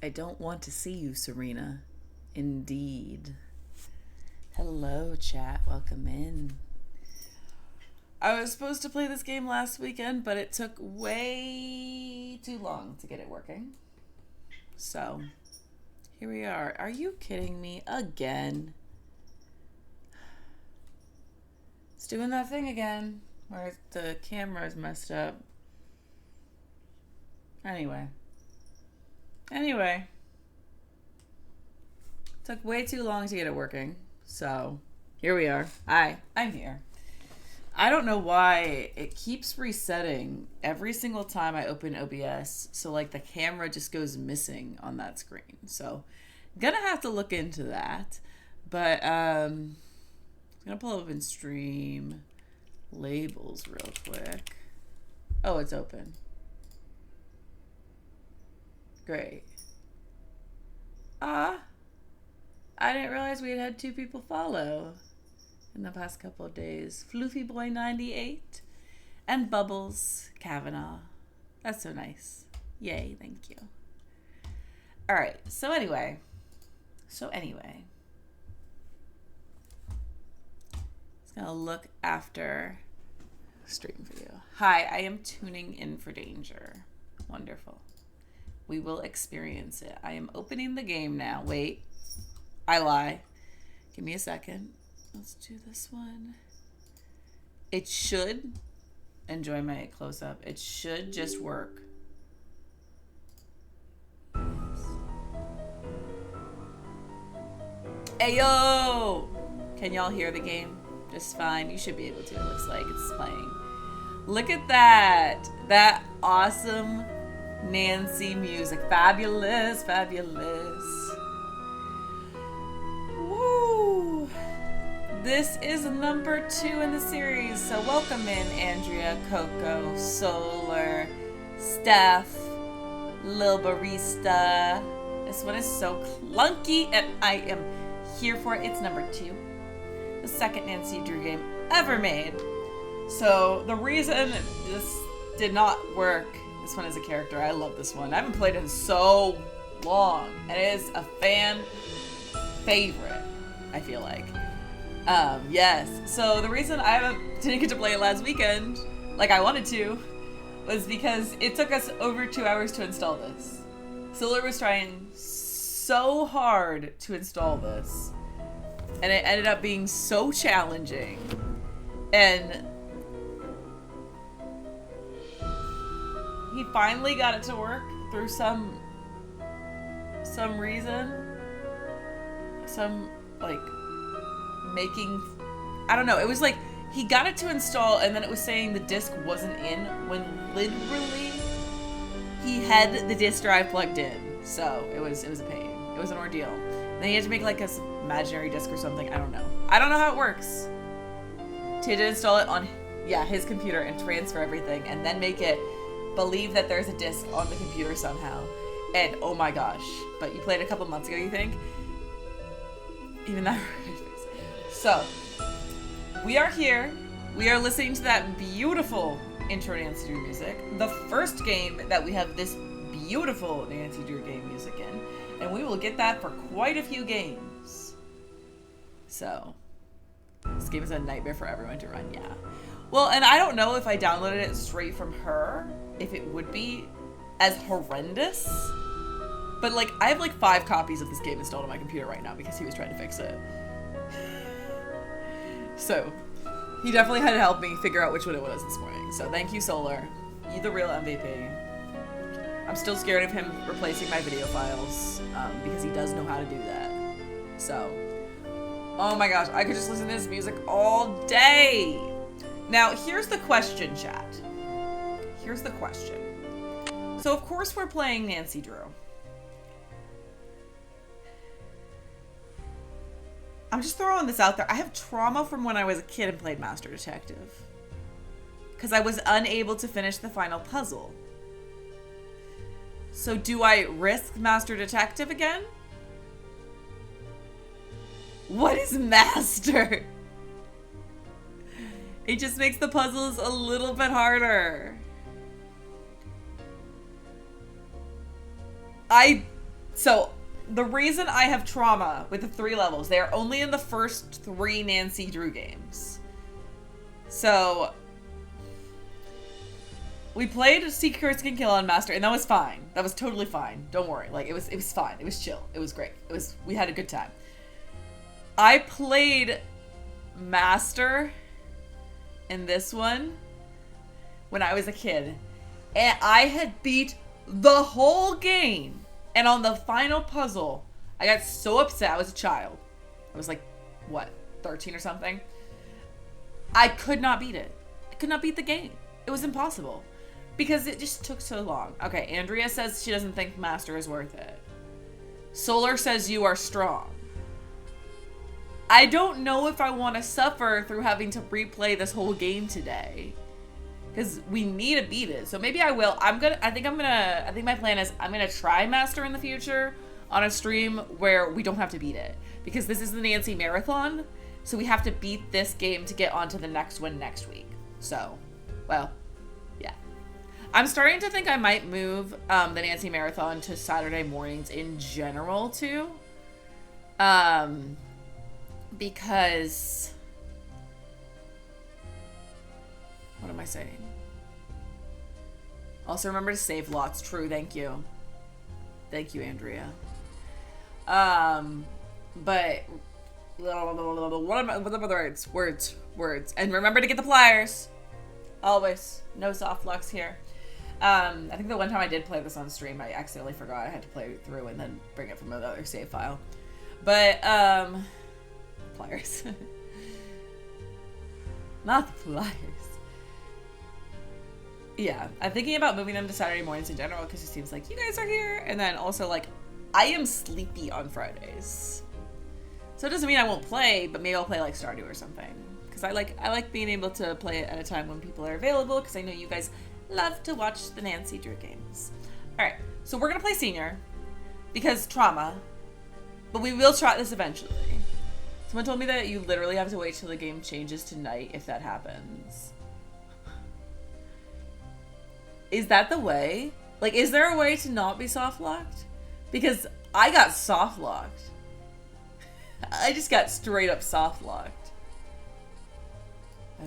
I don't want to see you, Serena. Indeed. Hello, chat. Welcome in. I was supposed to play this game last weekend, but it took way too long to get it working. So, here we are. Are you kidding me? Again? It's doing that thing again where the camera is messed up. Anyway. Took way too long to get it working. So, here we are. I'm here. I don't know why it keeps resetting every single time I open OBS. So, like, the camera just goes missing on that screen. So, I'm gonna have to look into that. But, I'm gonna pull up in stream labels real quick. Oh, it's open. Great. I didn't realize we had 2 people follow in the past couple of days. Floofy Boy 98 and Bubbles Kavanaugh. That's so nice. Yay, thank you. All right. So anyway. Just gonna look after stream video. Hi, I am tuning in for danger. Wonderful. We will experience it. I am opening the game now. Wait. I lie. Give me a second. Let's do this one. It should, enjoy my close-up, it should just work. Ayo! Can y'all hear the game? Just fine. You should be able to. It looks like it's playing. Look at that. That awesome Nancy music. Fabulous. Woo! This is number 2 in the series. So welcome in Andrea, Coco, Solar, Steph, Lil Barista. This one is so clunky and I am here for it. It's number 2. The second Nancy Drew game ever made. So the reason this did not work, this one is a character. I love this one. I haven't played it in so long. And it is a fan favorite, I feel like. Yes. So the reason didn't get to play it last weekend, like I wanted to, was because it took us over 2 hours to install this. Solar was trying so hard to install this. And it ended up being so challenging. And he finally got it to work through some reason. Some, like, making... I don't know. It was like, he got it to install, and then it was saying the disc wasn't in, when literally he had the disc drive plugged in. So, it was a pain. It was an ordeal. And then he had to make, like, a imaginary disc or something. I don't know how it works. To install it on, his computer and transfer everything, and then make it believe that there's a disc on the computer somehow. And oh my gosh. But you played a couple months ago, you think? Even that. So, we are here. We are listening to that beautiful intro Nancy Drew music. The first game that we have this beautiful Nancy Drew game music in. And we will get that for quite a few games. So, this game is a nightmare for everyone to run, yeah. Well, and I don't know if I downloaded it straight from her, if it would be as horrendous. But, like, I have, like, 5 copies of this game installed on my computer right now because he was trying to fix it. So, he definitely had to help me figure out which one it was this morning. So, thank you, Solar. You the real MVP. I'm still scared of him replacing my video files because he does know how to do that. So, oh my gosh, I could just listen to this music all day. Now, here's the question, chat. Here's the question. So, of course, we're playing Nancy Drew. I'm just throwing this out there. I have trauma from when I was a kid and played Master Detective. Because I was unable to finish the final puzzle. So do I risk Master Detective again? What is Master? It just makes the puzzles a little bit harder. I So the reason I have trauma with the 3 levels, they are only in the first 3 Nancy Drew games. So we played Secrets Can Kill on Master, and that was fine. That was totally fine. Don't worry. Like, it was fine. It was chill. It was great. We had a good time. I played Master in this one when I was a kid, and I had beat the whole game. And on the final puzzle, I got so upset. I was a child. I was like, what, 13 or something? I could not beat it. I could not beat the game. It was impossible. Because it just took so long. Okay, Andrea says she doesn't think Master is worth it. Solar says you are strong. I don't know if I want to suffer through having to replay this whole game today. Because we need to beat it. So maybe I will. I think my plan is I'm going to try Master in the future on a stream where we don't have to beat it. Because this is the Nancy Marathon. So we have to beat this game to get onto the next one next week. So, well, yeah. I'm starting to think I might move the Nancy Marathon to Saturday mornings in general, too. Because... what am I saying? Also remember to save lots. True, thank you. Thank you, Andrea. But... what are the words? Words. And remember to get the pliers. Always. No soft locks here. I think the one time I did play this on stream, I accidentally forgot I had to play it through and then bring it from another save file. But, pliers. Not the pliers. Yeah, I'm thinking about moving them to Saturday mornings in general because it seems like you guys are here. And then also, like, I am sleepy on Fridays. So it doesn't mean I won't play, but maybe I'll play, like, Stardew or something. Because I like being able to play it at a time when people are available because I know you guys love to watch the Nancy Drew games. Alright, so we're going to play Senior because trauma. But we will try this eventually. Someone told me that you literally have to wait till the game changes to night if that happens. Is that the way? Like, is there a way to not be soft-locked? Because I got soft-locked. I just got straight up soft-locked.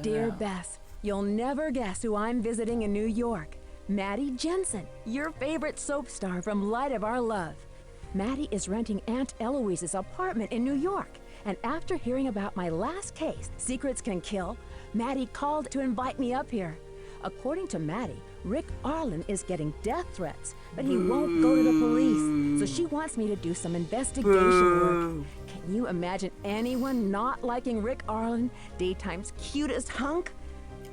Dear Bess, you'll never guess who I'm visiting in New York. Maddie Jensen, your favorite soap star from Light of Our Love. Maddie is renting Aunt Eloise's apartment in New York. And after hearing about my last case, Secrets Can Kill, Maddie called to invite me up here. According to Maddie, Rick Arlen is getting death threats, but he won't go to the police. So she wants me to do some investigation work. Can you imagine anyone not liking Rick Arlen, daytime's cutest hunk?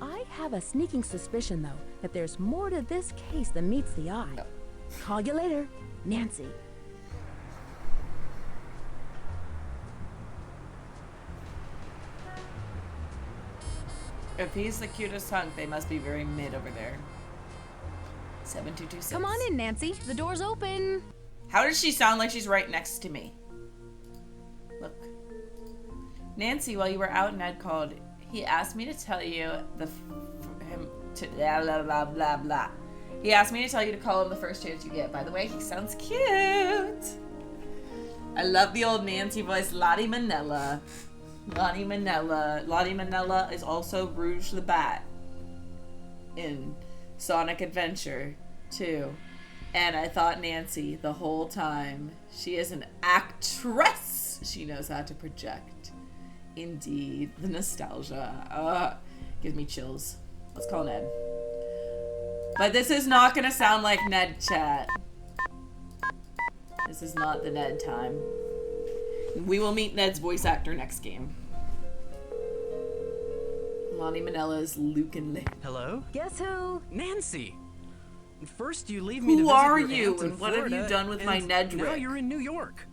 I have a sneaking suspicion, though, that there's more to this case than meets the eye. Call you later, Nancy. If he's the cutest hunk, they must be very mid over there. 7226. Come on in, Nancy. The door's open. How does she sound like she's right next to me? Look. Nancy, while you were out, Ned called. He asked me to tell you blah, blah, blah, blah, blah. He asked me to tell you to call him the first chance you get. By the way, he sounds cute. I love the old Nancy voice, Lottie Manella. Lottie Manella. Lottie Manella is also Rouge the Bat in Sonic Adventure 2. And I thought Nancy the whole time. She is an actress. She knows how to project. Indeed. The nostalgia. Gives me chills. Let's call Ned. But this is not going to sound like Ned chat. This is not the Ned time. We will meet Ned's voice actor next game. Lonnie Manella's Luke and Lynn. Hello? Guess who? Nancy! First you leave me to Who visit are your you aunt in and what have you Florida, done with my and Nedrick? now you're in New York.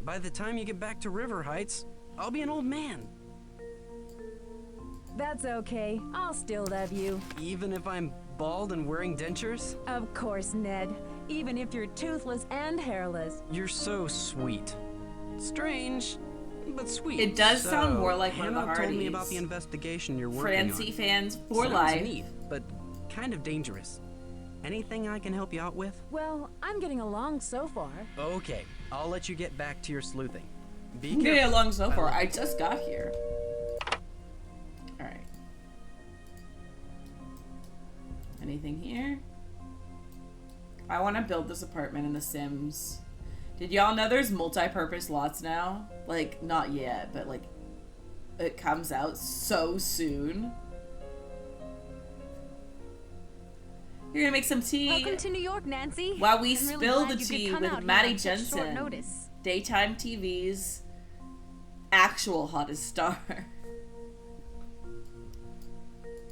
By the time you get back to River Heights, I'll be an old man. That's okay. I'll still love you. Even if I'm bald and wearing dentures? Of course, Ned. Even if you're toothless and hairless. You're so sweet. Strange, but sweet. It does So, sound more like one of the Hannah told me Hardys. about the investigation you're working Francie on. fans for Sounds life. neat, but kind of dangerous. Anything I can help you out with? Well, I'm getting along so far. Okay, I'll let you get back to your sleuthing. Be Getting careful. along so far. love I you. just got here. Alright. Anything here? I want to build this apartment in The Sims. Did y'all know there's multi-purpose lots now? Like, not yet, but like, it comes out so soon. You're gonna make some tea. Welcome to New York, Nancy. While we I'm really spill glad the you could tea come with out here Maddie on such short Jensen. notice. Daytime TV's actual hottest star.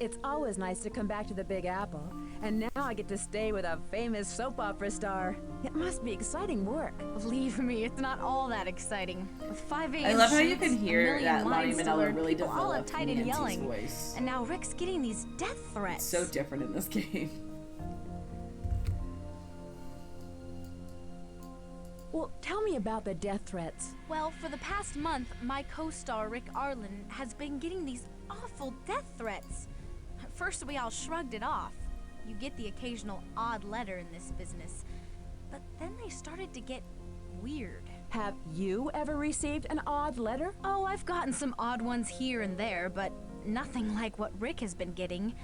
It's always nice to come back to the Big Apple, and now I get to stay with a famous soap opera star. It must be exciting work. Believe me, it's not all that exciting. With 5 a.m. I love how you shoots, can a hear million that Lonnie lines to Manella learn, really people all developed uptight and Nancy's yelling. voice. And now Rick's getting these death threats. So different in this game. Well, tell me about the death threats. Well, for the past month, my co-star Rick Arlen has been getting these awful death threats. At first, we all shrugged it off. You get the occasional odd letter in this business. But then they started to get weird. Have you ever received an odd letter? Oh, I've gotten some odd ones here and there, but nothing like what Rick has been getting.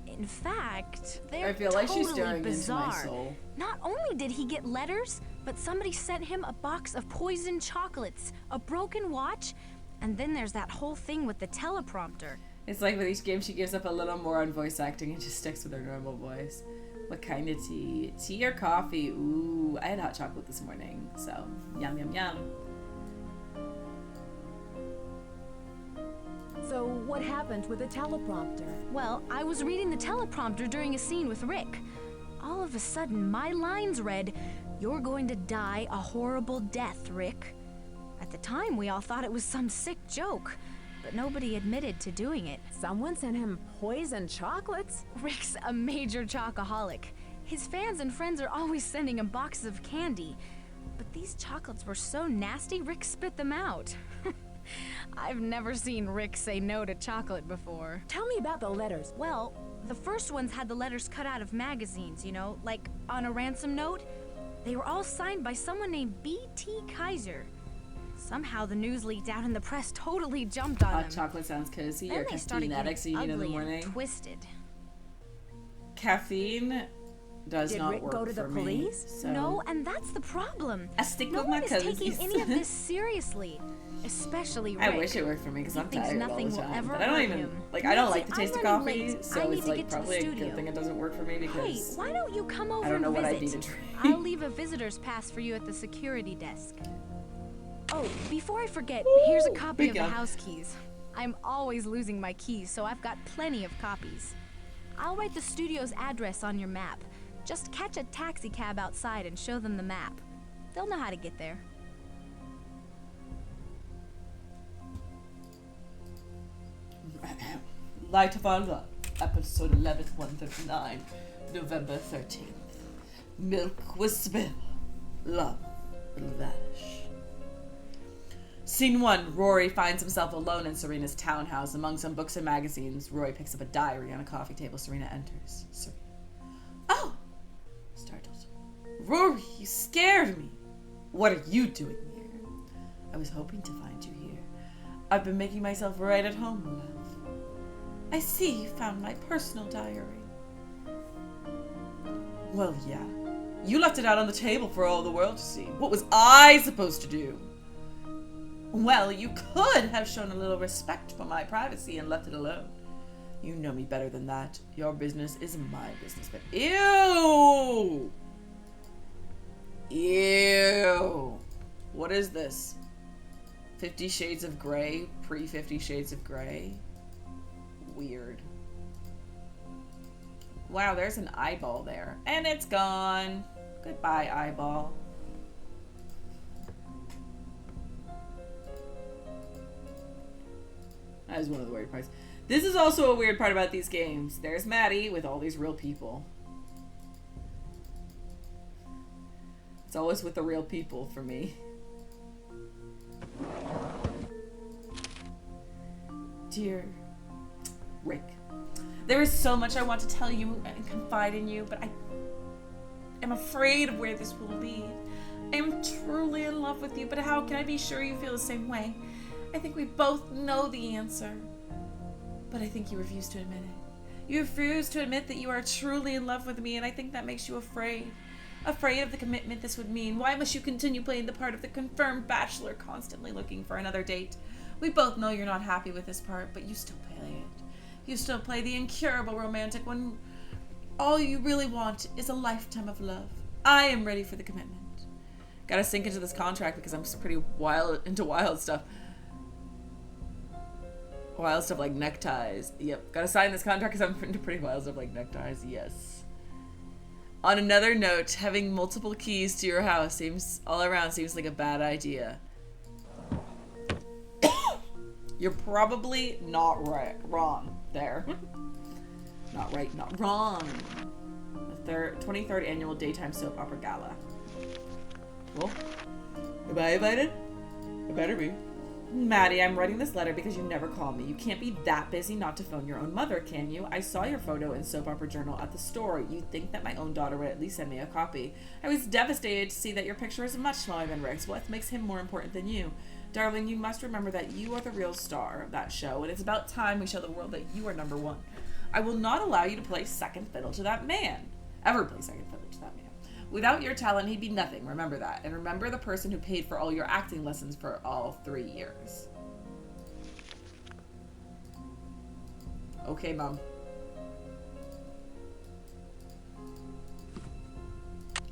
In fact, they're I feel like totally she's staring bizarre. into my soul. Not only did he get letters, but somebody sent him a box of poisoned chocolates, a broken watch, and then there's that whole thing with the teleprompter. It's like with each game she gives up a little more on voice acting and just sticks with her normal voice. What kind of tea? Tea or coffee? Ooh, I had hot chocolate this morning, so yum yum yum. So what happened with the teleprompter? Well, I was reading the teleprompter during a scene with Rick. All of a sudden, my lines read, "You're going to die a horrible death, Rick." At the time, we all thought it was some sick joke, but nobody admitted to doing it. Someone sent him poisoned chocolates? Rick's a major chocoholic. His fans and friends are always sending him boxes of candy. But these chocolates were so nasty, Rick spit them out. I've never seen Rick say no to chocolate before. Tell me about the letters. Well, the first ones had the letters cut out of magazines, you know, like on a ransom note. They were all signed by someone named B.T. Kaiser. Somehow the news leaked out and the press totally jumped on Hot them. chocolate sounds cozy. Then Or they started caffeine addicts getting eating in the ugly morning. and twisted. Caffeine does Did not Rick work go to the for me, police? so No, and that's the problem. I stick No with my one is cozies. taking any of this seriously, especially Rick. I wish it worked for me because I'm thinks tired all nothing the will time. ever But I don't hurt even him. like. I don't Nancy, like the taste of I'm running coffee, late. so I need it's to like get to the probably a studio. good thing it doesn't work for me Hey, because why don't you come over I don't know and what I visit? need to drink. I'll leave a visitor's pass for you at the security desk. Oh, before I forget, here's a copy big of the gun. house keys. I'm always losing my keys, so I've got plenty of copies. I'll write the studio's address on your map. Just catch a taxi cab outside and show them the map. They'll know how to get there. Light of Our Love, episode 11th, 139, November 13th. Milk will spill, love will vanish. Scene 1, Rory finds himself alone in Serena's townhouse among some books and magazines. Rory picks up a diary on a coffee table. Serena enters. Serena. Oh! Startled. Rory, you scared me. What are you doing here? I was hoping to find you here. I've been making myself right at home, love. I see you found my personal diary. Well, yeah. You left it out on the table for all the world to see. What was I supposed to do? Well, you could have shown a little respect for my privacy and left it alone. You know me better than that. Your business is my business, but ew! Ew! What is this? 50 Shades of Grey? Pre-50 Shades of Grey? Weird. Wow, there's an eyeball there. And it's gone. Goodbye, eyeball. That is one of the weird parts. This is also a weird part about these games. There's Maddie with all these real people. It's always with the real people for me. Dear Rick, there is so much I want to tell you and confide in you, but am afraid of where this will lead. I am truly in love with you, but how can I be sure you feel the same way? I think we both know the answer. But I think you refuse to admit it. You refuse to admit that you are truly in love with me, and I think that makes you afraid. Afraid of the commitment this would mean. Why must you continue playing the part of the confirmed bachelor, constantly looking for another date? We both know you're not happy with this part, but you still play it. You still play the incurable romantic when all you really want is a lifetime of love. I am ready for the commitment. Gotta sink into this contract because I'm pretty into wild stuff. Wild stuff like neckties. Yep. Gotta sign this contract because I'm into pretty wild stuff like neckties. Yes. On another note, having multiple keys to your house seems like a bad idea. You're probably not wrong there. Not right, not wrong. The 23rd annual daytime soap opera gala. Cool. Am I invited? I better be. Maddie, I'm writing this letter because you never call me. You can't be that busy not to phone your own mother, can you? I saw your photo in Soap Opera Journal at the store. You'd think that my own daughter would at least send me a copy. I was devastated to see that your picture is much smaller than Rick's. What makes him more important than you? Darling, you must remember that you are the real star of that show, and it's about time we show the world that you are number one. I will not allow you to play second fiddle to that man. Ever play second fiddle to that man. Without your talent, he'd be nothing. Remember that. And remember the person who paid for all your acting lessons for all 3 years. Okay, Mom.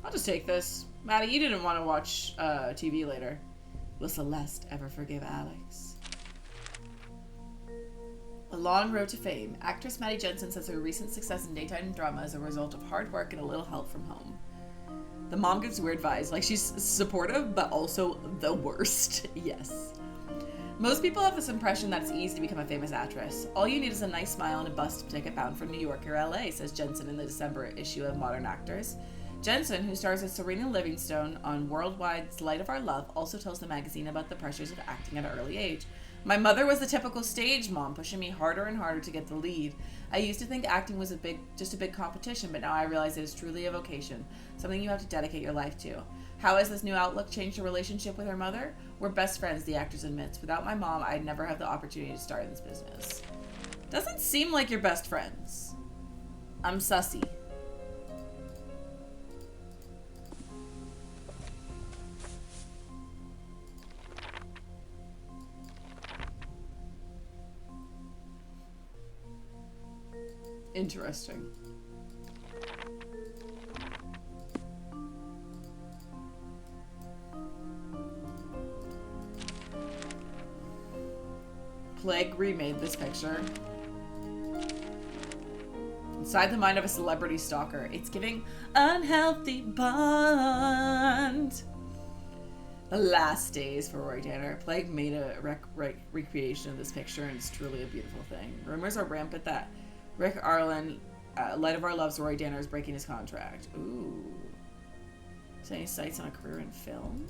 I'll just take this. Maddie, you didn't want to watch TV later. Will Celeste ever forgive Alex? A long road to fame. Actress Maddie Jensen says her recent success in daytime drama is a result of hard work and a little help from home. The mom gives weird vibes, like she's supportive, but also the worst. Yes. Most people have this impression that it's easy to become a famous actress. All you need is a nice smile and a bus ticket bound for New York or LA, says Jensen in the December issue of Modern Actors. Jensen, who stars as Serena Livingstone on Worldwide's Light of Our Love, also tells the magazine about the pressures of acting at an early age. My mother was the typical stage mom, pushing me harder and harder to get the lead. I used to think acting was just a big competition, but now I realize it is truly a vocation, something you have to dedicate your life to. How has this new outlook changed her relationship with her mother? We're best friends, the actress admits. Without my mom, I'd never have the opportunity to start in this business. Doesn't seem like you're best friends. I'm sussy. Interesting. Plague remade this picture. Inside the mind of a celebrity stalker. It's giving unhealthy bond. The last days for Roy Danner. Plague made a recreation of this picture, and it's truly a beautiful thing. Rumors are rampant that Rick Arlen, Light of Our Love's Roy Danner, is breaking his contract. Ooh. So any sights on a career in film?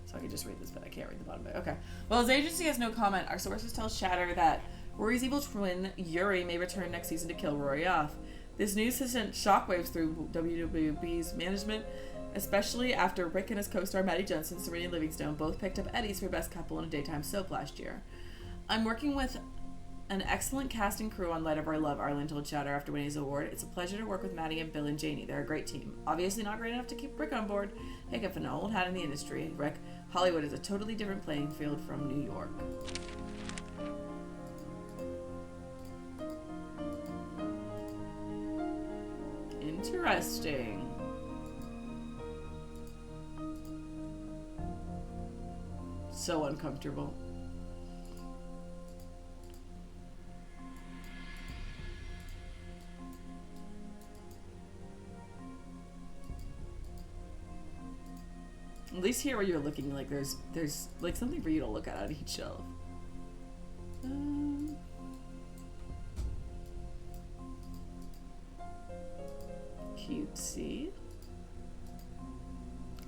So I can just read this, but I can't read the bottom of it. Okay. Well, his agency has no comment. Our sources tell Shatter that Rory's evil twin, Yuri, may return next season to kill Rory off. This news has sent shockwaves through WWB's management, especially after Rick and his co-star Maddie Jensen, Serena Livingstone, both picked up Eddies for Best Couple in a Daytime Soap last year. I'm working with an excellent cast and crew on Light of Our Love, Arlen told Shatter after winning his award. It's a pleasure to work with Maddie and Bill and Janie. They're a great team. Obviously not great enough to keep Rick on board. Heck, if an old hat in the industry, Rick, Hollywood is a totally different playing field from New York. Interesting. So uncomfortable. At least here where you're looking, like there's like something for you to look at on each shelf. Cutesy.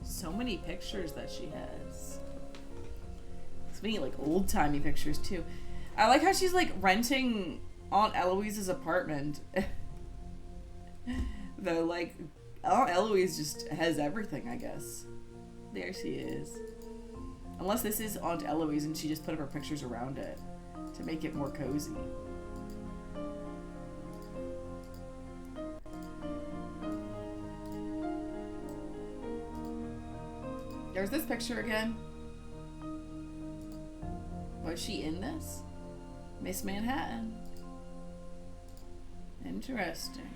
So many pictures that she has. So many like old-timey pictures too. I like how she's like renting Aunt Eloise's apartment. The like Oh, Eloise just has everything, I guess. There she is. Unless this is Aunt Eloise and she just put up her pictures around it to make it more cozy. There's this picture again. Was she in this? Miss Manhattan. Interesting.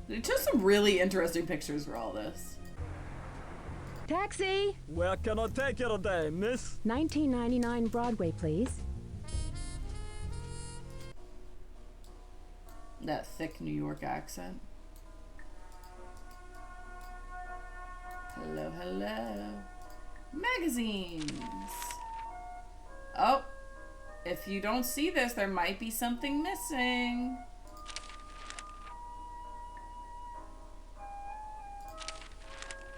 They took some really interesting pictures for all this. Taxi! Where can I take you today, miss? 1999 Broadway, please. That thick New York accent. Hello, hello. Magazines. Oh, if you don't see this, there might be something missing.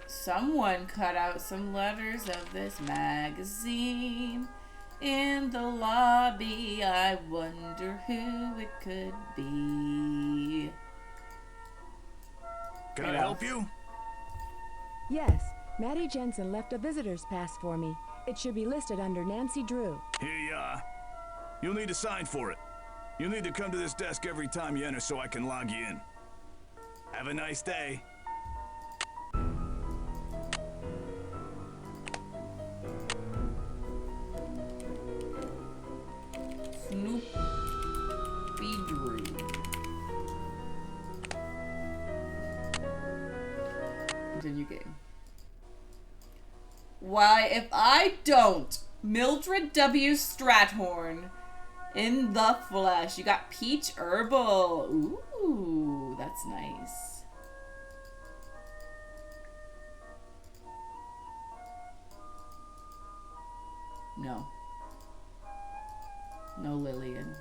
Someone cut out some letters of this magazine in the lobby. I wonder who it could be. Can I help you? Yes, Maddie Jensen left a visitor's pass for me. It should be listed under Nancy Drew. Here you are. You'll need to sign for it. You'll need to come to this desk every time you enter so I can log you in. Have a nice day. Snoopy Drew. Continue game. Why, if I don't, Mildred W. Strathorn in the flesh. You got peach herbal. Ooh, that's nice. No. No Lillian.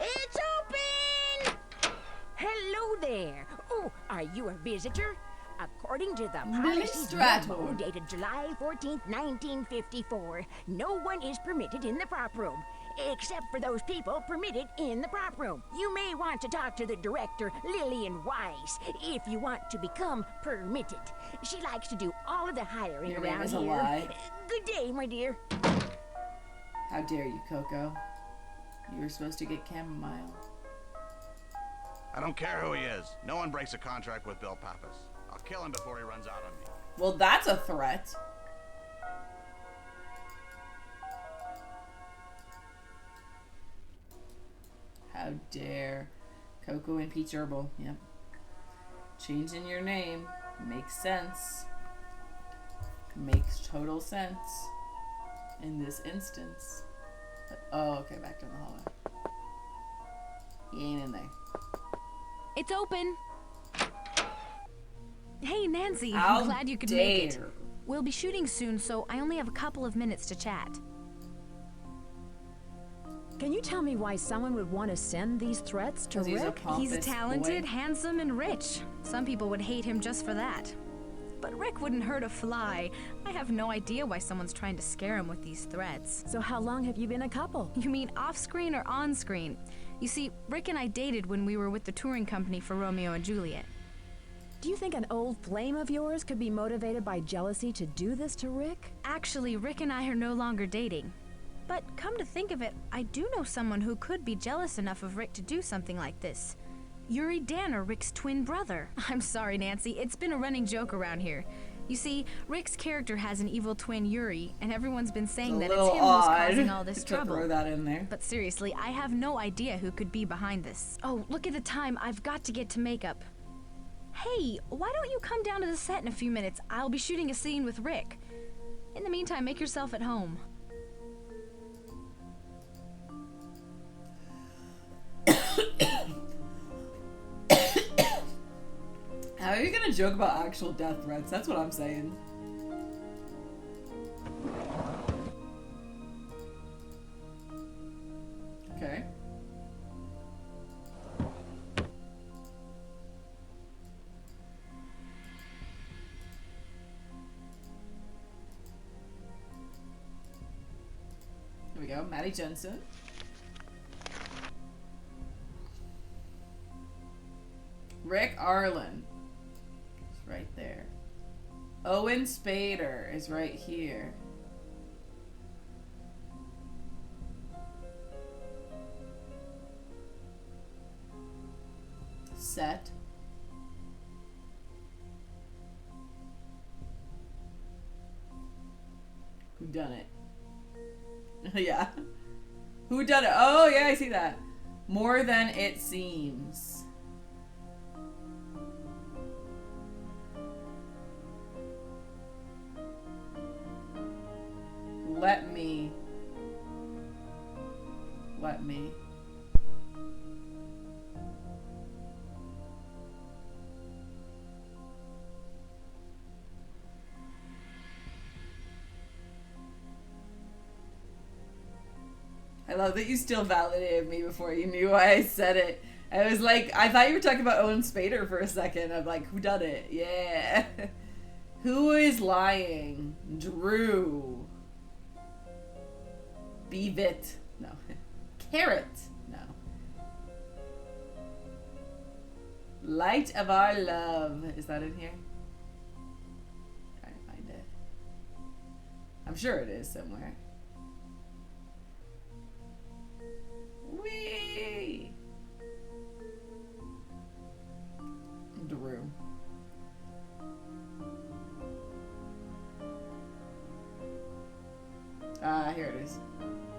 It's open! Hello there. Oh, are you a visitor? According to the Millie policy memo Stratton. dated July 14th, 1954, no one is permitted in the prop room, except for those people permitted in the prop room. You may want to talk to the director, Lillian Weiss, if you want to become permitted. She likes to do all of the hiring Your name around is a here. lie. Good day, my dear. How dare you, Coco? You were supposed to get chamomile. I don't care who he is. No one breaks a contract with Bill Pappas. I'll kill him before he runs out on me. Well, that's a threat. How dare. Coco and Peach Herbal. Yep. Changing your name makes sense. Makes total sense. In this instance. Oh, okay, back down the hallway. He ain't in there. It's open. Hey, Nancy. How I'm glad you could make it. dare. We'll be shooting soon, so I only have a couple of minutes to chat. Can you tell me why someone would want to send these threats to 'Cause he's a Rick? pompous He's talented, boy. handsome, and rich. Some people would hate him just for that. But Rick wouldn't hurt a fly. I have no idea why someone's trying to scare him with these threats. So how long have you been a couple? You mean off-screen or on-screen? You see, Rick and I dated when we were with the touring company for Romeo and Juliet. Do you think an old flame of yours could be motivated by jealousy to do this to Rick? Actually, Rick and I are no longer dating. But come to think of it, I do know someone who could be jealous enough of Rick to do something like this. Yuri Danner, Rick's twin brother. I'm sorry, Nancy, it's been a running joke around here. You see, Rick's character has an evil twin, Yuri, and everyone's been saying that it's him who's causing all this to trouble. throw that in there. But seriously, I have no idea who could be behind this. Oh, look at the time, I've got to get to makeup. Hey, why don't you come down to the set in a few minutes? I'll be shooting a scene with Rick. In the meantime, make yourself at home. How are you gonna joke about actual death threats? That's what I'm saying. Okay. Here we go, Maddie Jensen. Rick Arlen is right there. Owen Spader is right here. Set. Who done it? Yeah. Who done it? Oh yeah, I see that. More Than It Seems. Let me. I love that you still validated me before you knew why I said it. I was like, I thought you were talking about Owen Spader for a second. I'm like, who done it? Yeah. Who is lying? Drew. Beavit. No. Carrot. No. Light of Our Love. Is that in here? Trying to find it. I'm sure it is somewhere. Whee! Drew. Ah, here it is.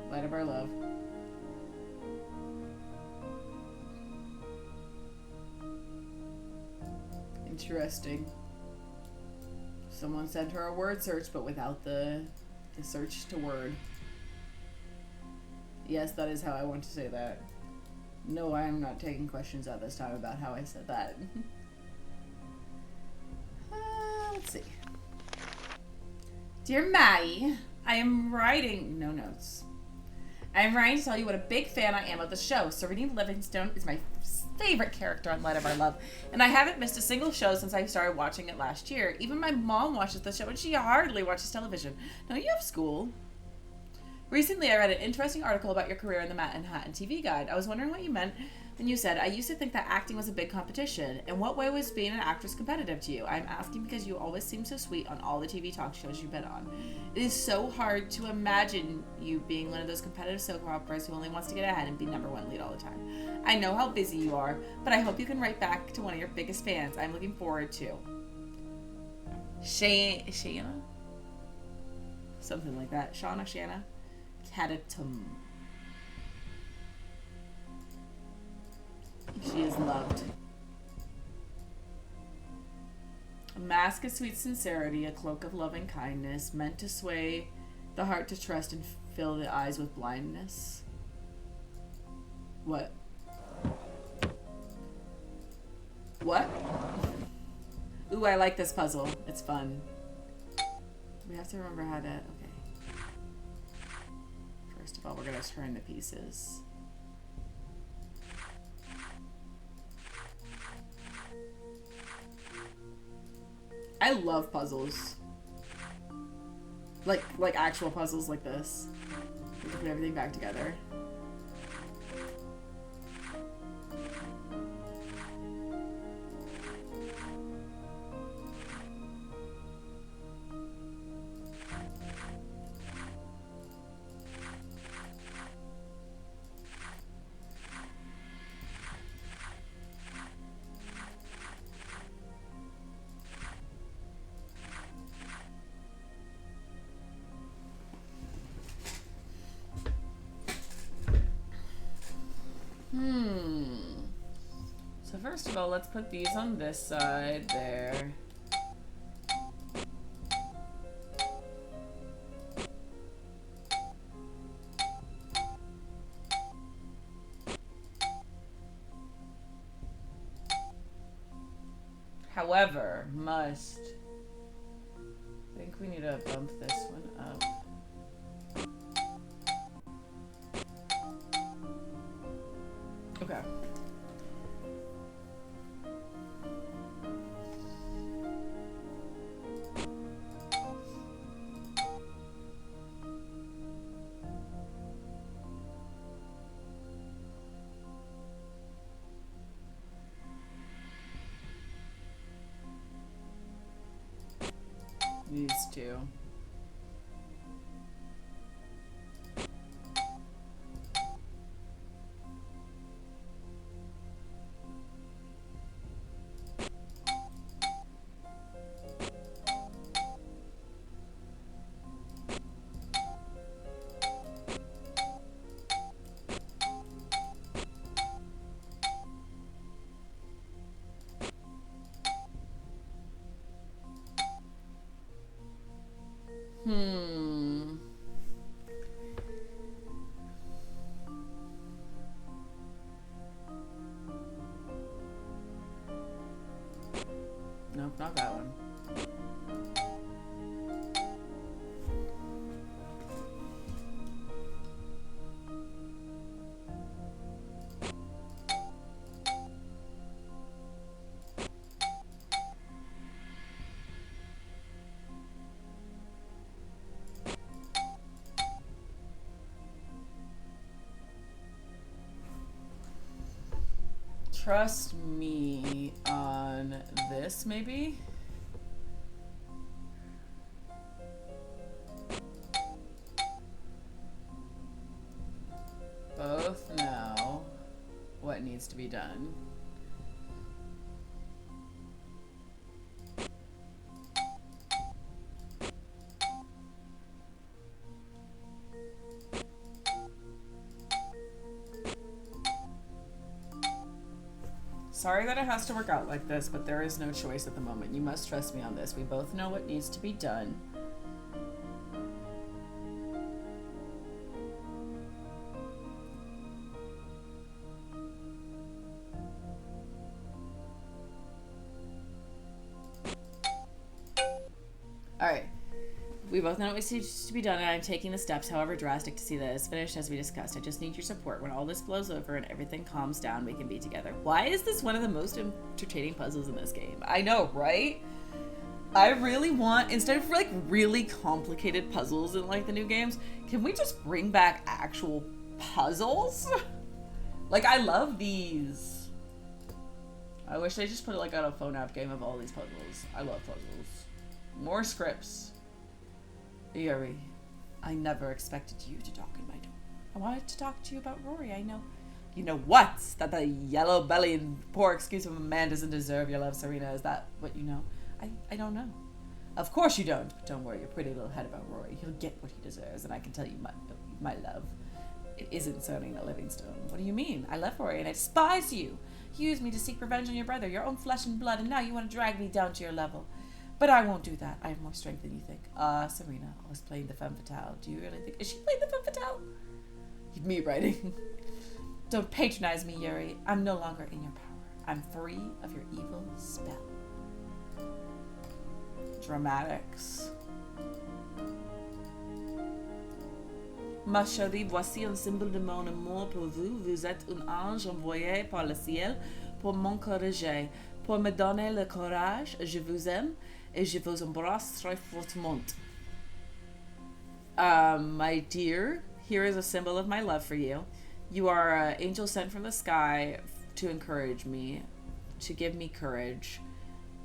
Light of Our Love. Interesting. Someone sent her a word search, but without the search to word. Yes, that is how I want to say that. No, I am not taking questions at this time about how I said that. Let's see. Dear Maddie, I am writing... No notes. I am writing to tell you what a big fan I am of the show. Serenity Livingstone is my favorite character on Light of Our Love, and I haven't missed a single show since I started watching it last year. Even my mom watches the show, and she hardly watches television. Now, you have school. Recently, I read an interesting article about your career in the Manhattan TV Guide. I was wondering what you meant when you said, I used to think that acting was a big competition. In what way was being an actress competitive to you? I'm asking because you always seem so sweet on all the TV talk shows you've been on. It is so hard to imagine you being one of those competitive soap operas who only wants to get ahead and be #1 lead all the time. I know how busy you are, but I hope you can write back to one of your biggest fans. I'm looking forward to. Shayna? Something like that. Shauna, Shanna? Catatum. She is loved. A mask of sweet sincerity, a cloak of loving kindness, meant to sway the heart to trust and fill the eyes with blindness. What? What? Ooh, I like this puzzle. It's fun. We have to remember how to... Okay. First of all, we're going to turn the pieces. I love puzzles. Like actual puzzles like this. We can put everything back together. So first of all, let's put these on this side there. However, I think we need to bump this one up. Okay. These two. Nope, not that one. Trust me on this, maybe? Both know what needs to be done. Sorry that it has to work out like this, but there is no choice at the moment. You must trust me on this. We both know what needs to be done. Alright. We both know what needs to be done, and I'm taking the steps, however drastic, to see that it's finished as we discussed. I just need your support. When all this blows over and everything calms down, we can be together. Why is this one of the most entertaining puzzles in this game? I know, right? I really want, instead of like really complicated puzzles in like the new games, can we just bring back actual puzzles? Like, I love these. I wish they just put like out a phone app game of all these puzzles. I love puzzles. More scripts. Yuri, I never expected you to knock on my door. I wanted to talk to you about Rory. I know. You know what? That the yellow-bellied, poor excuse of a man doesn't deserve your love, Serena. Is that what you know? I don't know. Of course you don't. But don't worry your pretty little head about Rory. He'll get what he deserves, and I can tell you my love. It isn't Serena Livingstone. What do you mean? I love Rory, and I despise you. You used me to seek revenge on your brother, your own flesh and blood, and now you want to drag me down to your level. But I won't do that. I have more strength than you think. Serena, I was playing the femme fatale. Do you really think... Is she playing the femme fatale? Me writing. Don't patronize me, Yuri. I'm no longer in your power. I'm free of your evil spell. Dramatics. Ma chérie, voici un symbole de mon amour pour vous. Vous êtes un ange envoyé par le ciel pour m'encourager, pour me donner le courage. Je vous aime. Et je vous embrasse très fortement. My dear, here is a symbol of my love for you. You are an angel sent from the sky to encourage me, to give me courage.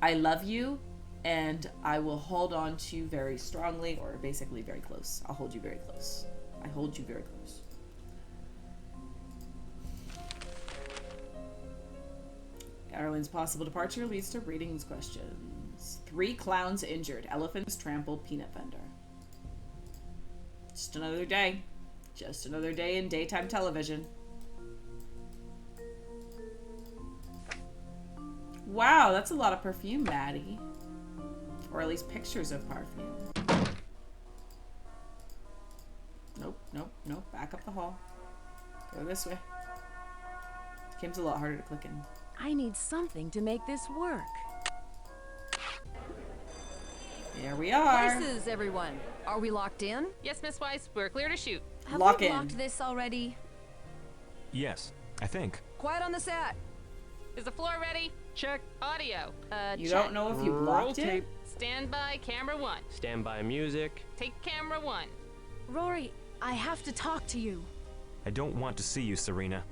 I love you, and I will hold on to you very strongly, or basically very close. I'll hold you very close. I hold you very close. Erwin's possible departure leads to reading these questions. 3 clowns injured. Elephants trampled peanut vendor. Just another day. Just another day in daytime television. Wow, that's a lot of perfume, Maddie. Or at least pictures of perfume. Nope, nope, nope. Back up the hall. Go this way. Kim's a lot harder to click in. I need something to make this work. Here we are. Places, everyone. Are we locked in? Yes, Miss Weiss, we're clear to shoot. Have Lock we in. blocked this already? Yes, I think. Quiet on the set. Is the floor ready? Check. Audio. You Check. don't know if you blocked it? Stand by, camera 1. Stand by music. Take camera 1. Rory, I have to talk to you. I don't want to see you, Serena.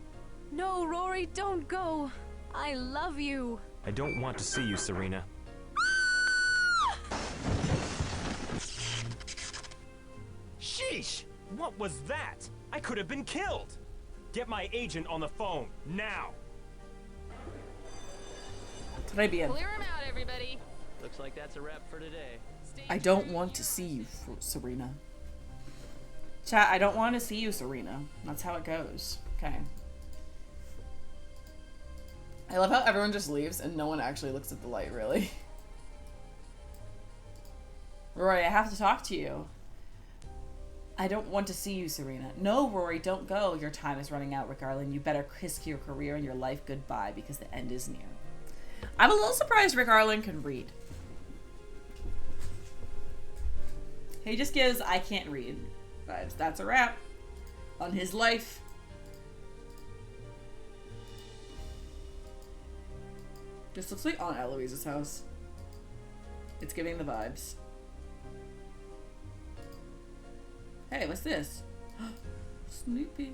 No, Rory, don't go. I love you. I don't want to see you, Serena. What was that? I could have been killed! Get my agent on the phone, now! Très bien. Clear him out, everybody. Looks like that's a wrap for today. I don't want to see you, Serena. Chat, I don't want to see you, Serena. That's how it goes. Okay. I love how everyone just leaves and no one actually looks at the light, really. Rory, I have to talk to you. I don't want to see you, Serena. No, Rory, don't go. Your time is running out, Rick Arlen. You better kiss your career and your life goodbye because the end is near. I'm a little surprised Rick Arlen can read. He just gives I can't read vibes. That's a wrap on his life. This looks like Aunt Eloise's house. It's giving the vibes. Hey, what's this? Snoopy.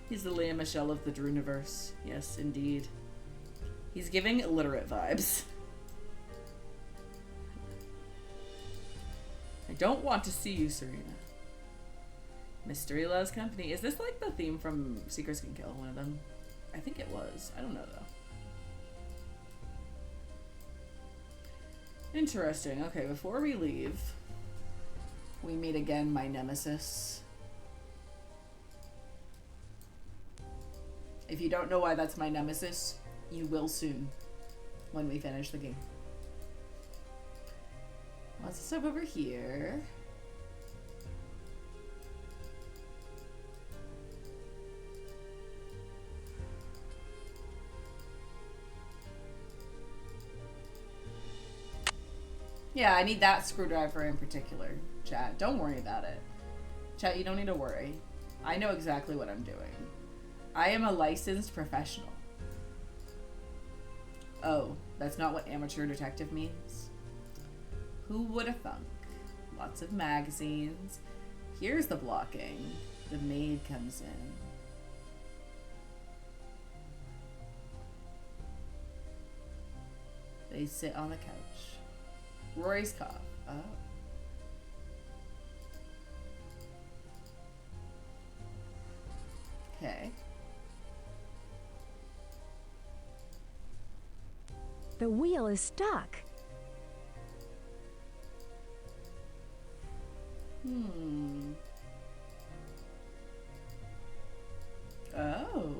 He's the Leah Michelle of the Dreuniverse. Yes, indeed. He's giving illiterate vibes. I don't want to see you, Serena. Mystery loves company. Is this like the theme from Secrets Can Kill? One of them? I think it was. I don't know though. Interesting. Okay, before we leave, we meet again my nemesis. If you don't know why that's my nemesis, you will soon when we finish the game. What's this up over here? Yeah, I need that screwdriver in particular, chat. Don't worry about it. Chat, you don't need to worry. I know exactly what I'm doing. I am a licensed professional. Oh, that's not what amateur detective means? Who would have thunk? Lots of magazines. Here's the blocking. The maid comes in. They sit on the couch. Rory's cough. Oh. Okay. The wheel is stuck. Oh.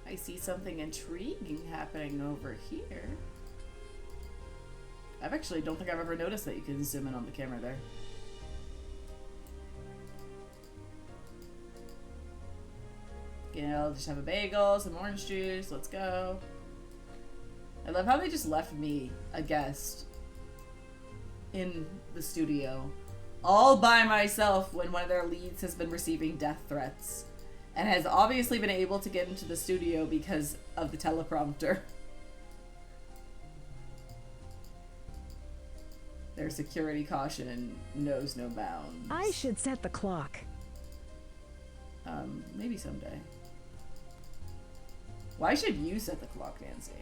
I see something intriguing happening over here. I actually don't think I've ever noticed that you can zoom in on the camera there. You know, just have a bagel, some orange juice, let's go. I love how they just left me, a guest, in the studio, all by myself when one of their leads has been receiving death threats and has obviously been able to get into the studio because of the teleprompter. Their security caution knows no bounds. I should set the clock. Maybe someday. Why should you set the clock, Nancy?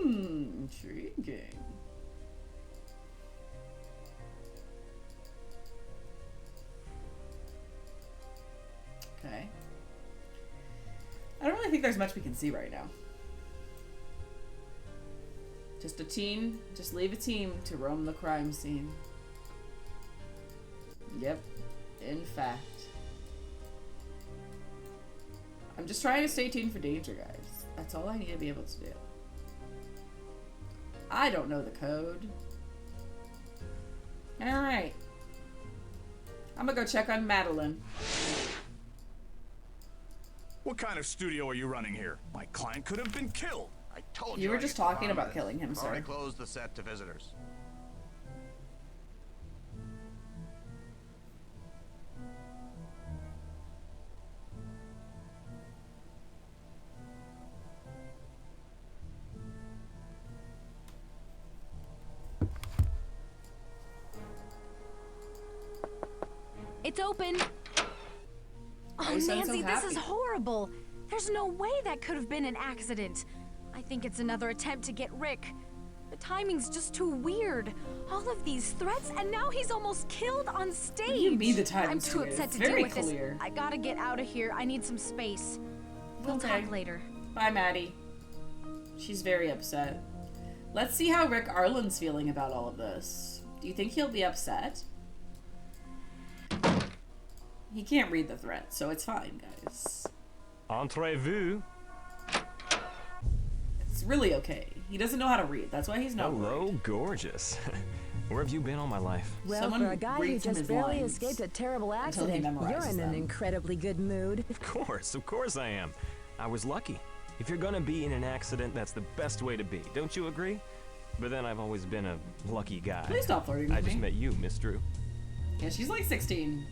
Intriguing. Okay. I don't really think there's much we can see right now. Just a teen, just leave a team to roam the crime scene. Yep, in fact. I'm just trying to stay tuned for danger, guys. That's all I need to be able to do. I don't know the code. Alright. I'm gonna go check on Madeline. What kind of studio are you running here? My client could have been killed. I told You were I'd just get to the talking bottom about of this. killing him, I've sir. already closed the set to visitors. It's open. Oh, you sound so Nancy, this is happy. horrible. There's no way that could have been an accident. I think it's another attempt to get Rick. The timing's just too weird. All of these threats, and now he's almost killed on stage. What do you mean the timing's I'm too weird? upset It's to deal very with clear. this. I gotta get out of here. I need some space. We'll Okay. talk later. Bye, Maddie. She's very upset. Let's see how Rick Arlen's feeling about all of this. Do you think he'll be upset? He can't read the threat, so it's fine, guys. Entrez-vous. It's really okay. He doesn't know how to read. That's why he's not Hello, worried. gorgeous. Where have you been all my life? Well, Someone for a guy who reads him just his barely lines escaped a terrible until he accident, you're memorizes in an them. incredibly good mood. Of course I am. I was lucky. If you're gonna be in an accident, that's the best way to be. Don't you agree? But then I've always been a lucky guy. Please stop flirting with I just me. met you, Miss Drew. Yeah, she's like 16.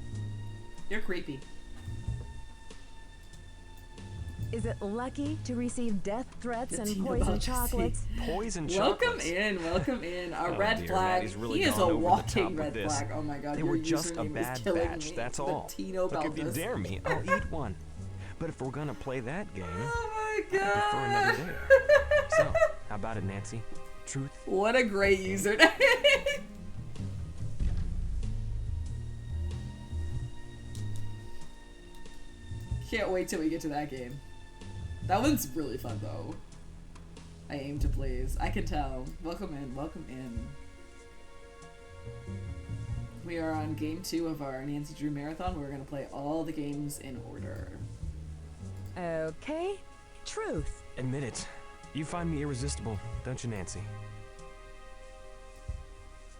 You're creepy. Is it lucky to receive death threats and Latino poison Baljessi. chocolates? Poison Welcome chocolates. in, welcome in. A Oh, red dear, flag. Maddie's really He is gone a over the walking top with red this. flag. Oh my god, They your were just a username is bad killing batch, me. that's all. Latino Look, if you Baljessi. dare me, I'll eat one. But if we're gonna play that game, Oh my I prefer god. another day. So, how about it, Nancy? Truth? What a great username. Can't wait till we get to that game. That one's really fun though. I aim to please. I can tell. Welcome in, welcome in. We are on game 2 of our Nancy Drew Marathon. We're gonna play all the games in order. Okay. Truth. Admit it. You find me irresistible, don't you, Nancy?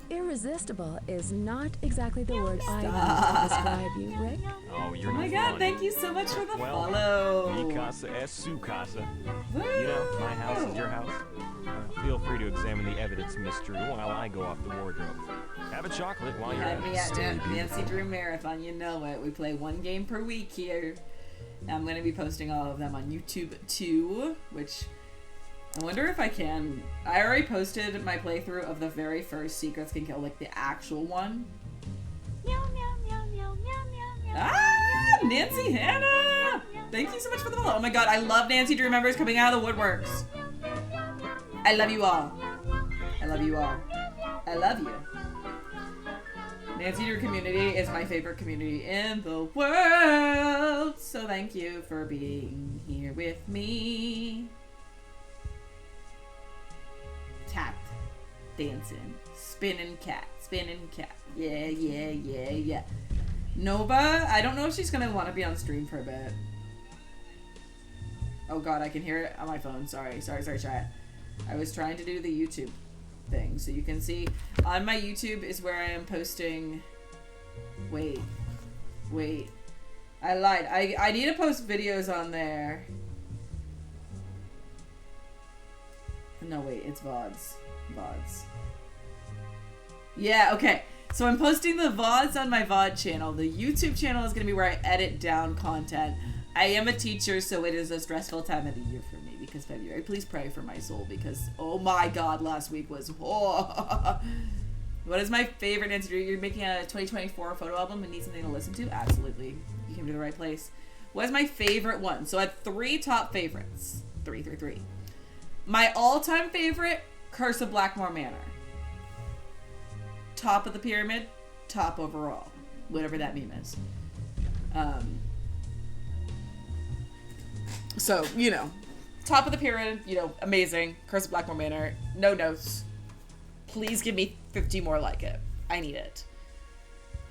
Irresistible is not exactly the word I use to describe you, Rick. Oh, you're Oh my no god, fun. thank you so much for the Well, follow. Mi casa es su casa. Woo! You know, my house is your house. Feel free to examine the evidence, Miss Drew, while I go off the wardrobe. Have a chocolate while You you're had at me it. at Stay Nancy beautiful. Drew Marathon, you know it. We play one game per week here. I'm going to be posting all of them on YouTube too, which I wonder if I can. I already posted my playthrough of the very first Secrets Can Kill, like the actual one. Ah, Nancy Hannah! Thank you so much for the follow. Oh my god, I love Nancy Drew members coming out of the woodworks. I love you all. I love you all. I love you. Nancy Drew community is my favorite community in the world. So thank you for being here with me. Tap, dancing, spinning cat. Yeah, yeah, yeah, yeah. Nova, I don't know if she's gonna want to be on stream for a bit. Oh god, I can hear it on my phone. Sorry, chat. I was trying to do the YouTube thing, so you can see on my YouTube is where I am posting. Wait, I lied. I need to post videos on there. No, wait, it's VODs. Yeah, okay. So I'm posting the VODs on my VOD channel. The YouTube channel is going to be where I edit down content. I am a teacher, so it is a stressful time of the year for me because February. Please pray for my soul because, oh my god, last week was... Oh. What is my favorite Nancy Drew? You're making a 2024 photo album and need something to listen to? Absolutely. You came to the right place. What is my favorite one? So I had 3 top favorites. Three. My all-time favorite, Curse of Blackmore Manor. Top of the pyramid, top overall. Whatever that meme is. So, you know, top of the pyramid, you know, amazing. Curse of Blackmore Manor, no notes. Please give me 50 more like it. I need it.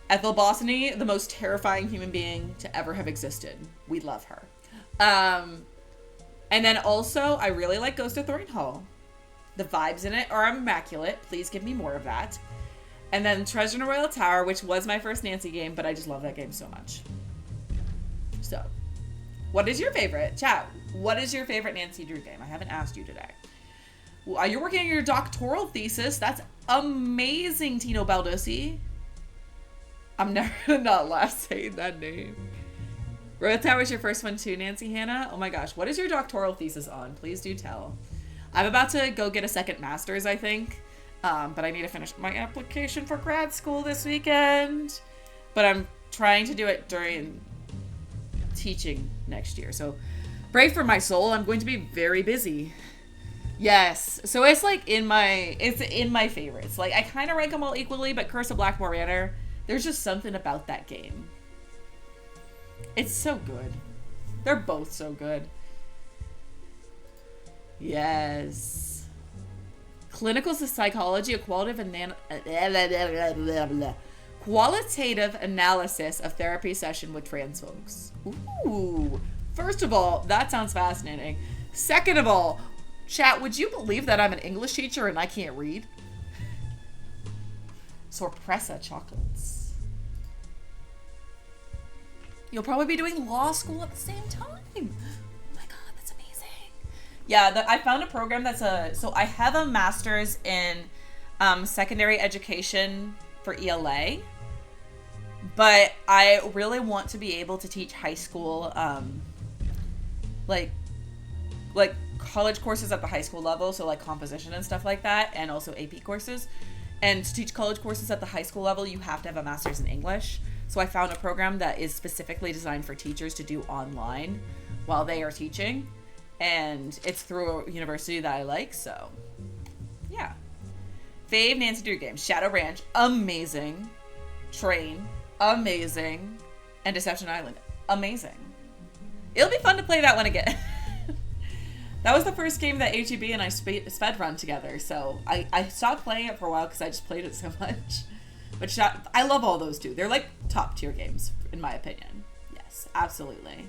Ethel Bossany, the most terrifying human being to ever have existed. We love her. And then also, I really like Ghost of Thornton Hall. The vibes in it are immaculate. Please give me more of that. And then Treasure in a Royal Tower, which was my first Nancy game, but I just love that game so much. So, what is your favorite? Chat, what is your favorite Nancy Drew game? I haven't asked you today. Well, you're working on your doctoral thesis. That's amazing, Tino Baldossi. I'm never not last saying that name. Royal Tower was your first one too, Nancy Hannah? Oh my gosh, what is your doctoral thesis on? Please do tell. I'm about to go get a second master's, I think. But I need to finish my application for grad school this weekend. But I'm trying to do it during teaching next year. So pray for my soul. I'm going to be very busy. Yes. So it's like in my favorites. Like I kind of rank them all equally, but Curse of Blackmore Manor, there's just something about that game. It's so good. They're both so good. Yes. Clinical psychology, a qualitative analysis of therapy session with trans folks. Ooh. First of all, that sounds fascinating. Second of all, chat, would you believe that I'm an English teacher and I can't read? Sorpresa chocolates. You'll probably be doing law school at the same time. Oh my god, that's amazing. Yeah, I found a program that's so I have a master's in secondary education for ELA, but I really want to be able to teach high school, like college courses at the high school level, so like composition and stuff like that, and also AP courses. And to teach college courses at the high school level, you have to have a master's in English. So I found a program that is specifically designed for teachers to do online while they are teaching, and it's through a university that I like, so yeah. Fave Nancy Drew games: Shadow Ranch, amazing. Train, amazing. And Deception Island, amazing. It'll be fun to play that one again. That was the first game that HEB and I sped run together, so I stopped playing it for a while because I just played it so much. But I love all those two. They're like top tier games, in my opinion. Yes, absolutely.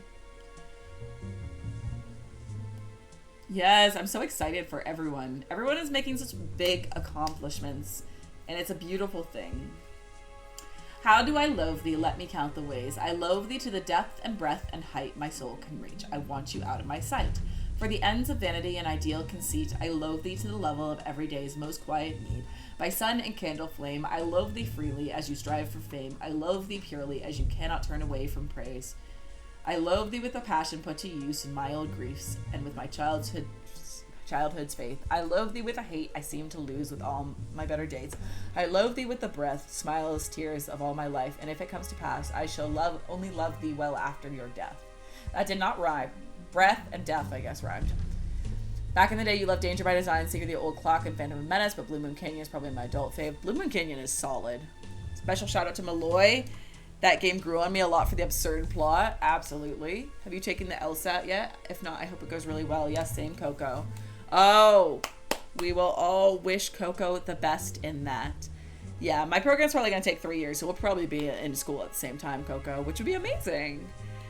Yes, I'm so excited for everyone. Everyone is making such big accomplishments, and it's a beautiful thing. How do I loathe thee? Let me count the ways. I loathe thee to the depth and breadth and height my soul can reach. I want you out of my sight. For the ends of vanity and ideal conceit, I loathe thee to the level of every day's most quiet need. By sun and candle flame, I loathe thee freely as you strive for fame. I loathe thee purely as you cannot turn away from praise. I loathe thee with a passion put to use in my old griefs and with my childhood's faith. I loathe thee with a hate I seem to lose with all my better days. I loathe thee with the breath, smiles, tears of all my life, and if it comes to pass, I shall only love thee well after your death. That did not rhyme. Breath and death, I guess, rhymed. Back in the day, you loved Danger by Design, Secret of the Old Clock, and Phantom of Menace, but Blue Moon Canyon is probably my adult fave. Blue Moon Canyon is solid. Special shout out to Malloy. That game grew on me a lot for the absurd plot. Absolutely. Have you taken the LSAT yet? If not, I hope it goes really well. Yes, same, Coco. Oh, we will all wish Coco the best in that. Yeah, my program's probably going to take 3 years, so we'll probably be in school at the same time, Coco, which would be amazing.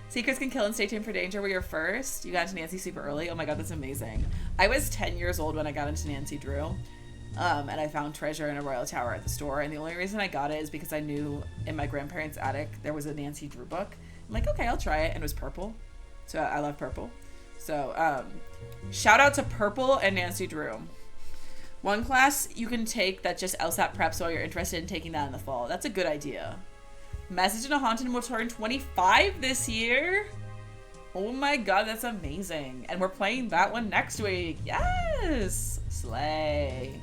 Secrets can kill and stay tuned for danger. Were your first. You got into Nancy super early. Oh my god, that's amazing. I was 10 years old when I got into Nancy Drew. And I found Treasure in a Royal Tower at the store. And the only reason I got it is because I knew in my grandparents' attic there was a Nancy Drew book. I'm like, okay, I'll try it. And it was purple. So I love purple. So shout out to Purple and Nancy Drew. One class you can take that just LSAT preps while you're interested in taking that in the fall. That's a good idea. Message in a Haunted will turn 25 this year. Oh my god, that's amazing. And we're playing that one next week. Yes! Slay.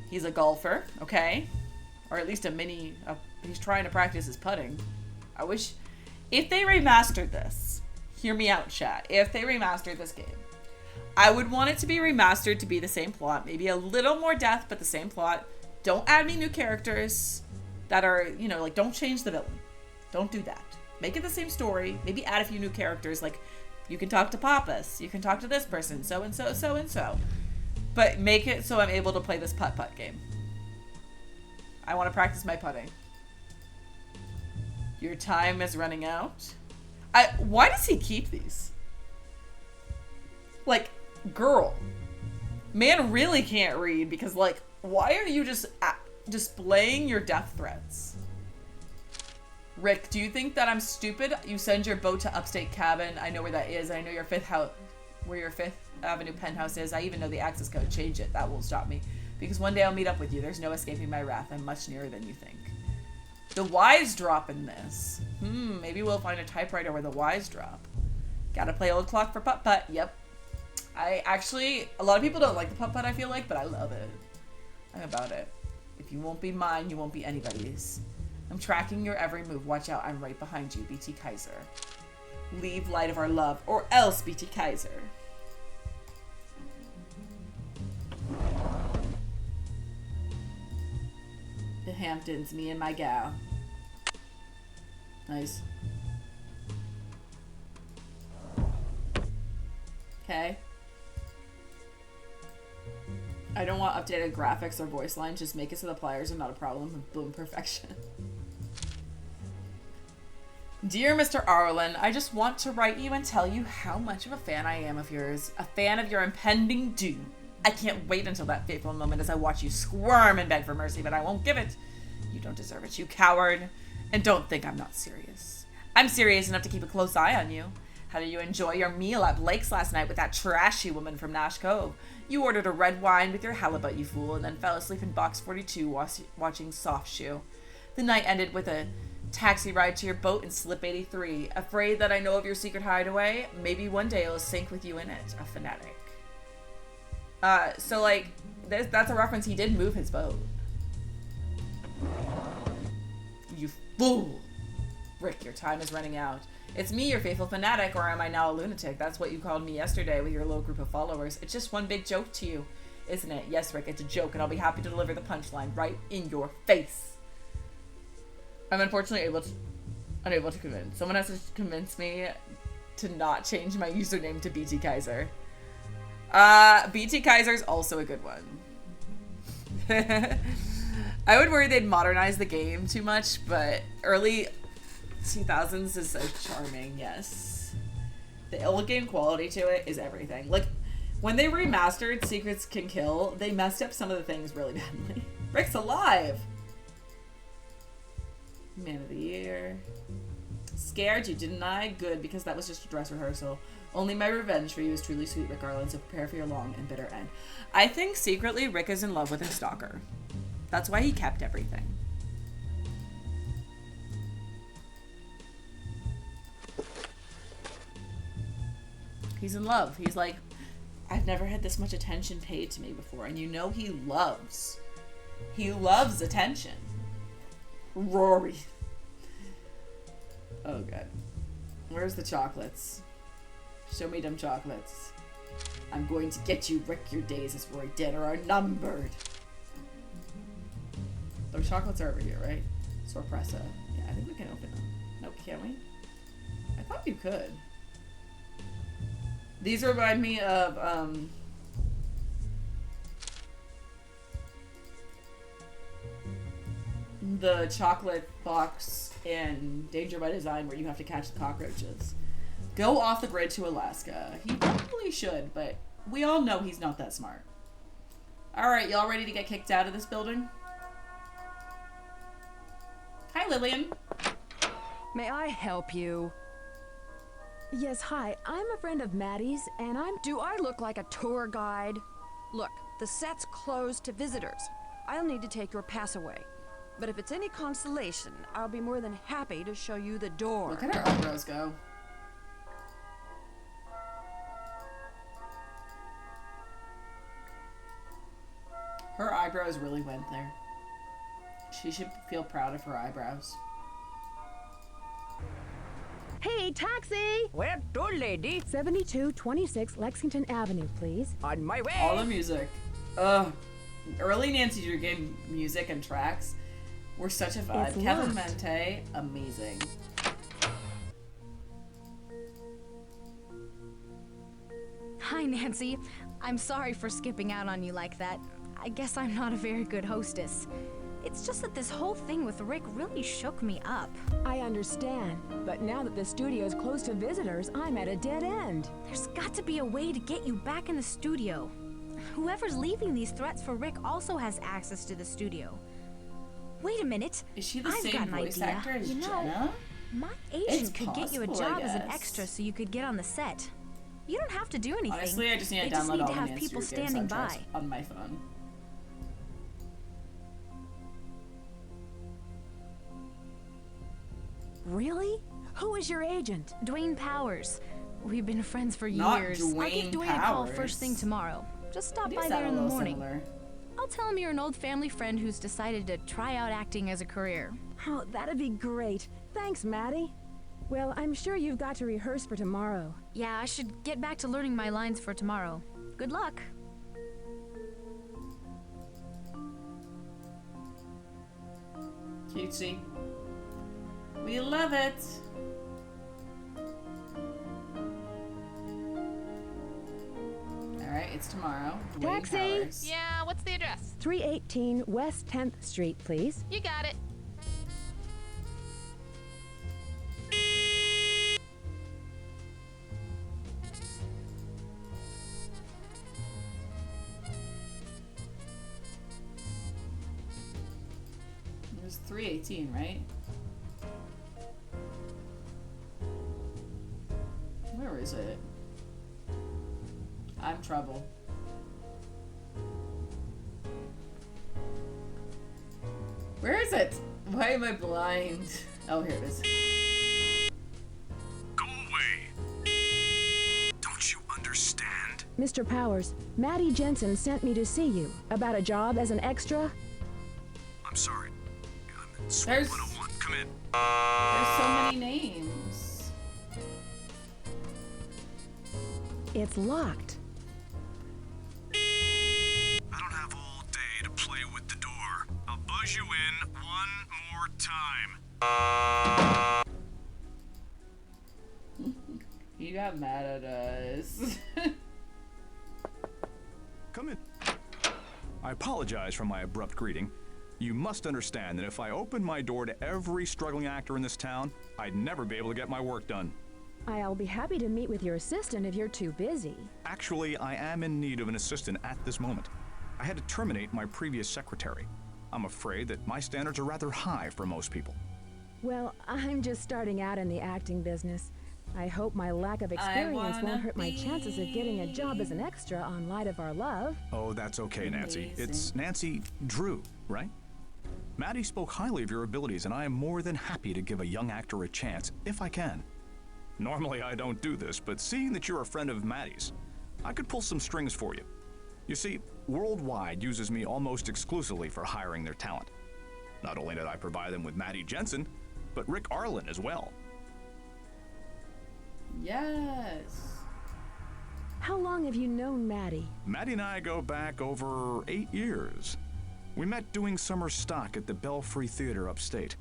He's a golfer, okay? Or at least he's trying to practice his putting. I wish, if they remastered this, hear me out, chat. If they remastered this game, I would want it to be remastered to be the same plot. Maybe a little more death, but the same plot. Don't add any new characters that are, like, don't change the villain. Don't do that. Make it the same story. Maybe add a few new characters, like, you can talk to Pappas. You can talk to this person, so-and-so, so-and-so. But make it so I'm able to play this putt-putt game. I want to practice my putting. Your time is running out. Why does he keep these? Like, girl. Man really can't read because, like, why are you just displaying your death threats? Rick, do you think that I'm stupid? You send your boat to Upstate Cabin. I know where that is. I know where your Fifth Avenue penthouse is. I even know the access code. Change it. That won't stop me. Because one day I'll meet up with you. There's no escaping my wrath. I'm much nearer than you think. The Wise drop in this. Maybe we'll find a typewriter where the Wise drop. Gotta play Old Clock for putt-putt. Yep. A lot of people don't like the putt-putt, I feel like, but I love it. I'm about it. If you won't be mine, you won't be anybody's. I'm tracking your every move. Watch out, I'm right behind you, BT Kaiser. Leave light of our love, or else, BT Kaiser. Hamptons, me and my gal. Nice. Okay. I don't want updated graphics or voice lines. Just make it so the pliers are not a problem. Boom, perfection. Dear Mr. Arlen, I just want to write you and tell you how much of a fan I am of yours. A fan of your impending doom. I can't wait until that fateful moment as I watch you squirm and beg for mercy, but I won't give it. You don't deserve it, you coward. And don't think I'm not serious. I'm serious enough to keep a close eye on you. How did you enjoy your meal at Blake's last night with that trashy woman from Nash Cove? You ordered a red wine with your halibut, you fool, and then fell asleep in box 42 watching Soft Shoe. The night ended with a taxi ride to your boat in Slip 83. Afraid that I know of your secret hideaway? Maybe one day it'll sink with you in it. A fanatic. So like, that's a reference. He did move his boat. You fool! Rick, your time is running out. It's me, your faithful fanatic, or am I now a lunatic? That's what you called me yesterday with your little group of followers. It's just one big joke to you, isn't it? Yes, Rick, it's a joke, and I'll be happy to deliver the punchline right in your face. I'm unfortunately unable to convince. Someone has to convince me to not change my username to BT Kaiser. BT Kaiser is also a good one. I would worry they'd modernize the game too much, but early 2000s is so charming, yes. The old game quality to it is everything. Like, when they remastered Secrets Can Kill, they messed up some of the things really badly. Rick's alive! Man of the Year. Scared you, didn't I? Good, because that was just a dress rehearsal. Only my revenge for you is truly sweet, Rick Arlen, so prepare for your long and bitter end. I think secretly Rick is in love with his stalker. That's why he kept everything. He's in love. He's like, I've never had this much attention paid to me before. And you know he loves attention. Rory. Oh, God. Where's the chocolates? Show me them chocolates. I'm going to get you, Rick. Your days as Rory Denner are numbered. Those chocolates are over here, right? Sorpresa. Yeah, I think we can open them. Nope, can't we? I thought you could. These remind me of, the chocolate box in Danger by Design where you have to catch the cockroaches. Go off the grid to Alaska. He probably should, but we all know he's not that smart. Alright, y'all ready to get kicked out of this building? Hi, Lillian. May I help you? Yes, hi. I'm a friend of Maddie's, and Do I look like a tour guide? Look, the set's closed to visitors. I'll need to take your pass away. But if it's any consolation, I'll be more than happy to show you the door. Look at her eyebrows go. Her eyebrows really went there. She should feel proud of her eyebrows. Hey, taxi! Where to, lady? 7226 Lexington Avenue, please. On my way. All the music. Ugh. Early Nancy Drew game music and tracks were such a vibe. It's Kevin locked. Mente, amazing. Hi, Nancy. I'm sorry for skipping out on you like that. I guess I'm not a very good hostess. It's just that this whole thing with Rick really shook me up. I understand, but now that the studio's closed to visitors, I'm at a dead end. There's got to be a way to get you back in the studio. Whoever's leaving these threats for Rick also has access to the studio. Wait a minute. Is she the I've same got an voice idea. actor as You know, Jenna? my It's agent could get you a possible, I job as an guess. extra so you could get on the set. You don't have to do anything. Honestly, I just need to They just download need all to the have Nancy people Drew game standing soundtracks by. on my phone. Really? Who is your agent? Dwayne Powers. We've been friends for Not years. I'll Dwayne give Dwayne a call Powers. first thing tomorrow. Just stop They by sound there a in the little morning. similar. I'll tell him you're an old family friend who's decided to try out acting as a career. Oh, that'd be great. Thanks, Maddie. Well, I'm sure you've got to rehearse for tomorrow. Yeah, I should get back to learning my lines for tomorrow. Good luck. Cutesy. We love it. Alright, it's tomorrow. Waiting Taxi! hours. Yeah, what's the address? 318 West 10th Street, please. You got it. It was 318, right? Where is it? I'm trouble. Where is it? Why am I blind? Oh, here it is. Go away. Don't you understand? Mr. Powers, Maddie Jensen sent me to see you about a job as an extra. I'm sorry. I'm in Suite There's- 101. Come in. There's so many names. It's locked. I don't have all day to play with the door. I'll buzz you in one more time. He got mad at us. Come in. I apologize for my abrupt greeting. You must understand that if I opened my door to every struggling actor in this town, I'd never be able to get my work done. I'll be happy to meet with your assistant if you're too busy. Actually, I am in need of an assistant at this moment. I had to terminate my previous secretary. I'm afraid that my standards are rather high for most people. Well, I'm just starting out in the acting business. I hope my lack of experience won't hurt my chances of getting a job as an extra on Light of Our Love. Oh, that's okay, Nancy. Amazing. It's Nancy Drew, right? Maddie spoke highly of your abilities, and I am more than happy to give a young actor a chance, if I can. Normally, I don't do this, but seeing that you're a friend of Maddie's, I could pull some strings for you. You see, Worldwide uses me almost exclusively for hiring their talent. Not only did I provide them with Maddie Jensen, but Rick Arlen as well. Yes. How long have you known Maddie? Maddie and I go back over 8 years. We met doing summer stock at the Belfry Theater upstate.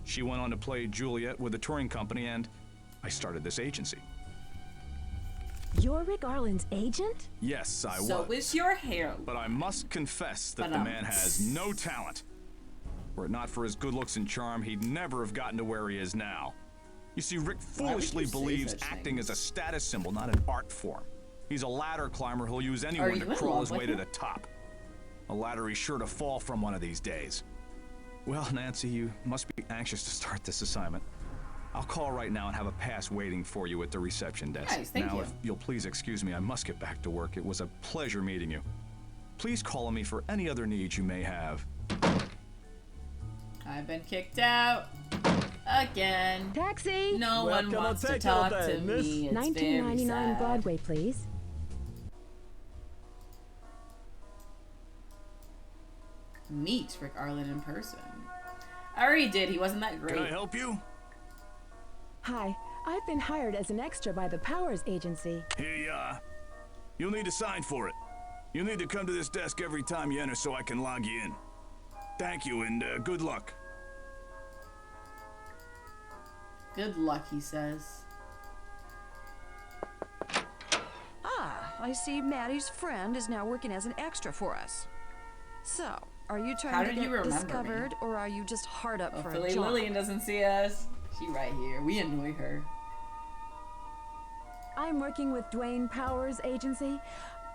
She went on to play Juliet with a touring company, and I started this agency. You're Rick Arlen's agent? Yes, I So was. is your hair. But I must confess that the Ba-dum. man has no talent. Were it not for his good looks and charm, he'd never have gotten to where he is now. You see, Rick Why would foolishly you say believes such acting things? is a status symbol, not an art form. He's a ladder climber who'll use anyone you to in crawl love his with way to him? the top. A ladder he's sure to fall from one of these days. Well, Nancy, you must be anxious to start this assignment. I'll call right now and have a pass waiting for you at the reception desk. Nice, thank now, you. if you'll please excuse me, I must get back to work. It was a pleasure meeting you. Please call on me for any other needs you may have. I've been kicked out. Again. Taxi! No Where one can I wants to take you talk today, to miss? me. It's very 1999 sad. Broadway, please. Meet Rick Arlen in person. I already did. He wasn't that great. Can I help you? Hi, I've been hired as an extra by the Powers Agency. Here you are. You'll need to sign for it. You'll need to come to this desk every time you enter so I can log you in. Thank you, and good luck. Good luck, he says. Ah, I see Maddie's friend is now working as an extra for us. So, are you How trying to did you get remember me? discovered, or are you just hard up for a Hopefully job? Lillian doesn't see us. She right here. We annoy her. I'm working with Dwayne Powers Agency.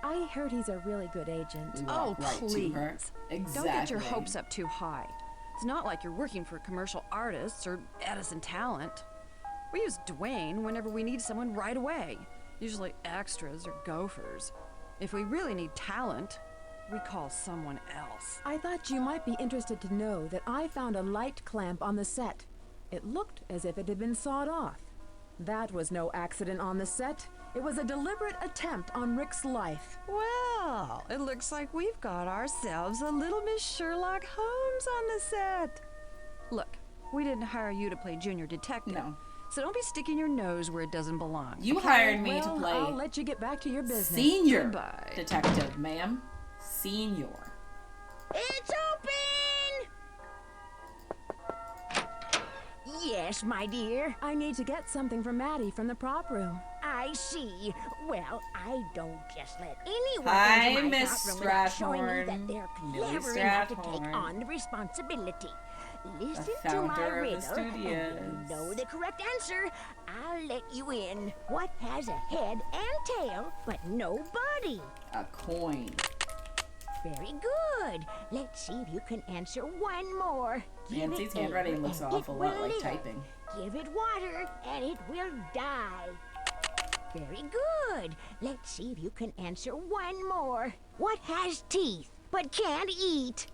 I heard he's a really good agent. We Oh, walk right please. to her. Exactly. Don't get your hopes up too high. It's not like you're working for commercial artists or Edison Talent. We use Dwayne whenever we need someone right away, usually extras or gophers. If we really need talent, we call someone else. I thought you might be interested to know that I found a light clamp on the set. It looked as if it had been sawed off. That was no accident on the set. It was a deliberate attempt on Rick's life. Well, it looks like we've got ourselves a little Miss Sherlock Holmes on the set. Look, we didn't hire you to play junior detective. No. So don't be sticking your nose where it doesn't belong. You okay? hired me to Well, play I'll let you get back to your business. senior Goodbye. detective, ma'am. Senior. It's open! Yes, my dear. I need to get something for Maddie from the prop room. I see. Well, I don't just let anyone Hi, into my Miss prop room without showing you Strathmore. that they're Millie clever enough to take Strathmore. on the responsibility. Listen The to my founder of riddle, the and studios. when you know the correct answer, I'll let you in. What has a head and tail, but no body? A coin. Very good. Let's see if you can answer one more. Give Nancy's it air, handwriting looks an and it awful lot will like live. typing. Give it water, and it will die. Very good. Let's see if you can answer one more. What has teeth but can't eat?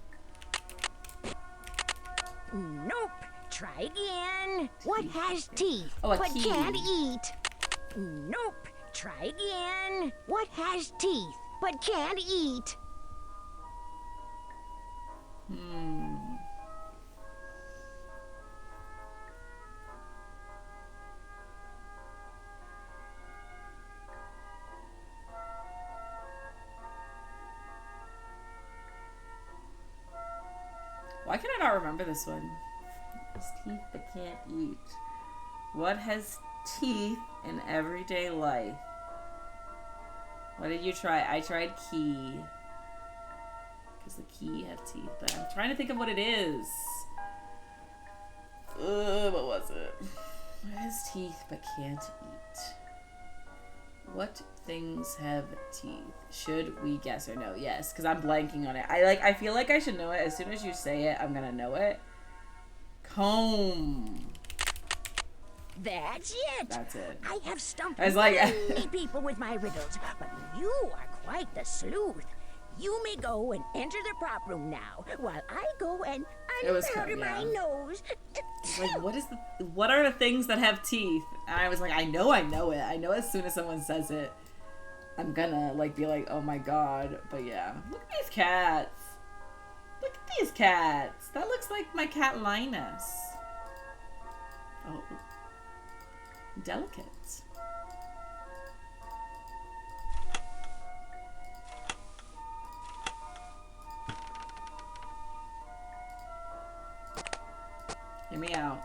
Nope. Try again. What has teeth Oh, a but key. can't eat? Nope. Try again. What has teeth but can't eat? Why can I not remember this one? Has teeth but can't eat. What has teeth in everyday life? What did you try? I tried key. Because the key had teeth, but I'm trying to think of what it is. What was it? What has teeth but can't eat? What things have teeth? Should we guess or no? Yes, because I'm blanking on it. I feel like I should know it. As soon as you say it, I'm gonna know it. Comb. That's it. That's it. I have stumped I was like- many people with my riddles, but you are quite the sleuth. You may go and enter the prop room now, while I go and It was powder fun, my yeah. nose. Like, what are the things that have teeth? And I was like, I know it. I know as soon as someone says it, I'm gonna like be like, oh my god. But yeah, look at these cats. Look at these cats. That looks like my cat Linus. Oh, delicate. Hear me out.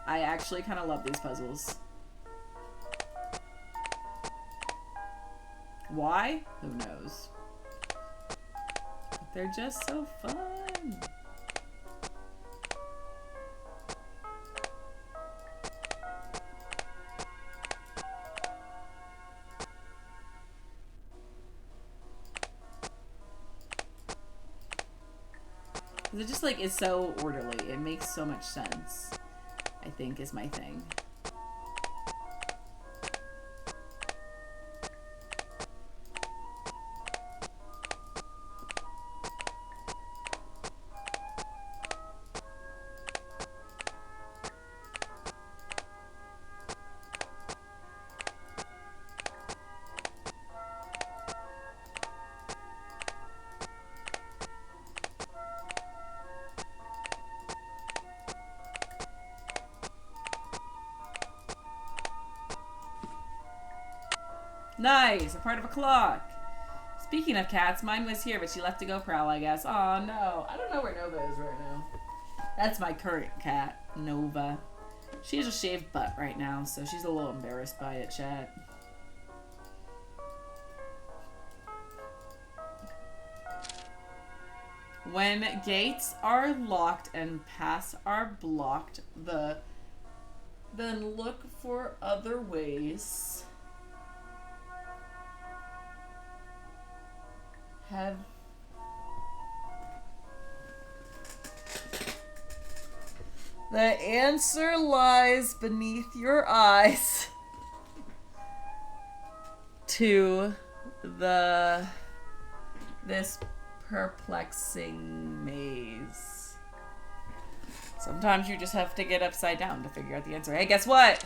I actually kind of love these puzzles. Why? Who knows? But they're just so fun. It just like is so orderly. It makes so much sense, I think, is my thing. Nice! A part of a clock! Speaking of cats, mine was here, but she left to go prowl, I guess. Oh no. I don't know where Nova is right now. That's my current cat, Nova. She has a shaved butt right now, so she's a little embarrassed by it, chat. When gates are locked and paths are blocked, then look for other ways. The answer lies beneath your eyes to this perplexing maze. Sometimes you just have to get upside down to figure out the answer. Hey, guess what?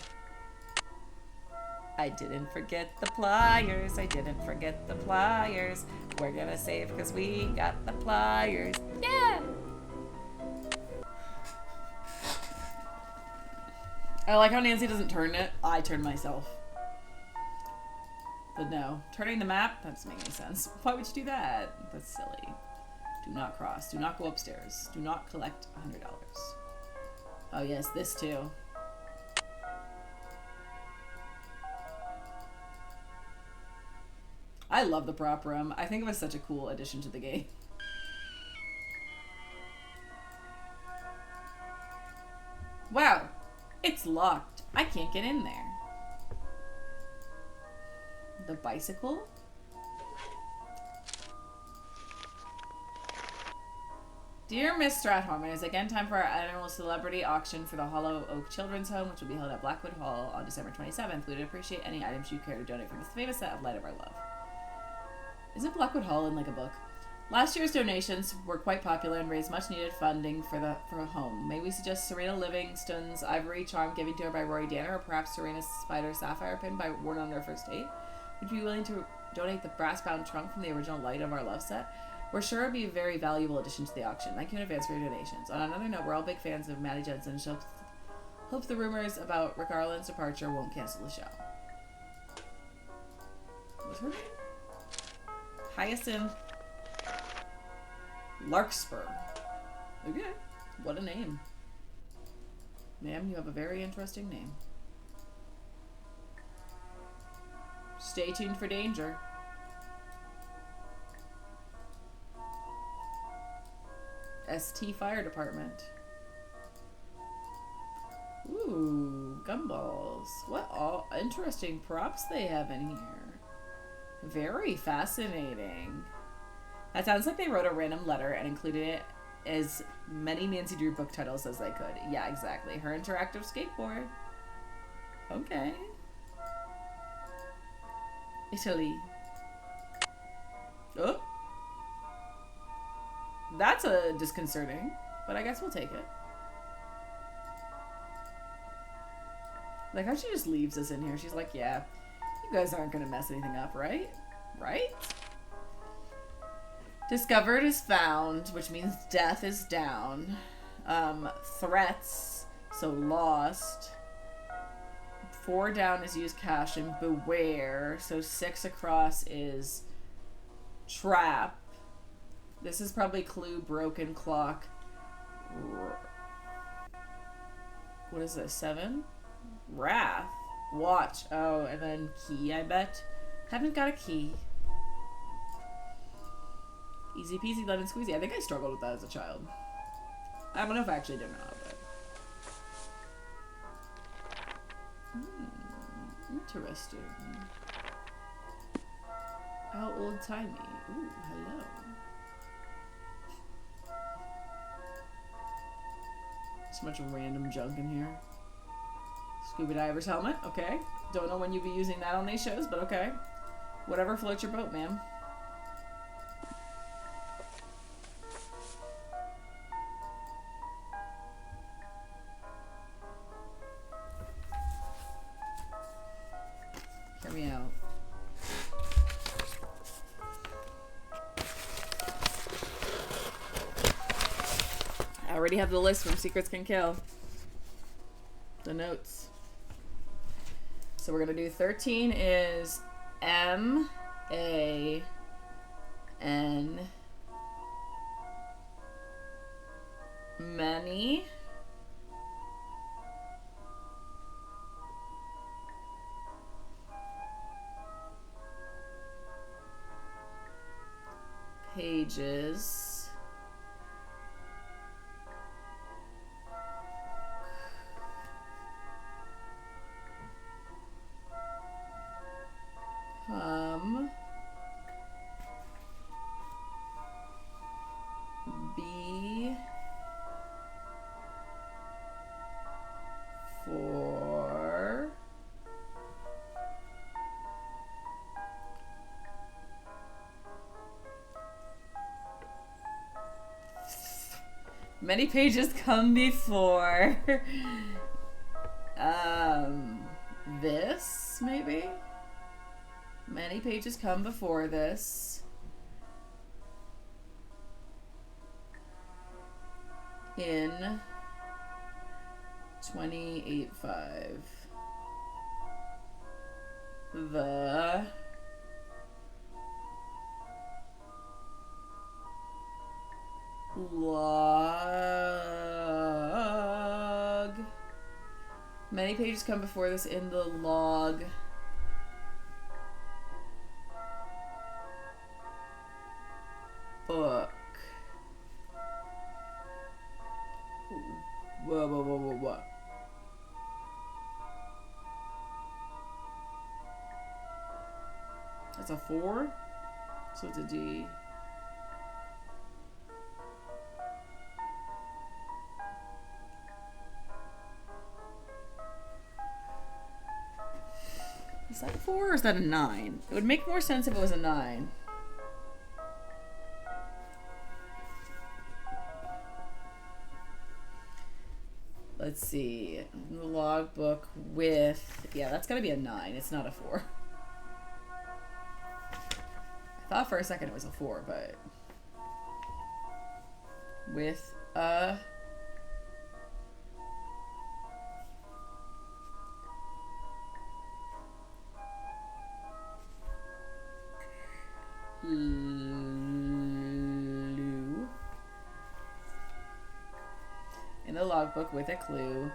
I didn't forget the pliers. I didn't forget the pliers. We're gonna save because we got the pliers. Yeah! I like how Nancy doesn't turn it. I turn myself. But no. Turning the map? That doesn't make any sense. Why would you do that? That's silly. Do not cross. Do not go upstairs. Do not collect $100. Oh yes, this too. I love the prop room. I think it was such a cool addition to the game. Wow, it's locked. I can't get in there. The bicycle? Dear Miss Stratholm, it is again time for our annual celebrity auction for the Hollow Oak Children's Home, which will be held at Blackwood Hall on December 27th. We would appreciate any items you care to donate from this famous set of Light of Our Love. Isn't Blackwood Hall in like a book? Last year's donations were quite popular and raised much needed funding for a home. May we suggest Serena Livingston's ivory charm given to her by Rory Danner, or perhaps Serena's spider sapphire pin worn on their first date? Would you be willing to donate the brass-bound trunk from the original Light of Our Love set? We're sure it'd be a very valuable addition to the auction. Thank you in advance for your donations. On another note, we're all big fans of Maddie Jensen and hope the rumors about Rick Arlen's departure won't cancel the show. What's her name? Hyacinth Larkspur. Okay. What a name. Ma'am, you have a very interesting name. Stay tuned for danger. ST Fire Department. Ooh, gumballs. What all interesting props they have in here. Very fascinating. That sounds like they wrote a random letter and included it as many Nancy Drew book titles as they could. Yeah, exactly. Her interactive skateboard. Okay. Italy. Oh. That's a disconcerting, but I guess we'll take it. Like how she just leaves us in here. She's like, yeah, you guys aren't gonna mess anything up, right? Right? Discovered is found, which means death is down. Threats, so lost. 4 down is use cash and beware. So 6 across is trap. This is probably clue, broken clock. What is this? 7? Wrath. Watch. Oh, and then key, I bet. Haven't got a key. Easy peasy lemon squeezy. I think I struggled with that as a child. I don't know if I actually did or not, but... interesting. How old-timey. Ooh, hello. So much random junk in here. Scuba diver's helmet, okay. Don't know when you'd be using that on these shows, but okay. Whatever floats your boat, ma'am. Hear me out. I already have the list from Secrets Can Kill. The notes. So we're gonna do 13 is M-A-N many pages be for many pages come before this, maybe? Many pages come before this. In 28.5. The log Many pages come before this in the log. Book. Whoa, whoa, whoa, whoa, whoa. That's a 4? So it's a D. Is that a 4 or is that a 9? It would make more sense if it was a 9. Let's see. The logbook with... Yeah, that's gotta be a 9. It's not a 4. I thought for a second it was a 4, but... With a... In the logbook with a clue.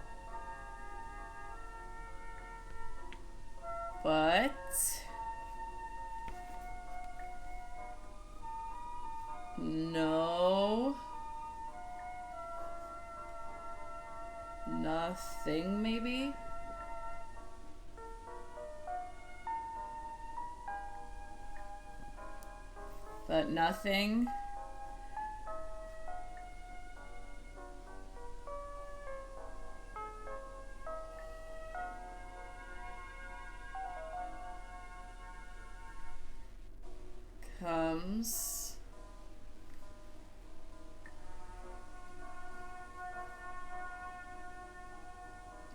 But no, nothing maybe. But nothing. Comes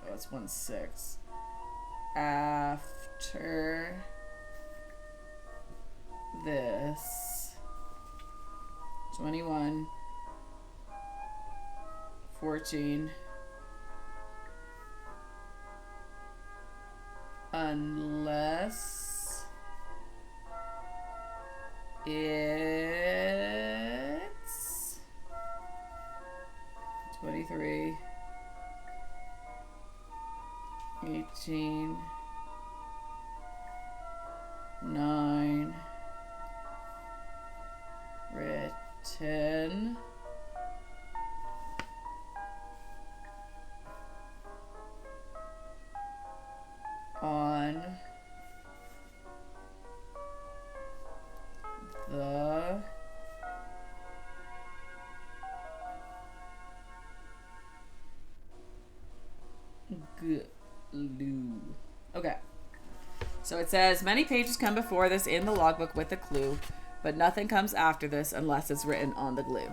oh, it's 1/6 after this 21 14 unless it's 23 18 9 written on the glue. Okay. So it says, many pages come before this in the logbook with a clue, but nothing comes after this unless it's written on the glue.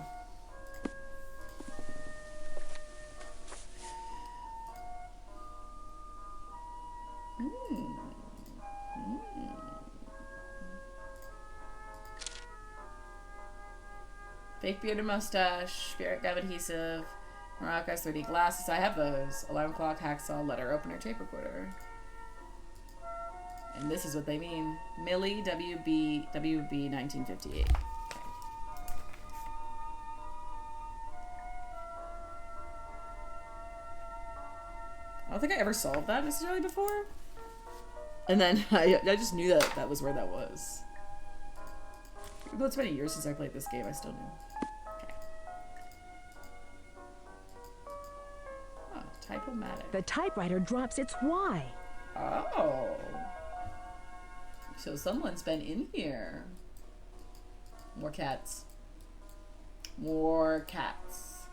Fake beard and mustache, spirit gum adhesive, Morocco's 3D glasses. I have those. Alarm clock, hacksaw, letter opener, tape recorder. And this is what they mean. Millie, WB 1958. I don't think I ever solved that necessarily before. And then I just knew that that was where that was. Even though it's been a year since I played this game, I still knew. Okay. Oh, typomatic. The typewriter drops its Y. Oh. So someone's been in here. More cats. More cats.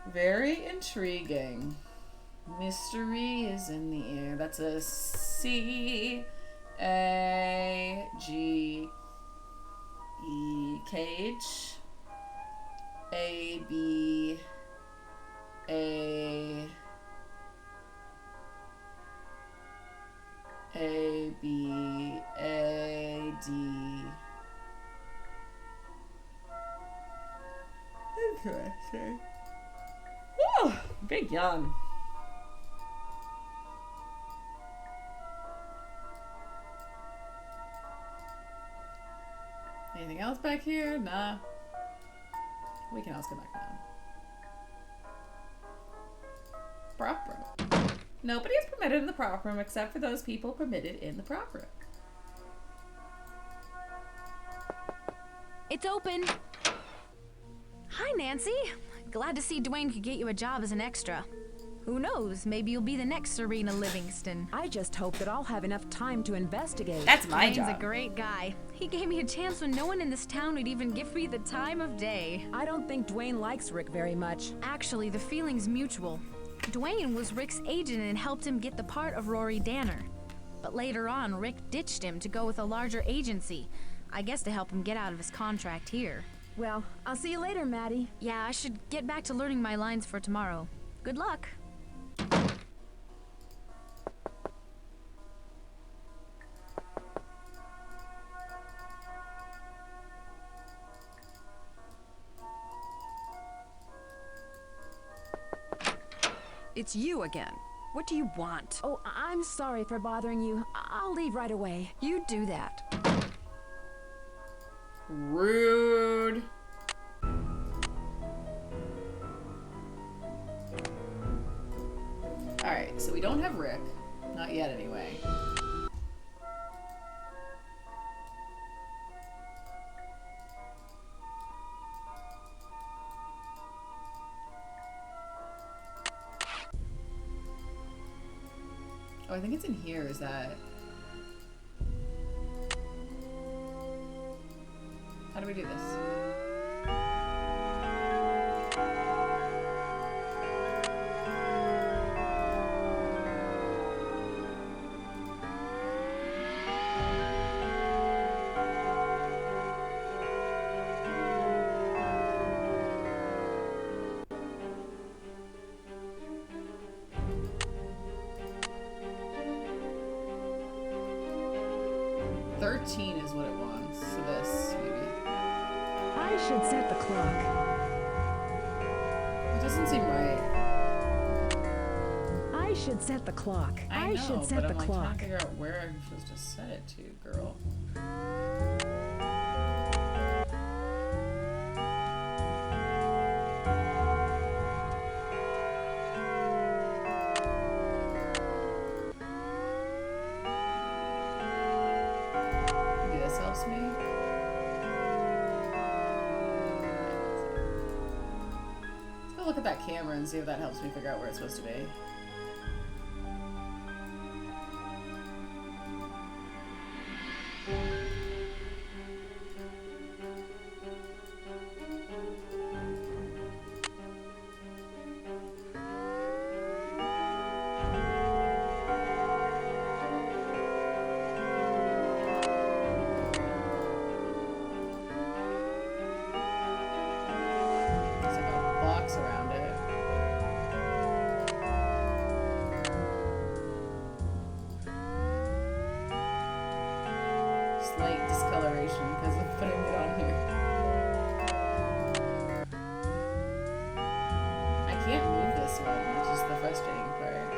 Very intriguing. Mystery is in the air. That's a C A G E cage. A B A A B A D. Interesting. Woo! Big yawn. Anything else back here? Nah. We can always come back now. prop room. Nobody is permitted in the prop room except for those people permitted in the prop room. It's open. Hi, Nancy. Glad to see Dwayne could get you a job as an extra. Who knows, maybe you'll be the next Serena Livingston. I just hope that I'll have enough time to investigate. That's my Dwayne's job. a great guy. He gave me a chance when no one in this town would even give me the time of day. I don't think Dwayne likes Rick very much. Actually, the feeling's mutual. Dwayne was Rick's agent and helped him get the part of Rory Danner. But later on, Rick ditched him to go with a larger agency. I guess to help him get out of his contract here. Well, I'll see you later, Maddie. Yeah, I should get back to learning my lines for tomorrow. Good luck. It's you again. What do you want? Oh, I'm sorry for bothering you. I'll leave right away. You do that. Rude. Alright, so we don't have Rick. Not yet, anyway. Oh, I think it's in here, is that... How do we do this? Is what it wants. So this, maybe. I should set the clock. It doesn't seem right. I should set the clock. I know, should set but the I'm like clock. trying to figure out where I'm supposed to set it to, girl. Me. Let's go look at that camera and see if that helps me figure out where it's supposed to be. Around it. Slight discoloration because of putting it on here. I can't move this one, which is the frustrating part.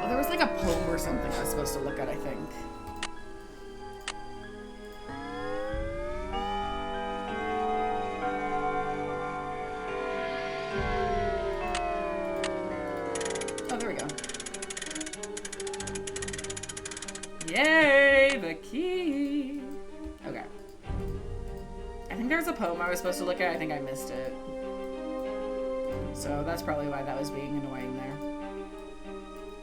There was like a poem or something I was supposed to look at, I think. Oh, there we go. Yay, the key. Okay. I think there's a poem I was supposed to look at. I think I missed it. So that's probably why that was being annoying there.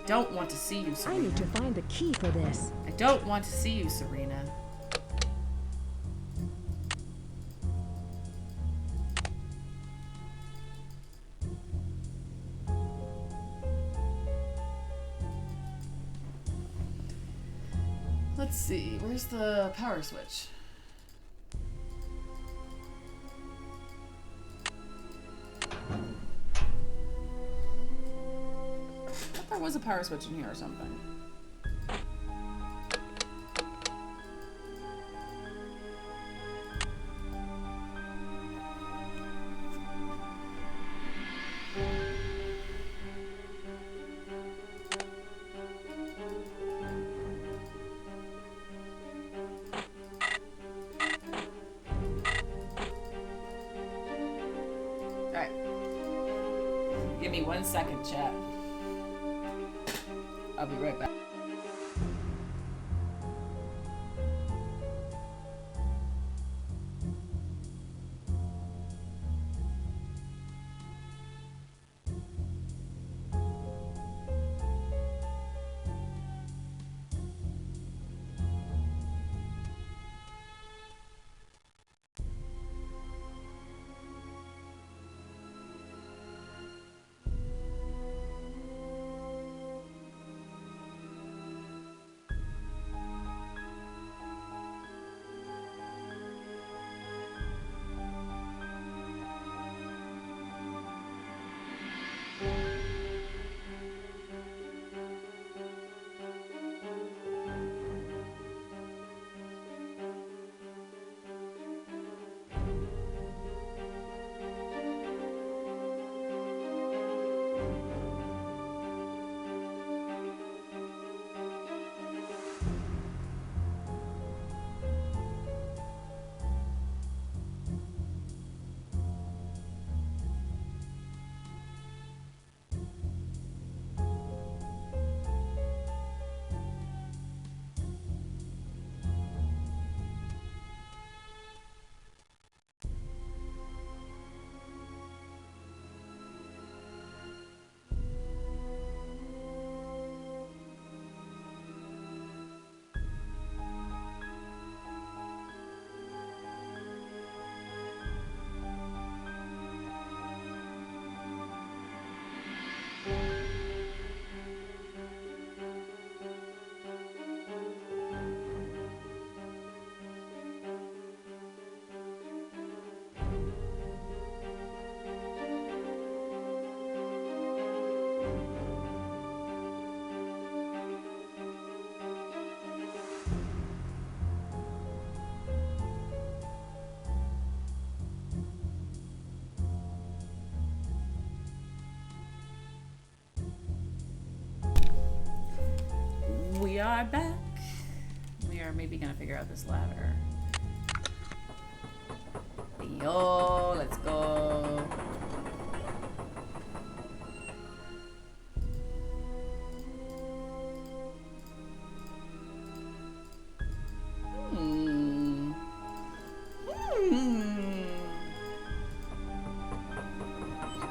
Don't want to see you, Serena. I need to find a key for this. I don't want to see you, Serena. Let's see, where's the power switch? There was a power switch in here or something. 1 second, chat. I'll be right back. We are back. We are maybe gonna figure out this ladder. Yo, let's go.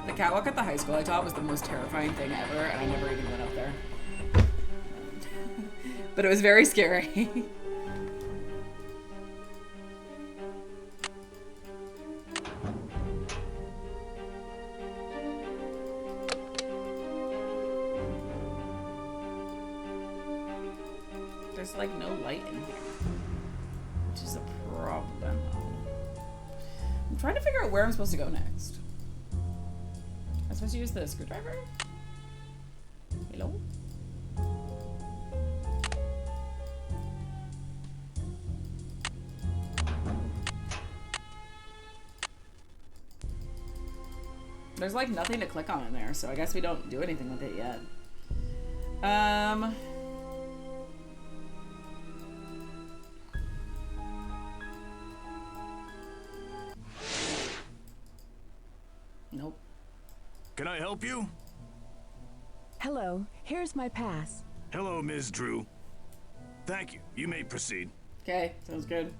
The catwalk at the high school I taught was the most terrifying thing ever, and I never even went up there. But it was very scary. There's like no light in here, which is a problem. I'm trying to figure out where I'm supposed to go next. I'm supposed to use the screwdriver? Hello? There's like nothing to click on in there, so I guess we don't do anything with it yet. Nope. Can I help you? Hello, here's my pass. Hello, Ms. Drew. Thank you. You may proceed. Okay, sounds good.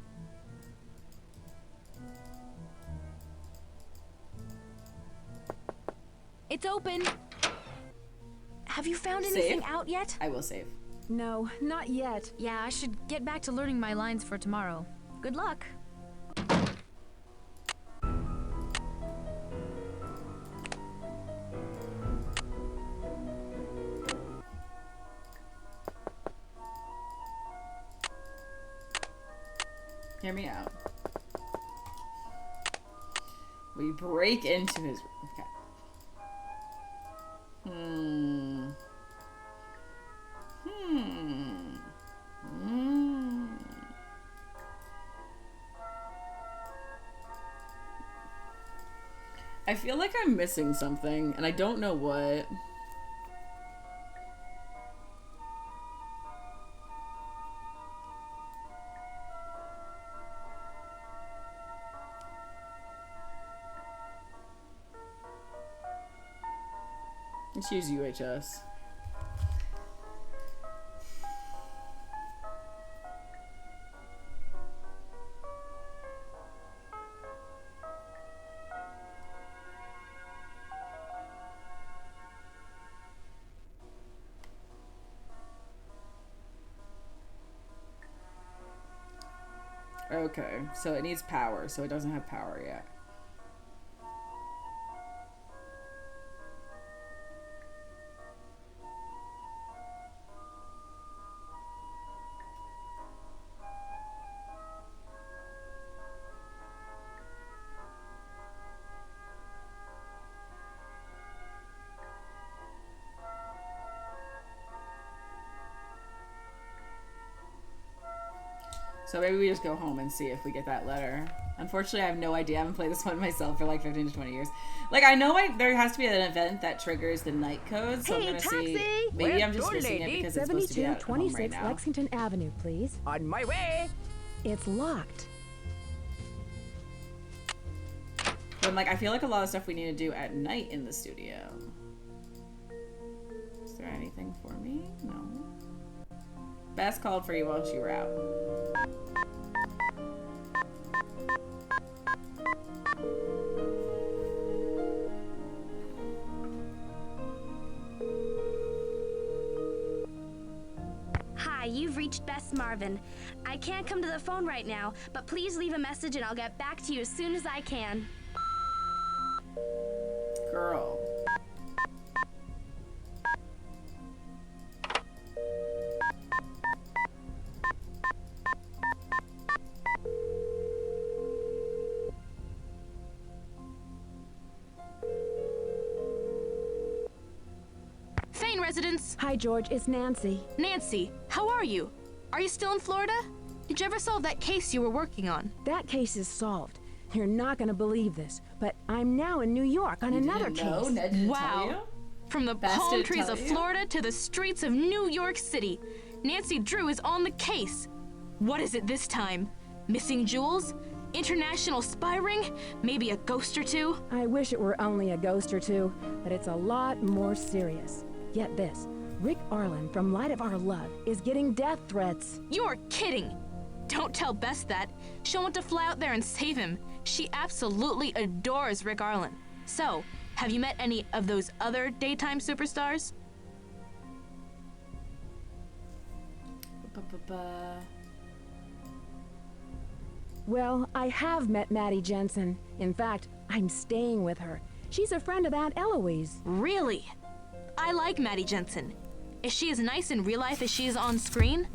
It's open. Have you found anything Save? out yet? I will save. No, not yet. Yeah, I should get back to learning my lines for tomorrow. Good luck. Hear me out. We break into his... Okay. I feel like I'm missing something, and I don't know what. Let's use UHS. Okay, so it needs power, so it doesn't have power yet. So maybe we just go home and see if we get that letter. Unfortunately, I have no idea. I haven't played this one myself for like 15 to 20 years. Like, I know there has to be an event that triggers the night code, so I'm gonna see. Maybe I'm just missing it because it's supposed to be at home right now. Lexington Avenue, please. On my way. It's locked. But like, I feel like a lot of stuff we need to do at night in the studio. Is there anything for me? No. Bess called for you while you were out. Hi, you've reached Bess Marvin. I can't come to the phone right now, but please leave a message and I'll get back to you as soon as I can. Girl. Fane residence. Hi, George. It's Nancy. Nancy, how are you? Are you still in Florida? Did you ever solve that case you were working on? That case is solved. You're not gonna believe this, but I'm now in New York on another case. Ned didn't tell Wow. you? From the Bess palm didn't trees tell of you? Florida to the streets of New York City, Nancy Drew is on the case. What is it this time? Missing jewels? International spy ring? Maybe a ghost or two? I wish it were only a ghost or two, but it's a lot more serious. Get this. Rick Arlen from Light of Our Love is getting death threats. You're kidding! Don't tell Bess that. She'll want to fly out there and save him. She absolutely adores Rick Arlen. So, have you met any of those other daytime superstars? Well, I have met Maddie Jensen. In fact, I'm staying with her. She's a friend of Aunt Eloise. Really? I like Maddie Jensen. Is she as nice in real life as she is on screen?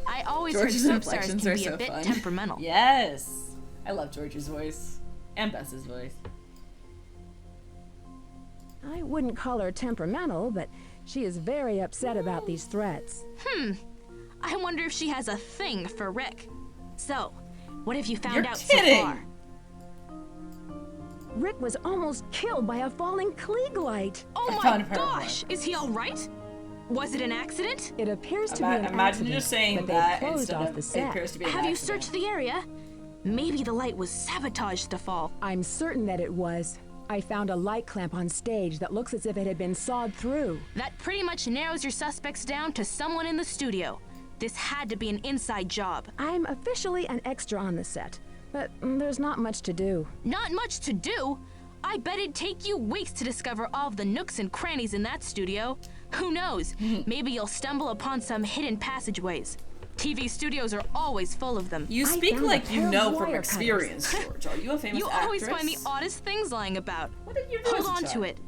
I always George's heard soap stars inflections can are be so a bit fun. temperamental. Yes. I love George's voice. And Bess's voice. I wouldn't call her temperamental, but she is very upset about these threats. I wonder if she has a thing for Rick. So, what have you found You're out kidding. so far? Rick was almost killed by a falling Klieg light. Oh I my found her gosh! Is he alright? Was it an accident? It appears to be an Imagine accident, just saying but that they've closed instead off of the it set. appears to be an Have you accident. searched the area? Maybe the light was sabotaged to fall. I'm certain that it was. I found a light clamp on stage that looks as if it had been sawed through. That pretty much narrows your suspects down to someone in the studio. This had to be an inside job. I'm officially an extra on the set, but there's not much to do. Not much to do? I bet it'd take you weeks to discover all of the nooks and crannies in that studio. Who knows? Maybe you'll stumble upon some hidden passageways. TV studios are always full of them. You I speak found a like you pair of know from wire experience, George. Are you a famous You actress? always find the oddest things lying about. What did you do Hold as a on to child? it.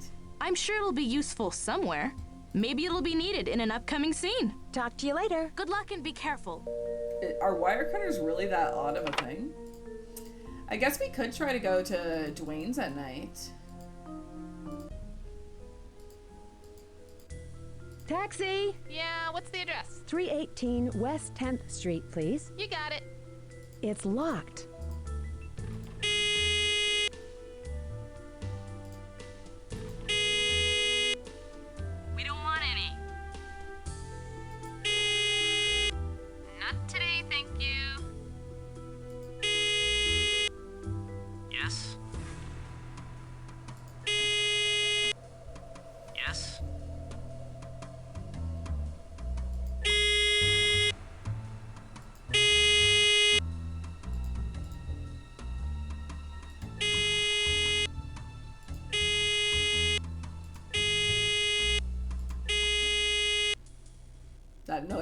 I'm sure it'll be useful somewhere. Maybe it'll be needed in an upcoming scene. Talk to you later. Good luck and be careful. Are wire cutters really that odd of a thing? I guess we could try to go to Dwayne's at night. Taxi! Yeah, what's the address? 318 West 10th Street, please. You got it. It's locked. We don't want any. Not today, thank you. Yes? Yes?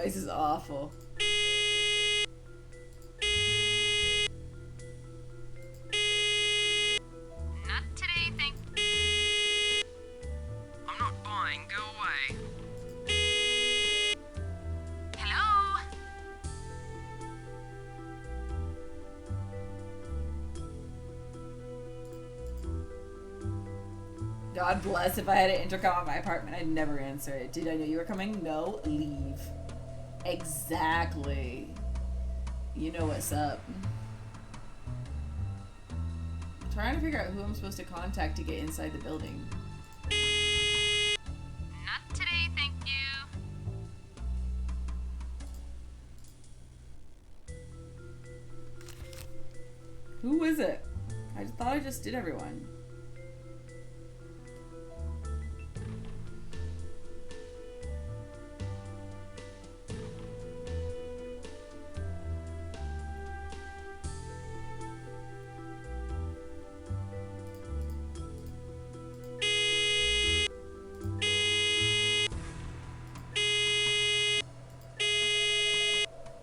voice is awful. Not today, thank I'm not buying. Go away. Hello? God bless if I had an intercom at my apartment, I'd never answer it. Did I know you were coming? No, leave. Exactly. You know what's up. I'm trying to figure out who I'm supposed to contact to get inside the building. Not today, thank you. Who is it? I thought I just did everyone.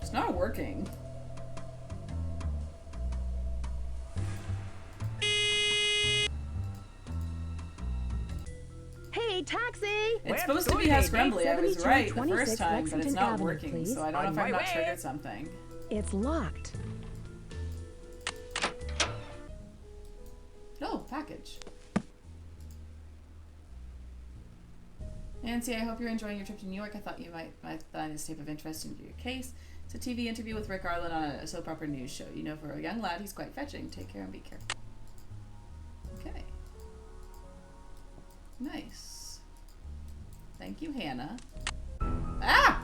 It's not working. Hey, taxi! It's supposed to be how scrambly. I was right the first time, but it's not working, so I don't know if I've not triggered something. It's locked. Oh, package. Nancy, I hope you're enjoying your trip to New York. I thought you might find this type of interest in your case. It's a TV interview with Rick Arlen on a soap opera news show. You know, for a young lad, he's quite fetching. Take care and be careful. Okay. Nice. Thank you, Hannah. Ah!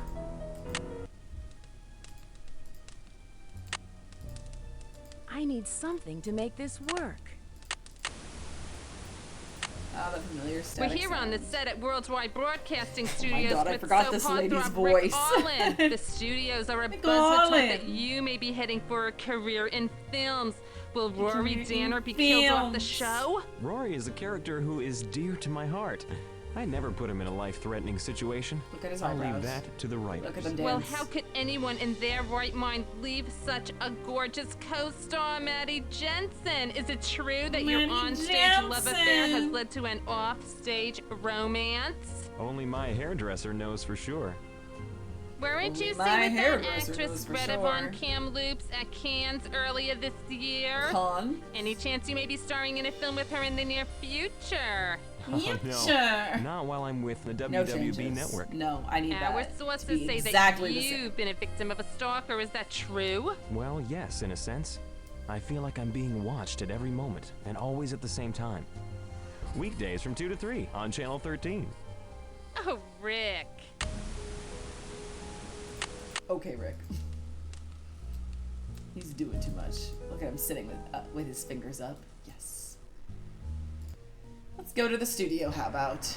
I need something to make this work. Oh, the familiar We're static here on the sound. set at Worldwide Broadcasting my Studios God, I with forgot soap this heartthrob lady's Rick voice. Arlen. The studios are abuzz with talk that you may be heading for a career in films. Will Rory Danner be killed off the show? Rory is a character who is dear to my heart. I never put him in a life-threatening situation. Look at his I'll eyebrows. leave that to the writers. Look at them Well, dance. how could anyone in their right mind leave such a gorgeous co-star, Maddie Jensen? Is it true that your Maddie on-stage love affair has Jensen. led to an off-stage romance? Only my hairdresser knows for sure. Weren't you My seen with that hairdresser actress knows for Greta sure. Von Kamloops at Cannes earlier this year? Con? Any chance you may be starring in a film with her in the near future? Oh, no. Not while I'm with the No WWB changes. network. No, I need Our that. sources to be say exactly that the same. you've been a victim of a stalker. Is that true? Well, yes, in a sense. I feel like I'm being watched at every moment, and always at the same time. Weekdays from 2 to 3 on Channel 13. Oh, Rick. Okay, Rick. He's doing too much. Look at him sitting with his fingers up. Yes. Let's go to the studio. How about?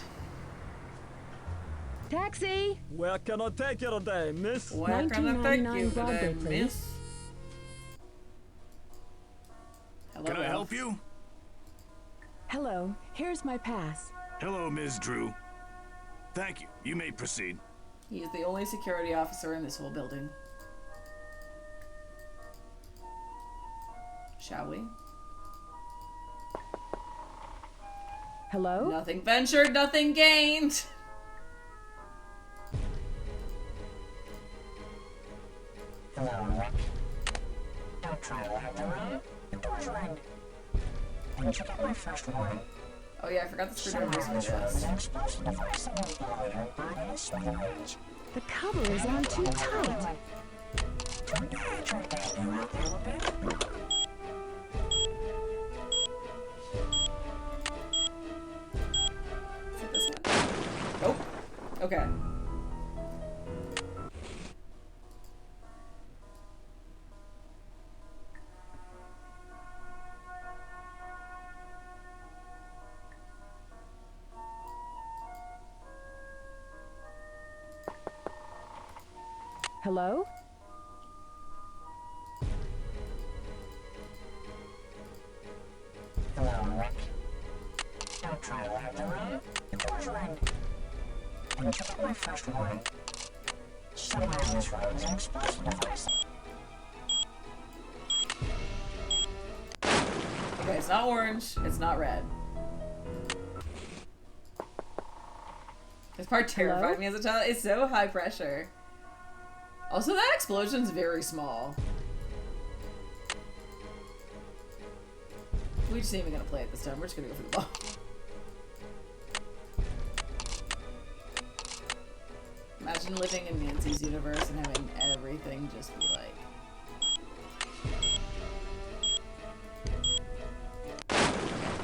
Taxi! Where can I take you today, miss? Where can I take you 1999 Broadway, today, please. miss? Hello, Can I Ralph. help you? Hello, here's my pass. Hello, Ms. Drew. Thank you. You may proceed. He is the only security officer in this whole building. Shall we? Hello? Nothing ventured, nothing gained. Don't try to have the room. The door's locked. Didn't you get my first warning? Oh yeah, I forgot the screwdriver's in the chest. The cover is on too tight. Is it this one? Nope. Okay. Hello? Hello, Rick. Don't try to have the room. The door's locked. Didn't you get my first warning? Somewhere on this road is an explosive device. Okay, it's not orange, it's not red. This part terrified me as a child. It's so high pressure. Also, that explosion's very small. We just ain't even gonna play it this time. We're just gonna go for the ball. Imagine living in Nancy's universe and having everything just be like...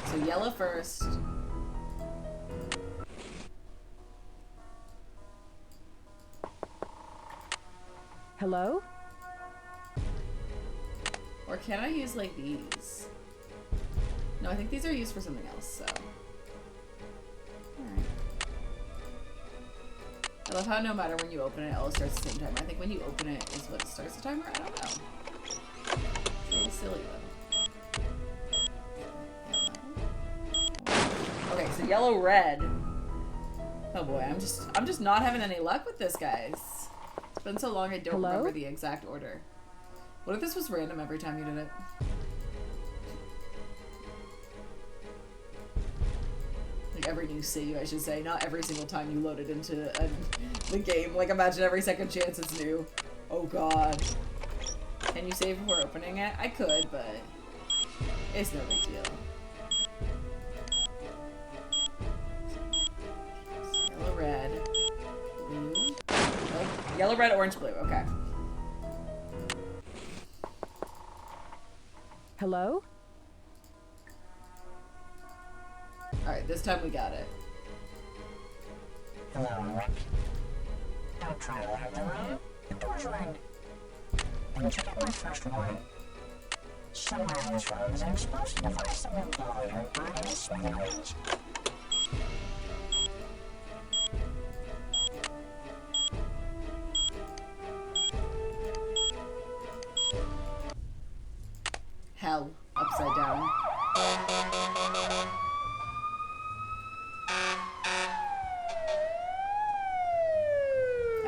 So yellow first. Hello? Or can I use like these? No, I think these are used for something else, so. Alright. I love how no matter when you open it, it all starts at the same time. I think when you open it is what starts the timer? I don't know. It's a little silly though. Okay, so yellow, red. Oh boy, I'm just not having any luck with this, guys. It's been so long I don't remember the exact order. What if this was random every time you did it? Like every new save, I should say. Not every single time you load it into the game. Like imagine every second chance it's new. Oh god. Can you save before opening it? I could, but it's no big deal. Yellow, red, blue. Oh, yellow, red, orange, blue. Okay. Hello? Alright, this time we got it. Hello, Rick. Don't try to run the room. The door's locked. And check out my first warning. Somewhere on this road is an explosive device that will blow your body to smithereens. Hell, upside down.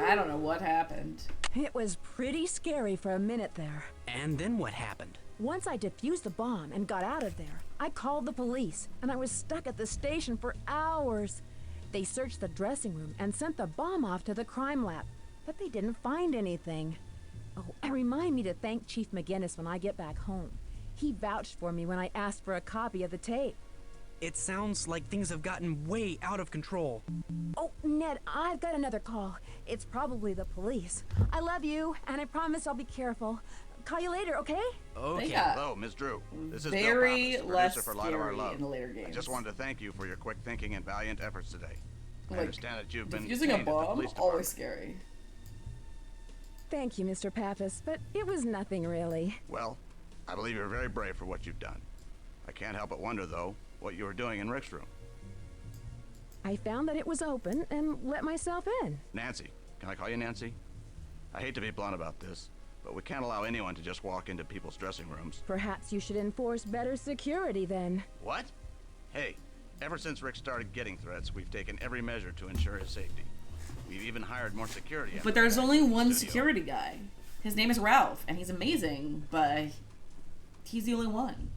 I don't know what happened. It was pretty scary for a minute there. And then what happened? Once I defused the bomb and got out of there, I called the police, and I was stuck at the station for hours. They searched the dressing room and sent the bomb off to the crime lab, but they didn't find anything. Oh, and remind me to thank Chief McGinnis when I get back home. He vouched for me when I asked for a copy of the tape. It sounds like things have gotten way out of control. Oh, Ned, I've got another call. It's probably the police. I love you, and I promise I'll be careful. Call you later, okay? Okay. Hello, Ms. Drew. This is very Bill Pappas, less producer for Light of Our scary Love. in the later games. I just wanted to thank you for your quick thinking and valiant efforts today. I Like, understand that you've been using a detained at the bomb, police always department. scary. Thank you, Mr. Pappas, but it was nothing really. Well, I believe you're very brave for what you've done. I can't help but wonder, though, what you were doing in Rick's room. I found that it was open and let myself in. Nancy. Can I call you Nancy? I hate to be blunt about this, but we can't allow anyone to just walk into people's dressing rooms. Perhaps you should enforce better security then. What? Hey, ever since Rick started getting threats, we've taken every measure to ensure his safety. We've even hired more security. But there's only one security guy. His name is Ralph, and he's amazing, but he's the only one.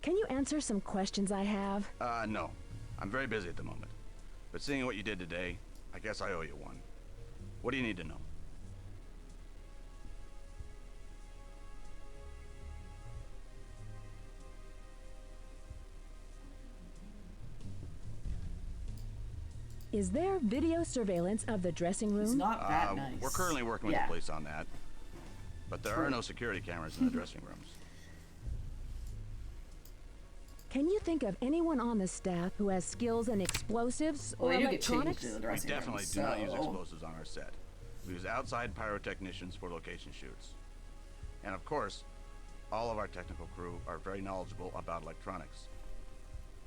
Can you answer some questions I have? No. I'm very busy at the moment. But seeing what you did today, I guess I owe you one. What do you need to know? Is there video surveillance of the dressing room? It's not that nice. We're currently working with Yeah. the police on that. But there are no security cameras in the dressing rooms. Can you think of anyone on the staff who has skills in explosives Well, or they do get changed electronics? in the We dressing definitely room, do not use so- explosives on our set. We use outside pyrotechnicians for location shoots. And of course, all of our technical crew are very knowledgeable about electronics.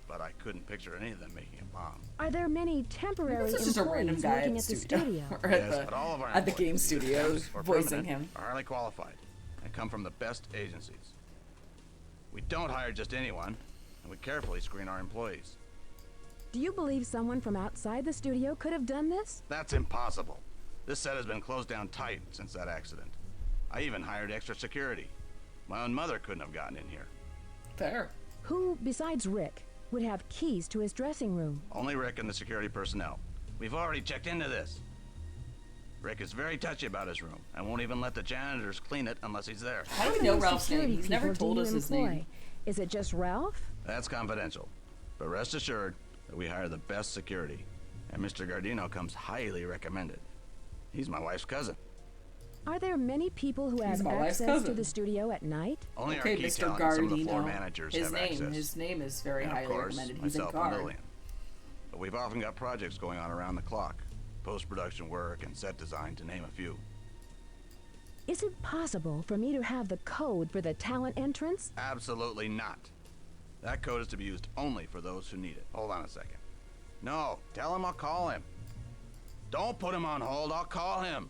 But I couldn't picture any of them making a bomb. Are there many temporary This is just a random employees guy working at at the studio. studio? Or Yes, at but all of our the game employees, studio, temps or voicing permanent, him. are highly qualified and come from the best agencies. We don't hire just anyone, and we carefully screen our employees. Do you believe someone from outside the studio could have done this? That's impossible. This set has been closed down tight since that accident. I even hired extra security. My own mother couldn't have gotten in here. Fair. Who, besides Rick, would have keys to his dressing room? Only Rick and the security personnel. We've already checked into this. Rick is very touchy about his room and won't even let the janitors clean it unless he's there. How do we know Ralph's name? He's never told us his name. Is it just Ralph? That's confidential. But rest assured that we hire the best security. And Mr. Gardino comes highly recommended. He's my wife's cousin. Are there many people who have my wife's access cousin. to the studio at night? Only Okay, our key Mr. talent and some of the floor Gardino. managers His have name, access. his name is very And highly of course, recommended. He's a myself and guard. Lillian. But we've often got projects going on around the clock. Post-production work and set design, to name a few. Is it possible for me to have the code for the talent entrance? Absolutely not. That code is to be used only for those who need it. Hold on a second. No, tell him I'll call him. Don't put him on hold, I'll call him.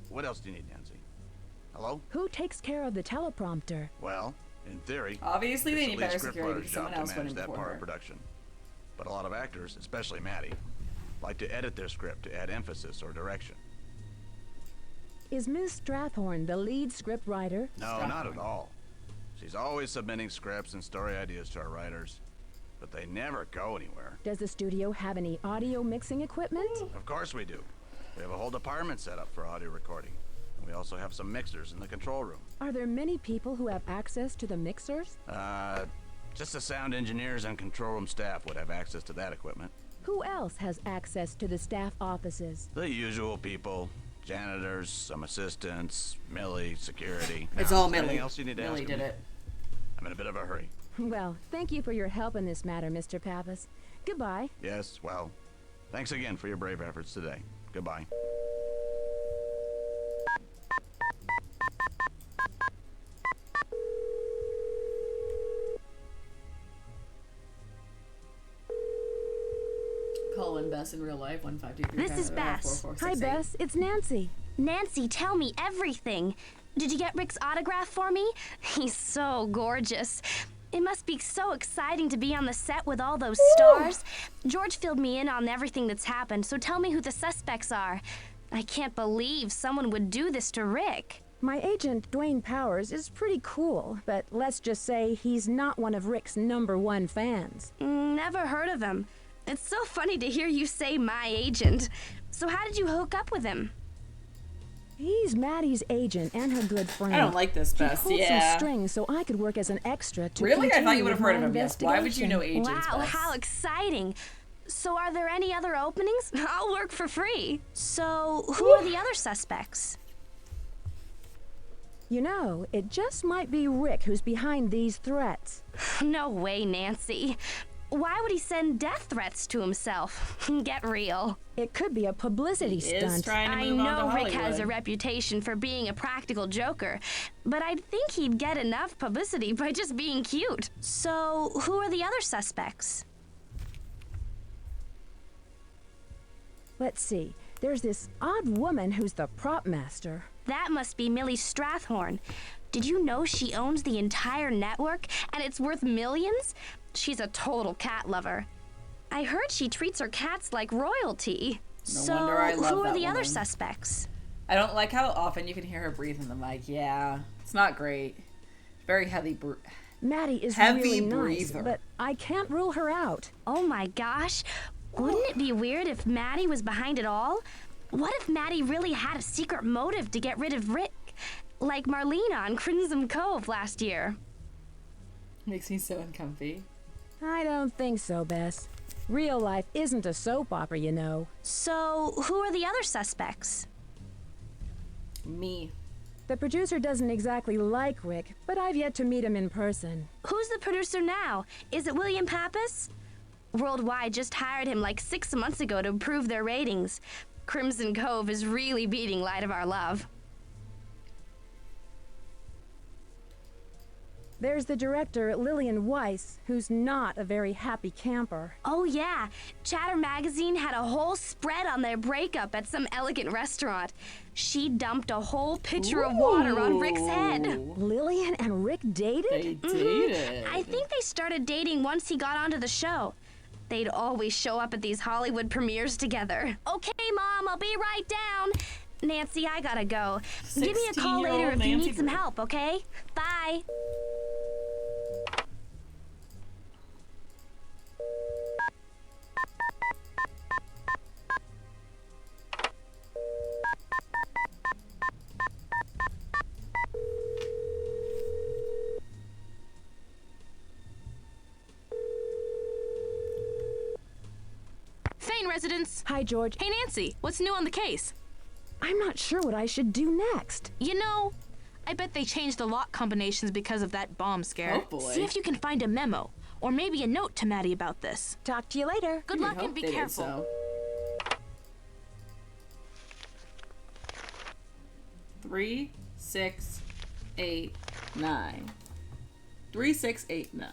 What else do you need, Nancy? Hello? Who takes care of the teleprompter? Well, in theory, Obviously, they it's need the lead better scriptwriter's security. job Someone to else went manage in that before part her. of production. But a lot of actors, especially Maddie, like to edit their script to add emphasis or direction. Is Ms. Strathhorn the lead script writer? No, not at all. She's always submitting scripts and story ideas to our writers, but they never go anywhere. Does the studio have any audio mixing equipment? Of course we do. We have a whole department set up for audio recording. And we also have some mixers in the control room. Are there many people who have access to the mixers? Just the sound engineers and control room staff would have access to that equipment. Who else has access to the staff offices? The usual people. Janitors, some assistants, Millie, security. It's all Anything Millie. else you need to Millie ask did me? it. I'm in a bit of a hurry. Well, thank you for your help in this matter, Mr. Pappas. Goodbye. Yes, well, thanks again for your brave efforts today. Goodbye. Call in Bess in real life. 1523. This is Bess. Hi, Bess. It's Nancy. Nancy, tell me everything. Did you get Rick's autograph for me? He's so gorgeous. It must be so exciting to be on the set with all those stars. George filled me in on everything that's happened, so tell me who the suspects are. I can't believe someone would do this to Rick. My agent, Dwayne Powers, is pretty cool, but let's just say he's not one of Rick's #1 fans. Never heard of him. It's so funny to hear you say my agent. So how did you hook up with him? He's Maddie's agent and her good friend. I don't like this, Bess. He pulled Yeah. some strings so I could work as an extra to Really? I thought continue you would have with heard my of him. Yes. Why would you know investigation. agents? Wow, Bess? how exciting. So are there any other openings? I'll work for free. So who are the other suspects? You know, it just might be Rick who's behind these threats. No way, Nancy. Why would he send death threats to himself? Get real. It could be a publicity He is stunt. trying to I move on know to Rick has a Hollywood. reputation for being a practical joker, but I think he'd get enough publicity by just being cute. So, who are the other suspects? Let's see. There's this odd woman who's the prop master. That must be Millie Strathhorn. Did you know she owns the entire network and it's worth millions? She's a total cat lover. I heard she treats her cats like royalty. No wonder I love who are that the other woman. suspects? I don't like how often you can hear her breathe in the mic. Yeah, it's not great. Very heavy. Maddie is Heavy really nice, breather. but I can't rule her out. Oh my gosh. Wouldn't it be weird if Maddie was behind it all? What if Maddie really had a secret motive to get rid of Rick? Like Marlena on Crimson Cove last year. Makes me so uncomfy. I don't think so, Bess. Real life isn't a soap opera, you know. So, who are the other suspects? Me. The producer doesn't exactly like Rick, but I've yet to meet him in person. Who's the producer now? Is it William Pappas? Worldwide just hired him like 6 months ago to improve their ratings. Crimson Cove is really beating Light of Our Love. There's the director, Lillian Weiss, who's not a very happy camper. Oh yeah, Chatter Magazine had a whole spread on their breakup at some elegant restaurant. She dumped a whole pitcher of water on Rick's head. Lillian and Rick dated? They dated. I think they started dating once he got onto the show. They'd always show up at these Hollywood premieres together. Okay, Mom, I'll be right down. Nancy, I gotta go. Give me a call later if you need some help, okay? Bye. Fane residence. Hi, George. Hey, Nancy, what's new on the case? I'm not sure what I should do next. You know, I bet they changed the lock combinations because of that bomb scare. Oh, boy. See if you can find a memo, or maybe a note to Maddie about this. Talk to you later. Good luck and be careful. So. 3, 6, 8, 9. 3, 6, 8, 9.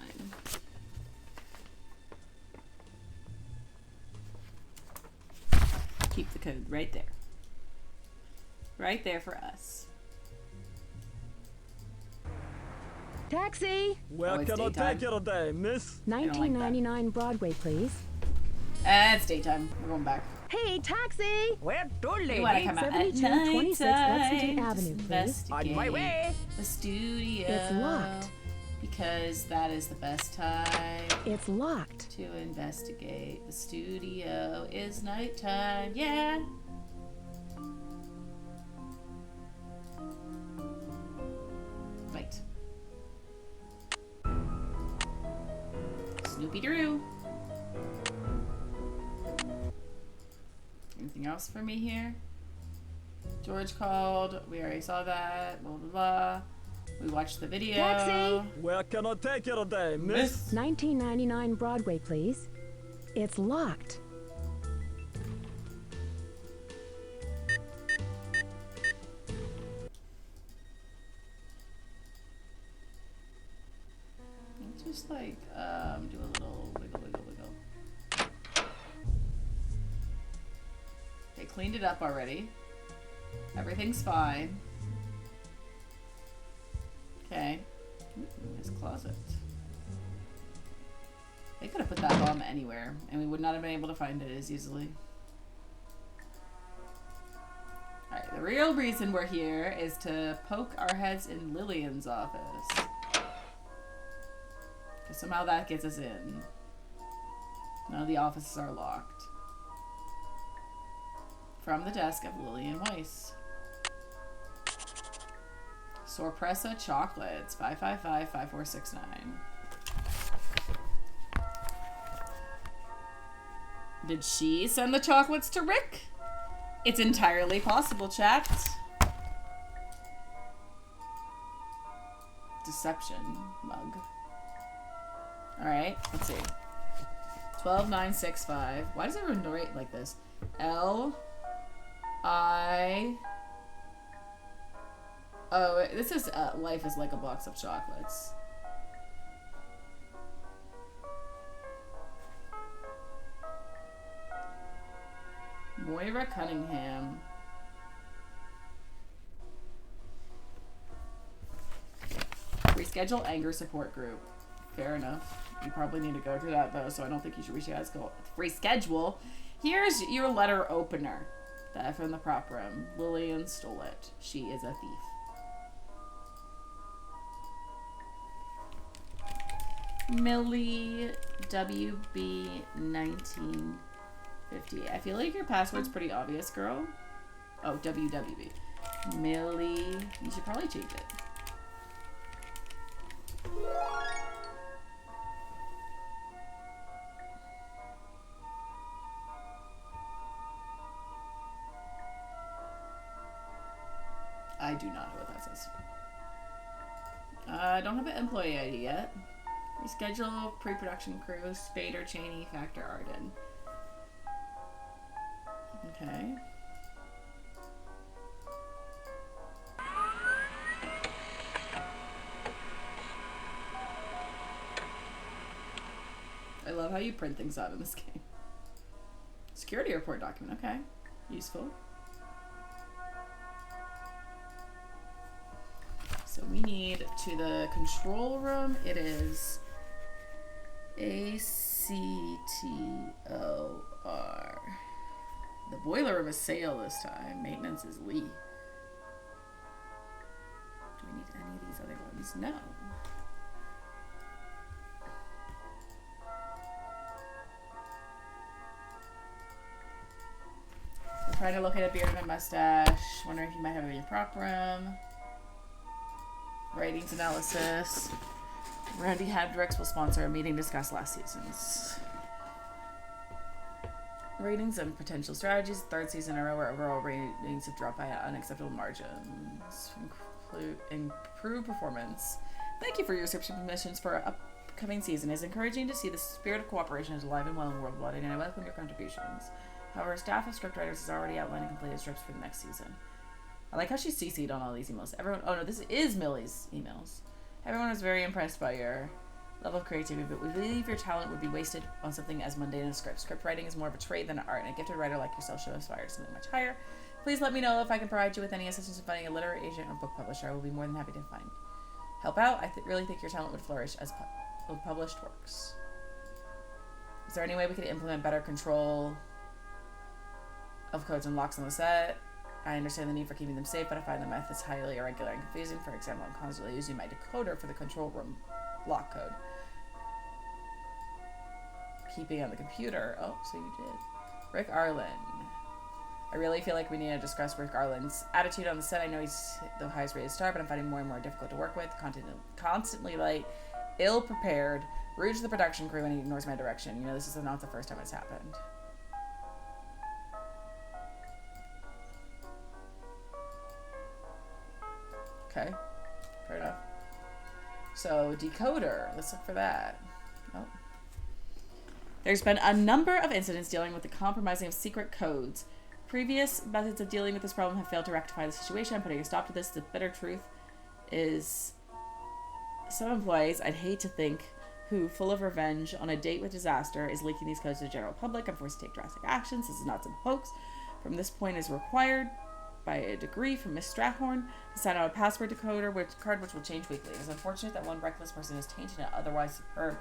Keep the code right there. Right there for us. Taxi! Where can I take you today, miss? 1999 Broadway, please. It's daytime. We're going back. Hey, taxi! Where to, lady? You want to come out at 7226 Lexington night? Avenue, please. On my way. The studio. It's locked. Because that is the best time. It's locked. To investigate. The studio is nighttime. Yeah. Right. Snoopy Drew. Anything else for me here? George called. We already saw that. Blah, blah, blah. We watched the video. Taxi! Where can I take you today, miss? 1999 Broadway, please. It's locked. Just like, do a little wiggle, wiggle, wiggle. They cleaned it up already. Everything's fine. Okay. Ooh, his closet. They could have put that bomb anywhere, and we would not have been able to find it as easily. Alright, the real reason we're here is to poke our heads in Lillian's office. Because somehow that gets us in. None of the offices are locked. From the desk of Lillian Weiss. Sorpresa Chocolates, 555-5469. Did she send the chocolates to Rick? It's entirely possible, chat. Deception mug. Alright, let's see. 12965. Why does everyone write like this? L-I... Oh, this is life is like a box of chocolates. Moira Cunningham. Reschedule anger support group. Fair enough. You probably need to go to that though, so I don't think you should reschedule. Here's your letter opener. That from the prop room. Lillian stole it. She is a thief. Millie WB 1950. I feel like your password's pretty obvious, girl. Oh, WWB. Millie. You should probably change it. I do not know what that says. I don't have an employee ID yet. Reschedule pre-production crew, Spader, Cheney, Factor, Arden. Okay. I love how you print things out in this game. Security report document, okay. Useful. So we need to the control room. It is AC CTOR. The boiler room is Sale this time. Maintenance is Lee. Do we need any of these other ones? No. We're trying to locate a beard and a mustache. Wondering if you might have it in your prop room. Ratings analysis. Randy Hadrix will sponsor a meeting to discuss last season's ratings and potential strategies. Third season in a row where overall ratings have dropped by unacceptable margins. Improve performance. Thank you for your submissions for our upcoming season. It's encouraging to see the spirit of cooperation is alive and well in Worldwide, and I welcome your contributions. However, staff of scriptwriters has already outlined and completed scripts for the next season. I like how she's CC'd on all these emails. Everyone, oh no, this is Millie's emails. Everyone was very impressed by your level of creativity, but we believe your talent would be wasted on something as mundane as script. Script writing is more of a trade than an art, and a gifted writer like yourself should aspire to something much higher. Please let me know if I can provide you with any assistance in finding a literary agent or book publisher. I will be more than happy to help out. I really think your talent would flourish as published works. Is there any way we could implement better control of codes and locks on the set? I understand the need for keeping them safe, but I find the methods highly irregular and confusing. For example, I'm constantly using my decoder for the control room lock code. Keeping on the computer. Oh, so you did. Rick Arlen. I really feel like we need to discuss Rick Arlen's attitude on the set. I know he's the highest rated star, but I'm finding more and more difficult to work with. Constantly late, ill-prepared, rude to the production crew, and he ignores my direction. You know, this is not the first time it's happened. Okay, fair enough. So, decoder. Let's look for that. Oh. There's been a number of incidents dealing with the compromising of secret codes. Previous methods of dealing with this problem have failed to rectify the situation. I'm putting a stop to this. The bitter truth is some employees, I'd hate to think, who, full of revenge on a date with disaster, is leaking these codes to the general public. I'm forced to take drastic actions. This is not some hoax. From this point is required by a degree from Miss Strathorn to sign out a password decoder card which will change weekly. It is unfortunate that one reckless person has tainted an otherwise superb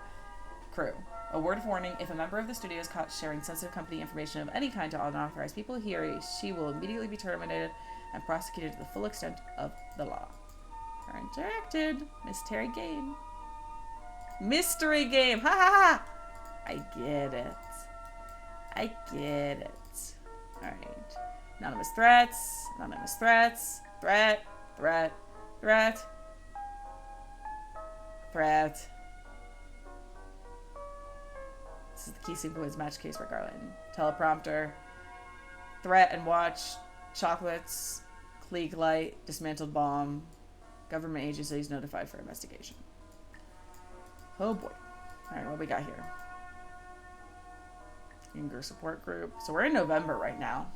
crew. A word of warning, if a member of the studio is caught sharing sensitive company information of any kind to unauthorized people, he or she will immediately be terminated and prosecuted to the full extent of the law. Current directed, Mystery Game. Mystery Game! Ha ha ha! I get it. I get it. Alright. Anonymous threats. Anonymous threats. Threat. Threat. Threat. Threat. This is the Key Sequence match case for Garland. Teleprompter. Threat and watch. Chocolates. Klieg light. Dismantled bomb. Government agencies notified for investigation. Oh boy. Alright, what we got here? Anger support group. So we're in November right now.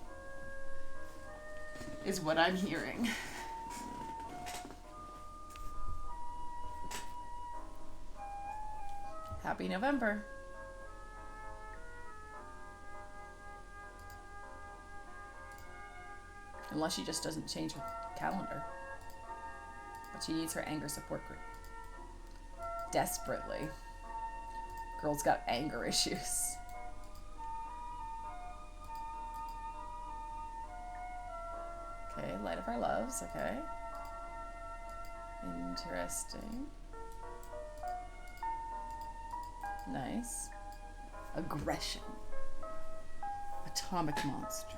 Is what I'm hearing. Happy November. Unless she just doesn't change her calendar. But she needs her anger support group. Desperately. Girl's got anger issues. Okay, Light of Our Loves, okay. Interesting. Nice. Aggression. Atomic Monster.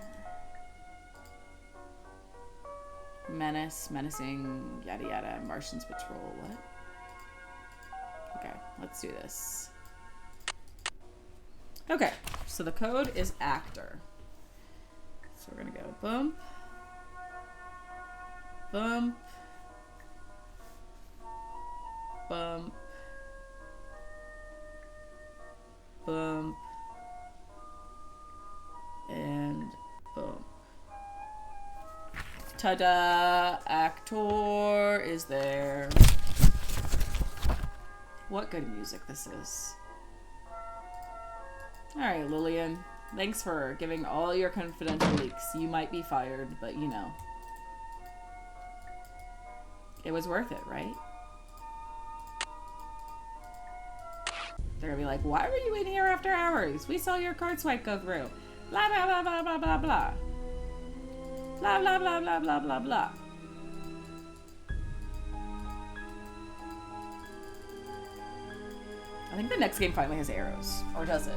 Menace, menacing, yada yada, Martians Patrol, what? Okay, let's do this. Okay, so the code is actor. So we're gonna go bump. Bump. Bump. Bump. And bump. Ta-da! Actor is there. What good music this is. Alright, Lillian. Thanks for giving all your confidential leaks. You might be fired, but you know. It was worth it, right? They're gonna be like, why were you in here after hours? We saw your card swipe go through. Blah, blah, blah, blah, blah, blah, blah. Blah, blah, blah, blah, blah, blah, blah. I think the next game finally has arrows. Or does it?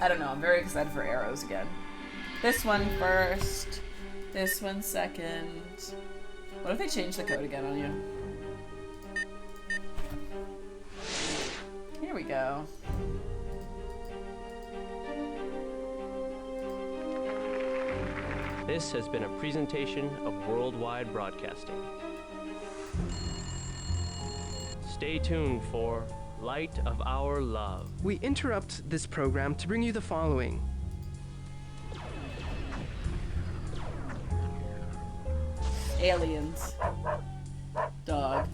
I don't know. I'm very excited for arrows again. This one first. This one second. What if they change the code again on you? Here we go. This has been a presentation of Worldwide Broadcasting. Stay tuned for Light of Our Love. We interrupt this program to bring you the following. Aliens. Dog.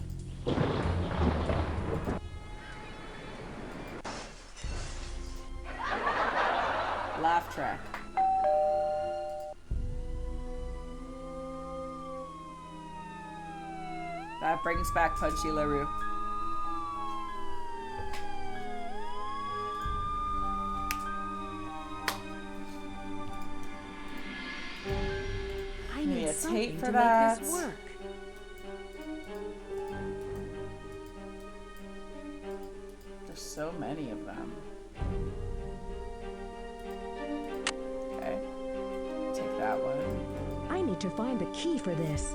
Laugh track. That brings back Punchy LaRue. I need a something tape for to that. make this work. There's so many of them. Okay. Take that one. I need to find the key for this.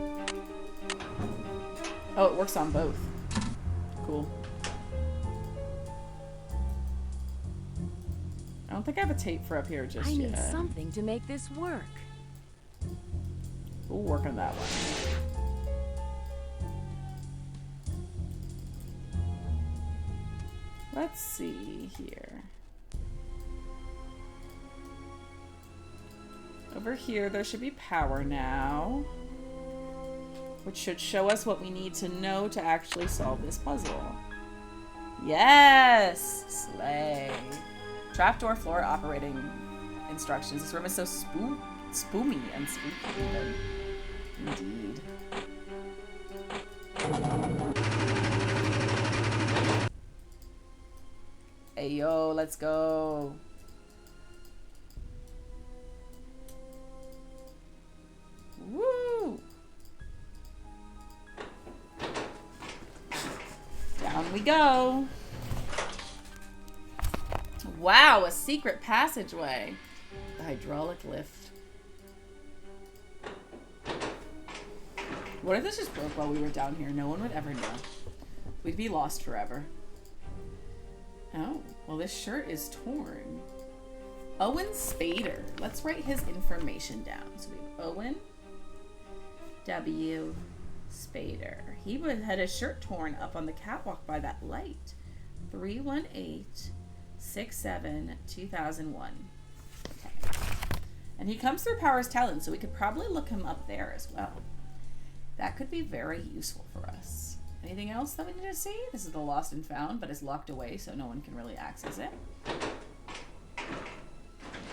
Oh, it works on both. Cool. I don't think I have a tape for up here just I yet. need something to make this work. We'll work on that one. Let's see here. Over here, there should be power now, which should show us what we need to know to actually solve this puzzle. Yes! Slay. Trapdoor floor operating instructions. This room is so spoomy and spooky even. Indeed. Hey yo, let's go. Woo! Down we go. Wow, a secret passageway. The hydraulic lift. What if this just broke while we were down here? No one would ever know. We'd be lost forever. Oh, well this shirt is torn. Owen Spader. Let's write his information down. So we have Owen W. Spader. He had his shirt torn up on the catwalk by that light. 318-67-2001. Okay. And he comes through Power's Talon, so we could probably look him up there as well. That could be very useful for us. Anything else that we need to see? This is the Lost and Found, but it's locked away, so no one can really access it.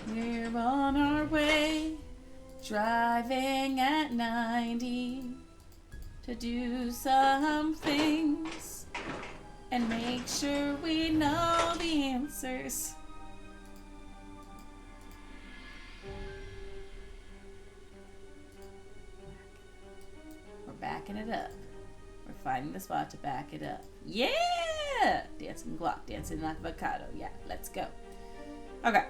We're on our way, driving at 90 to do some things and make sure we know the answers. We're backing it up. We're finding the spot to back it up. Yeah! Dancing Glock, dancing avocado. Yeah, let's go. Okay.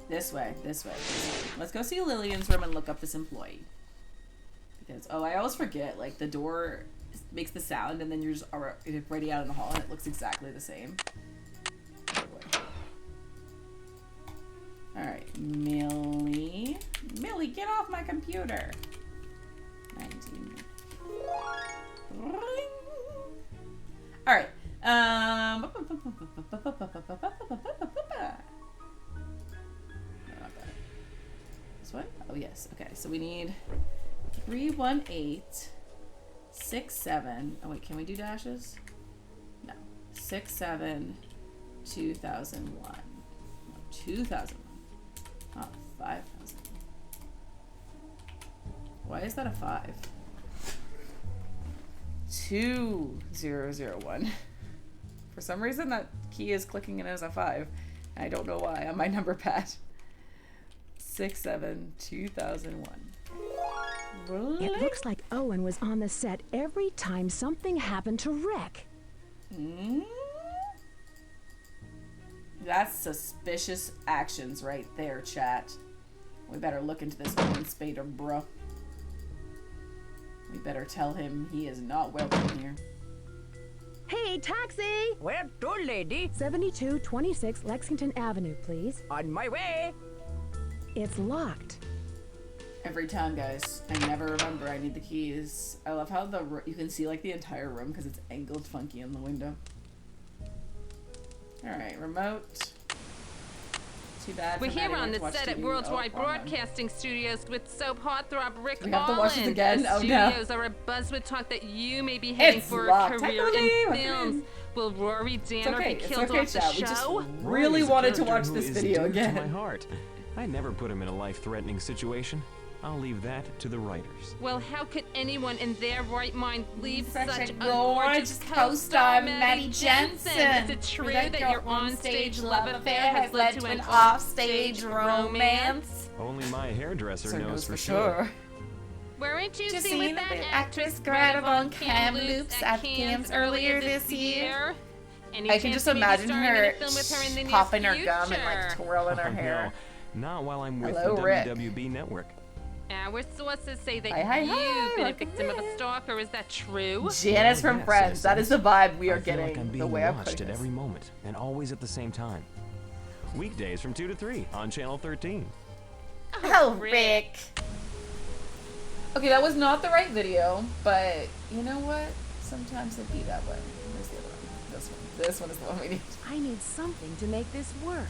This way, this way, this way. Let's go see Lillian's room and look up this employee. Because, oh, I always forget, like, the door makes the sound and then you're just already out in the hall and it looks exactly the same. Alright, Millie. Millie, get off my computer! 19. Alright. This one? Oh, yes. Okay, so we need 318-67. Oh, wait, can we do dashes? No. 67-2001. No, 2001. Oh, 5,000. Why is that a 5? 2001. For some reason, that key is clicking in as a 5. And I don't know why on my number pad. 6/7/2001. It looks like Owen was on the set every time something happened to Rick. That's suspicious actions right there, chat. We better look into this Owen Spader, bro. We better tell him he is not welcome here. Hey, taxi! Where to, lady? 7226 Lexington Avenue, please. On my way. It's locked. Every time, guys. I never remember I need the keys. I love how you can see like the entire room because it's angled funky in the window. Alright, remote. Too bad. We're here on the set at Worldwide Broadcasting Studios with soap heartthrob Rick We have to watch this Allen. again? The Oh, no. studios are abuzz with talk that you may be heading It's for locked. a career in films. Will Rory Danner be killed off the chat. We show? just Rory's really a wanted to character watch who this is video dear again. to my heart. I never put him in a life-threatening situation. I'll leave that to the writers. Well, how could anyone in their right mind leave Such such a a gorgeous gorgeous co-star, co-star, Maddie Jensen? Is it true that your on-stage love affair has led to an off-stage off-stage romance? Only my hairdresser Sir knows for sure. Weren't you Just seen seen with a that bit actress Greta Greta Von Von Kamloops at Cannes earlier this year? Any I can chance just of maybe imagine starring in her a film with her in the near popping her gum and future? like twirling her Oh, hair. no, not while I'm with Hello, the Rick. WWB network. Our sources say that Hi, you've been a look at victim of a stalker. Is that true? Janice from yes, Friends. yes, That yes. is the vibe we are I feel getting. like I'm the being way I'm watched putting at this. every moment, and always at the same time. Weekdays from 2 to 3 on Channel 13. Oh, Rick. Okay, that was not the right video, but you know what? Sometimes it be that way. Where's the other one? This one. This one is the one we need. I need something to make this work.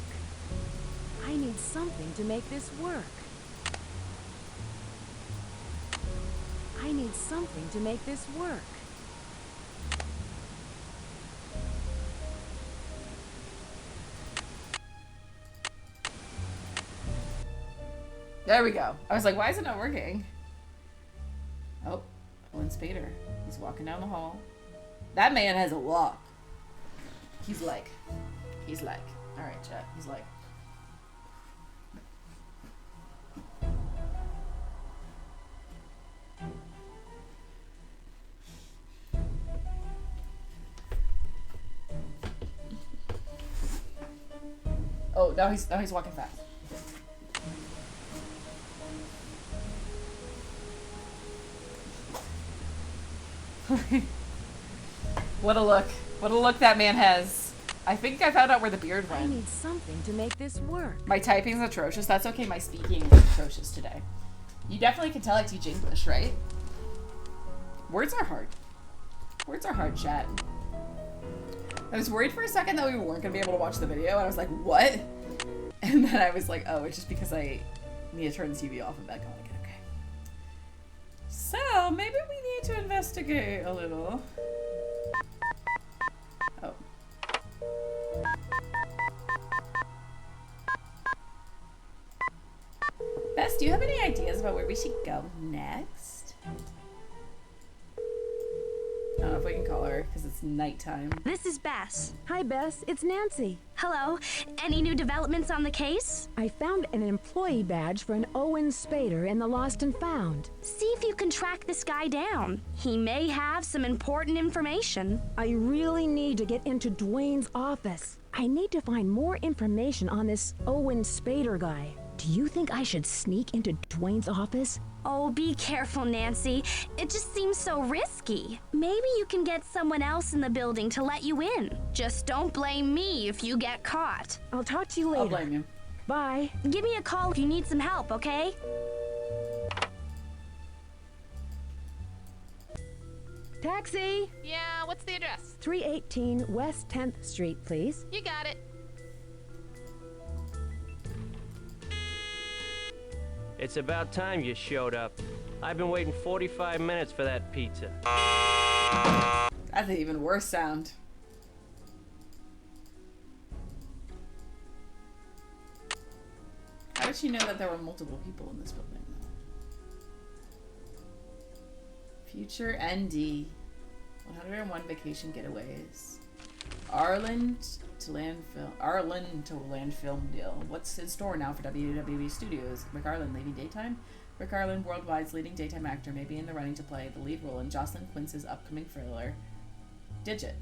I need something to make this work. I need something to make this work. There we go. I was like, why is it not working? Oh, Owen Spader. He's walking down the hall. That man has a walk. He's like, all right, chat. He's like. Oh, now he's walking fast. What a look. What a look that man has. I think I found out where the beard I went. need something to make this work. My typing's atrocious. That's okay. My speaking is atrocious today. You definitely can tell I teach English, right? Words are hard. Words are hard, chat. I was worried for a second that we weren't going to be able to watch the video, and I was like, what? And then I was like, oh, it's just because I need to turn the TV off and back on again. Okay. So, maybe we need to investigate a little. Oh. Bess, do you have any ideas about where we should go next? I don't know if we can call her because it's nighttime. This is Bess. Hi, Bess. It's Nancy. Hello. Any new developments on the case? I found an employee badge for an Owen Spader in the Lost and Found. See if you can track this guy down. He may have some important information. I really need to get into Dwayne's office. I need to find more information on this Owen Spader guy. Do you think I should sneak into Dwayne's office? Oh, be careful, Nancy. It just seems so risky. Maybe you can get someone else in the building to let you in. Just don't blame me if you get caught. I'll talk to you later. I'll blame you. Bye. Give me a call if you need some help, okay? Taxi! Yeah, what's the address? 318 West 10th Street, please. You got it. It's about time you showed up. I've been waiting 45 minutes for that pizza. That's an even worse sound. How did she know that there were multiple people in this building? Future ND. 101 vacation getaways. Arlen to land film deal. What's in store now for WWE Studios? Rick Arlen leaving daytime? Rick Arlen, worldwide's leading daytime actor, may be in the running to play the lead role in Jocelyn Quince's upcoming thriller, Digit.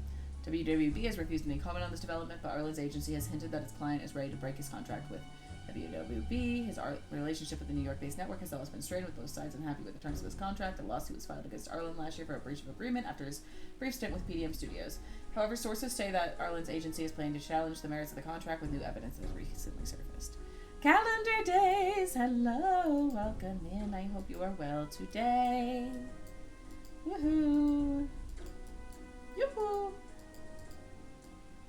WWB has refused any comment on this development, but Arlen's agency has hinted that its client is ready to break his contract with WWB. His relationship with the New York-based network has always been strained, with both sides unhappy with the terms of his contract. A lawsuit was filed against Arlen last year for a breach of agreement after his brief stint with PDM Studios. However, sources say that Arlen's agency is planning to challenge the merits of the contract with new evidence that has recently surfaced. Calendar days, hello, welcome in. I hope you are well today. Woohoo! Yoo-hoo!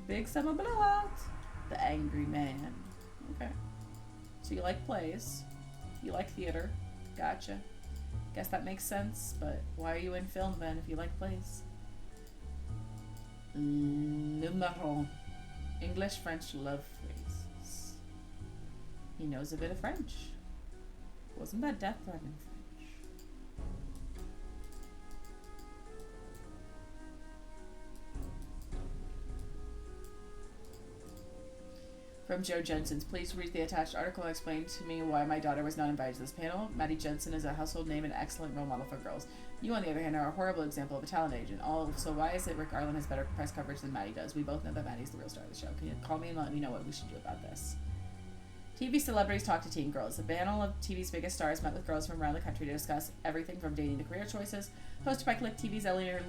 Big summer blowout. The Angry Man. Okay. So you like plays. You like theater. Gotcha. Guess that makes sense, but why are you in film then if you like plays? Numéro. English, French love phrases. He knows a bit of French. Wasn't that death-threatening French? From Joe Jensen's, please read the attached article and explain to me why my daughter was not invited to this panel. Maddie Jensen is a household name and excellent role model for girls. You, on the other hand, are a horrible example of a talent agent. So why is it Rick Arlen has better press coverage than Maddie does? We both know that Maddie's the real star of the show. Can you call me and let me know what we should do about this? TV celebrities talk to teen girls. The panel of TV's biggest stars met with girls from around the country to discuss everything from dating to career choices. Hosted by Click TV's Eleanor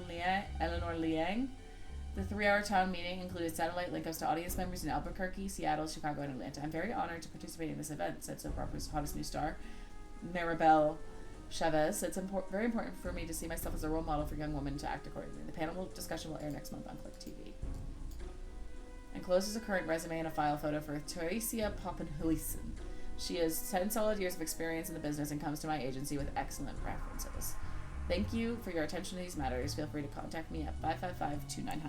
Liang. The 3-hour town meeting included satellite linkups to audience members in Albuquerque, Seattle, Chicago, and Atlanta. I'm very honored to participate in this event, said soap opera's hottest new star, Maribel Chavez. It's very important for me to see myself as a role model for young women to act accordingly. The panel discussion will air next month on Click TV. Encloses a current resume and a file photo for Theresia Poppenhuisen. She has 10 solid years of experience in the business and comes to my agency with excellent references. Thank you for your attention to these matters. Feel free to contact me at 555-2900.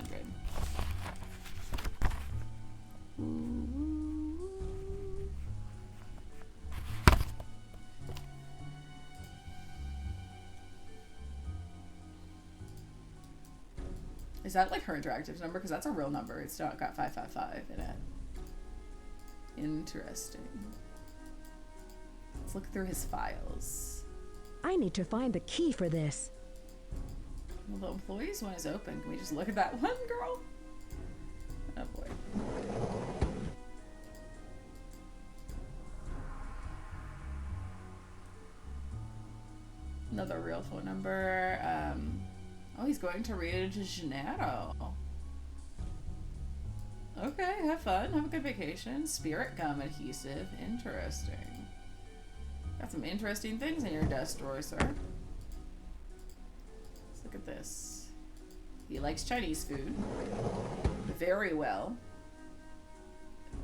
Is that like her interactive number? Because that's a real number. It's not got 555 in it. Interesting. Let's look through his files. I need to find the key for this. Well, the employees one is open. Can we just look at that one, girl? Oh boy. Another real phone number. Oh, he's going to Rio de Janeiro. Okay, have fun. Have a good vacation. Spirit gum adhesive. Interesting. Got some interesting things in your desk drawer, sir. Let's look at this. He likes Chinese food. Very well.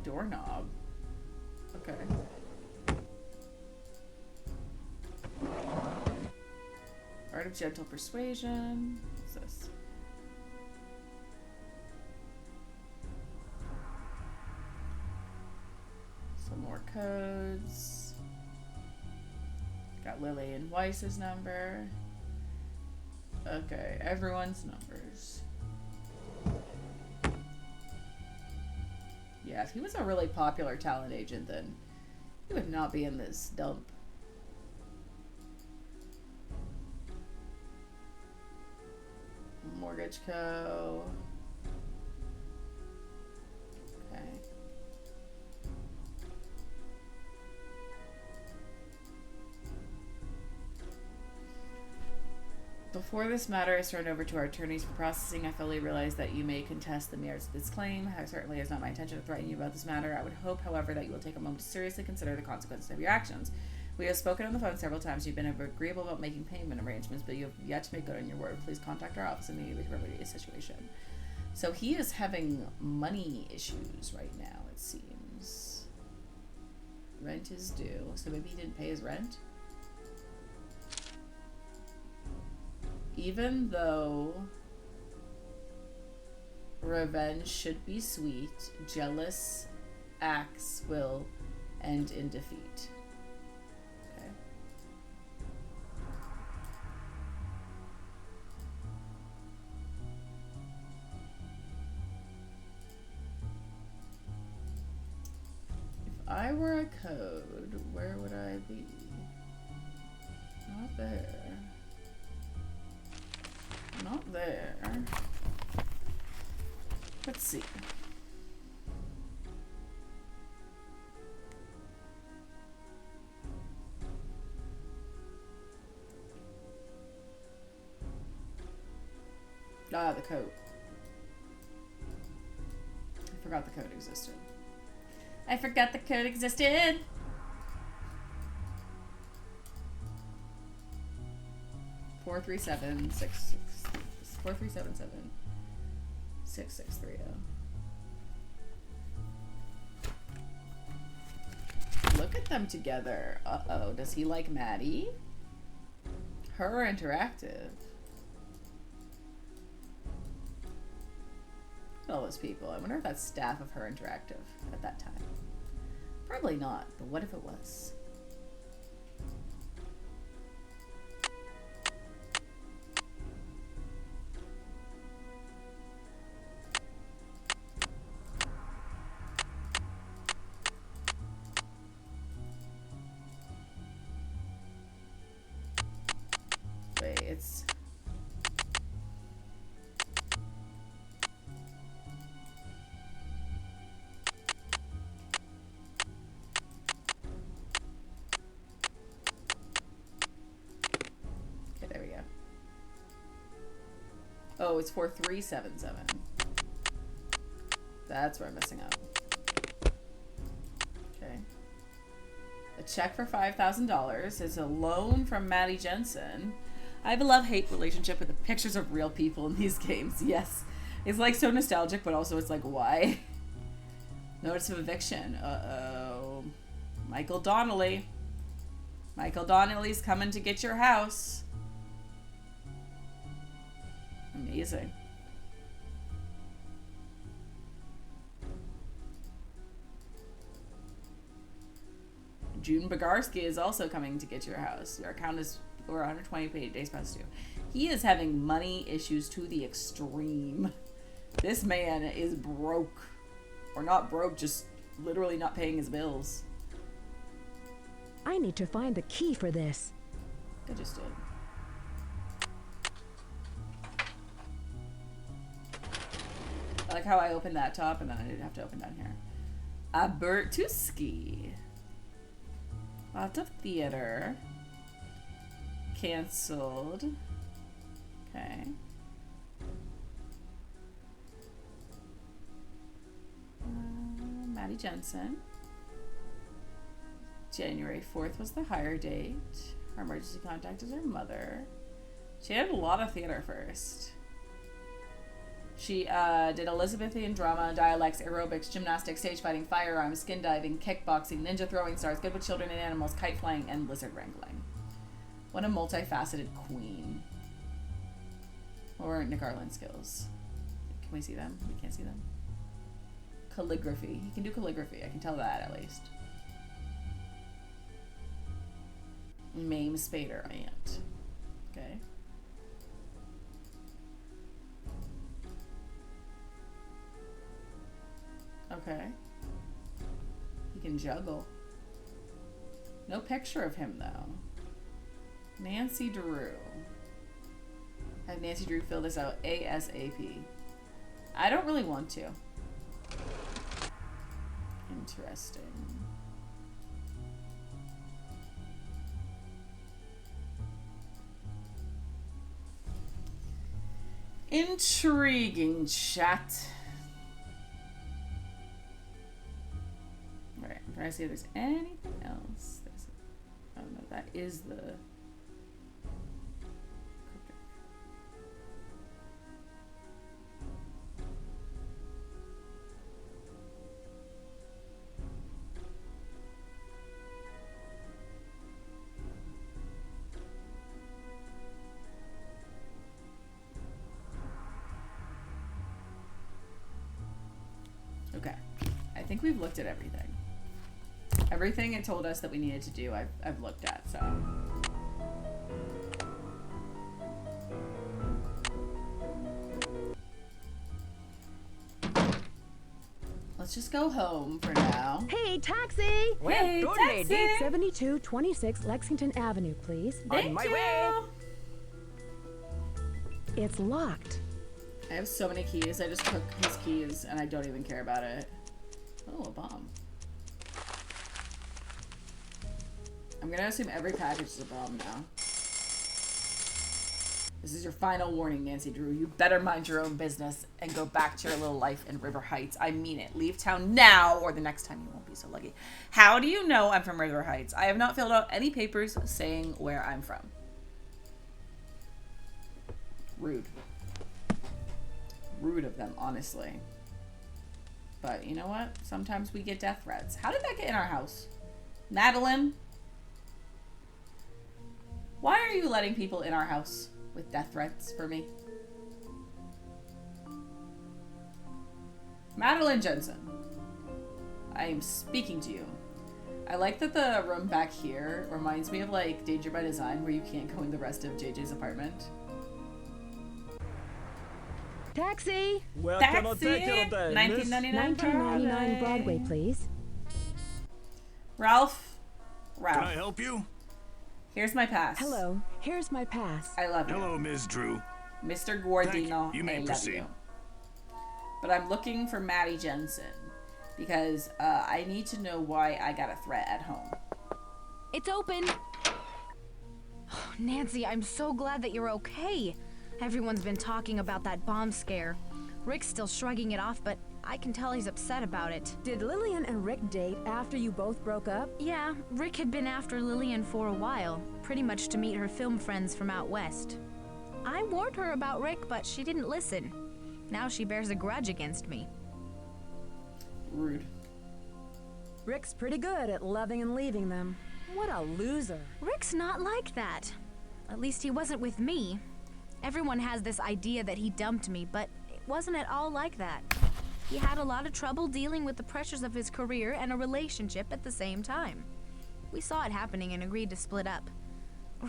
Doorknob. Okay. Art of gentle persuasion. What's this? Some more codes. Got Lillian Weiss's number. Okay, everyone's numbers. Yeah, if he was a really popular talent agent, then he would not be in this dump. Mortgage Co. Okay. Before this matter is turned over to our attorneys for processing, I fully realize that you may contest the merits of this claim. It certainly is not my intention to threaten you about this matter. I would hope, however, that you will take a moment to seriously consider the consequences of your actions. We have spoken on the phone several times. You've been agreeable about making payment arrangements, but you have yet to make good on your word. Please contact our office immediately to remedy the situation. So he is having money issues right now, it seems. Rent is due, so maybe he didn't pay his rent? Even though revenge should be sweet, jealous acts will end in defeat. Okay. I were a code, where would I be? Not there. Not there. Let's see. Ah, the code. I forgot the code existed. I forgot the code existed! 437 6630. Look at them together. Uh-oh, does he like Maddie? Her interactive. Look at all those people. I wonder if that's staff of Her Interactive at that time. Probably not, but what if it was? Wait, it's... Okay, there we go. Oh, it's 4377. That's where I'm messing up. Okay. A check for $5,000 is a loan from Maddie Jensen. I have a love-hate relationship with the pictures of real people in these games. Yes. It's like so nostalgic, but also it's like, why? Notice of eviction. Uh-oh. Michael Donnelly. Michael Donnelly's coming to get your house. Amazing. June Bogarski is also coming to get your house. Your account is over 120 paid days past due. He is having money issues to the extreme. This man is broke. Or not broke, just literally not paying his bills. I need to find the key for this. I just did. I like how I opened that top and then I didn't have to open down here. Bertuski. Lots of theater. Cancelled. Okay. Maddie Jensen. January 4th was the hire date. Her emergency contact is her mother. She had a lot of theater first. She did Elizabethan drama, dialects, aerobics, gymnastics, stage fighting, firearms, skin diving, kickboxing, ninja throwing stars, good with children and animals, kite flying, and lizard wrangling. What a multifaceted queen. What were Nick Arlen's skills? Can we see them? We can't see them. Calligraphy. He can do calligraphy. I can tell that at least. Mame Spader aunt. Okay. Okay. He can juggle. No picture of him though. Nancy Drew. Have Nancy Drew fill this out ASAP. I don't really want to. Interesting. Intriguing chat. Alright, I'm trying to see if there's anything else. Oh no, that is the... Okay, I think we've looked at everything. Everything it told us that we needed to do, I've looked at, so. Let's just go home for now. Hey, taxi! Hey, taxi! 7226 Lexington Avenue, please. Thank you. It's locked. I have so many keys. I just took his keys and I don't even care about it. Oh, a bomb. I'm gonna assume every package is a bomb now. This is your final warning, Nancy Drew. You better mind your own business and go back to your little life in River Heights. I mean it. Leave town now, or the next time you won't be so lucky. How do you know I'm from River Heights? I have not filled out any papers saying where I'm from. Rude. Rude of them, honestly. But you know what? Sometimes we get death threats. How did that get in our house? Madeline? Why are you letting people in our house with death threats for me? Madeline Jensen, I am speaking to you. I like that the room back here reminds me of like Danger by Design, where you can't go in the rest of JJ's apartment. Taxi! Where Taxi! can I take you today, miss? $19.99 Broadway, please. Ralph. Can I help you? Here's my pass. Hello, here's my pass. I love you. Hello, Ms. Drew. Mr. Gordino, You may I love proceed. you. But I'm looking for Maddie Jensen because I need to know why I got a threat at home. It's open. Nancy, I'm so glad that you're okay. Everyone's been talking about that bomb scare. Rick's still shrugging it off, but I can tell he's upset about it. Did Lillian and Rick date after you both broke up? Yeah, Rick had been after Lillian for a while, pretty much to meet her film friends from out west. I warned her about Rick, but she didn't listen. Now she bears a grudge against me. Rude. Rick's pretty good at loving and leaving them. What a loser. Rick's not like that. At least he wasn't with me. Everyone has this idea that he dumped me, but it wasn't at all like that. He had a lot of trouble dealing with the pressures of his career and a relationship at the same time. We saw it happening and agreed to split up.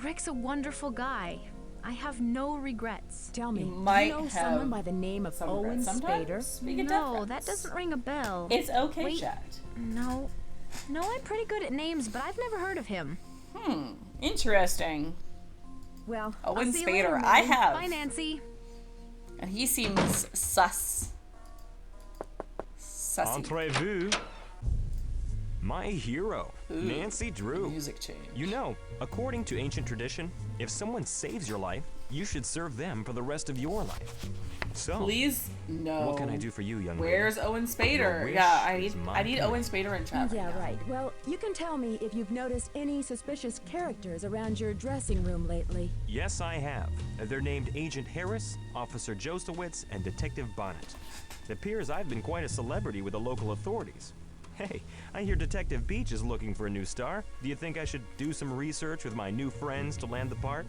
Rick's a wonderful guy. I have no regrets. Tell me, You do might you know have someone by the name of some Owen regrets. Spader? Sometimes we get No, death that threats. doesn't ring a bell. It's okay, Wait, chat. No, I'm pretty good at names, but I've never heard of him. Interesting. Well, Owen I'll see you Spader, later, I Megan. have. Bye, Nancy. And he seems sus. Sussy. Entrez-vous. My hero, Ooh, Nancy Drew. Music change. You know, according to ancient tradition, if someone saves your life, you should serve them for the rest of your life. So, Please, no. what can I do for you, young lady? Where's Owen Your Spader? wish Yeah, I is need my Owen Spader in chat. Yeah, right. Well, you can tell me if you've noticed any suspicious characters around your dressing room lately. Yes, I have. They're named Agent Harris, Officer Jostowitz, and Detective Bonnet. It appears I've been quite a celebrity with the local authorities. Hey, I hear Detective Beach is looking for a new star. Do you think I should do some research with my new friends to land the part?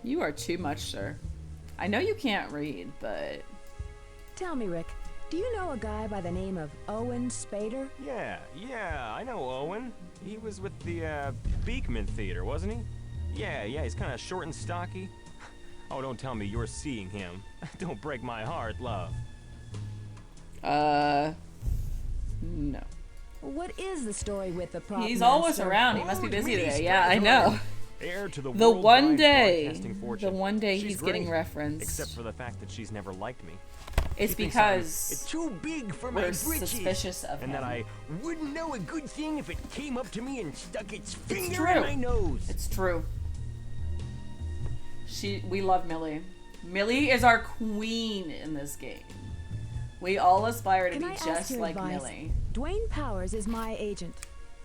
You are too much, sir. I know you can't read, but... Tell me, Rick, do you know a guy by the name of Owen Spader? Yeah, I know Owen. He was with the Beekman Theater, wasn't he? Yeah, he's kind of short and stocky. Oh, don't tell me you're seeing him. Don't break my heart, love. No. What is the story with the prop He's always master? around. He must be busy today. Yeah, I know. Heir to the The one worldwide day, broadcasting fortune. he's She's getting great, referenced. Except for the fact that she's never liked me. It's She thinks because it's too big for my we're britches, suspicious of and that him. I wouldn't know a good thing if it came up to me and stuck its It's finger true. in my nose. It's true. We love Millie. Millie is our queen in this game. We all aspire to Can be I ask just your like advice? Millie. Dwayne Powers is my agent.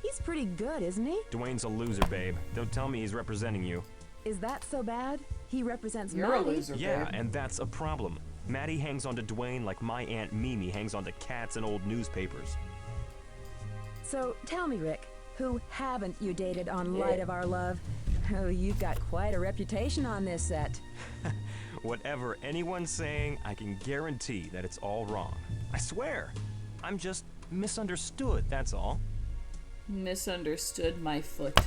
He's pretty good, isn't he? Dwayne's a loser, babe. Don't tell me he's representing you. Is that so bad? He represents You're a Maddie. loser, Yeah, babe. and that's a problem. Maddie hangs on to Dwayne like my Aunt Mimi hangs on to cats and old newspapers. So tell me, Rick, who haven't you dated on Light of Our Love? Oh, you've got quite a reputation on this set. Whatever anyone's saying, I can guarantee that it's all wrong. I swear. I'm just misunderstood, that's all. Misunderstood my foot.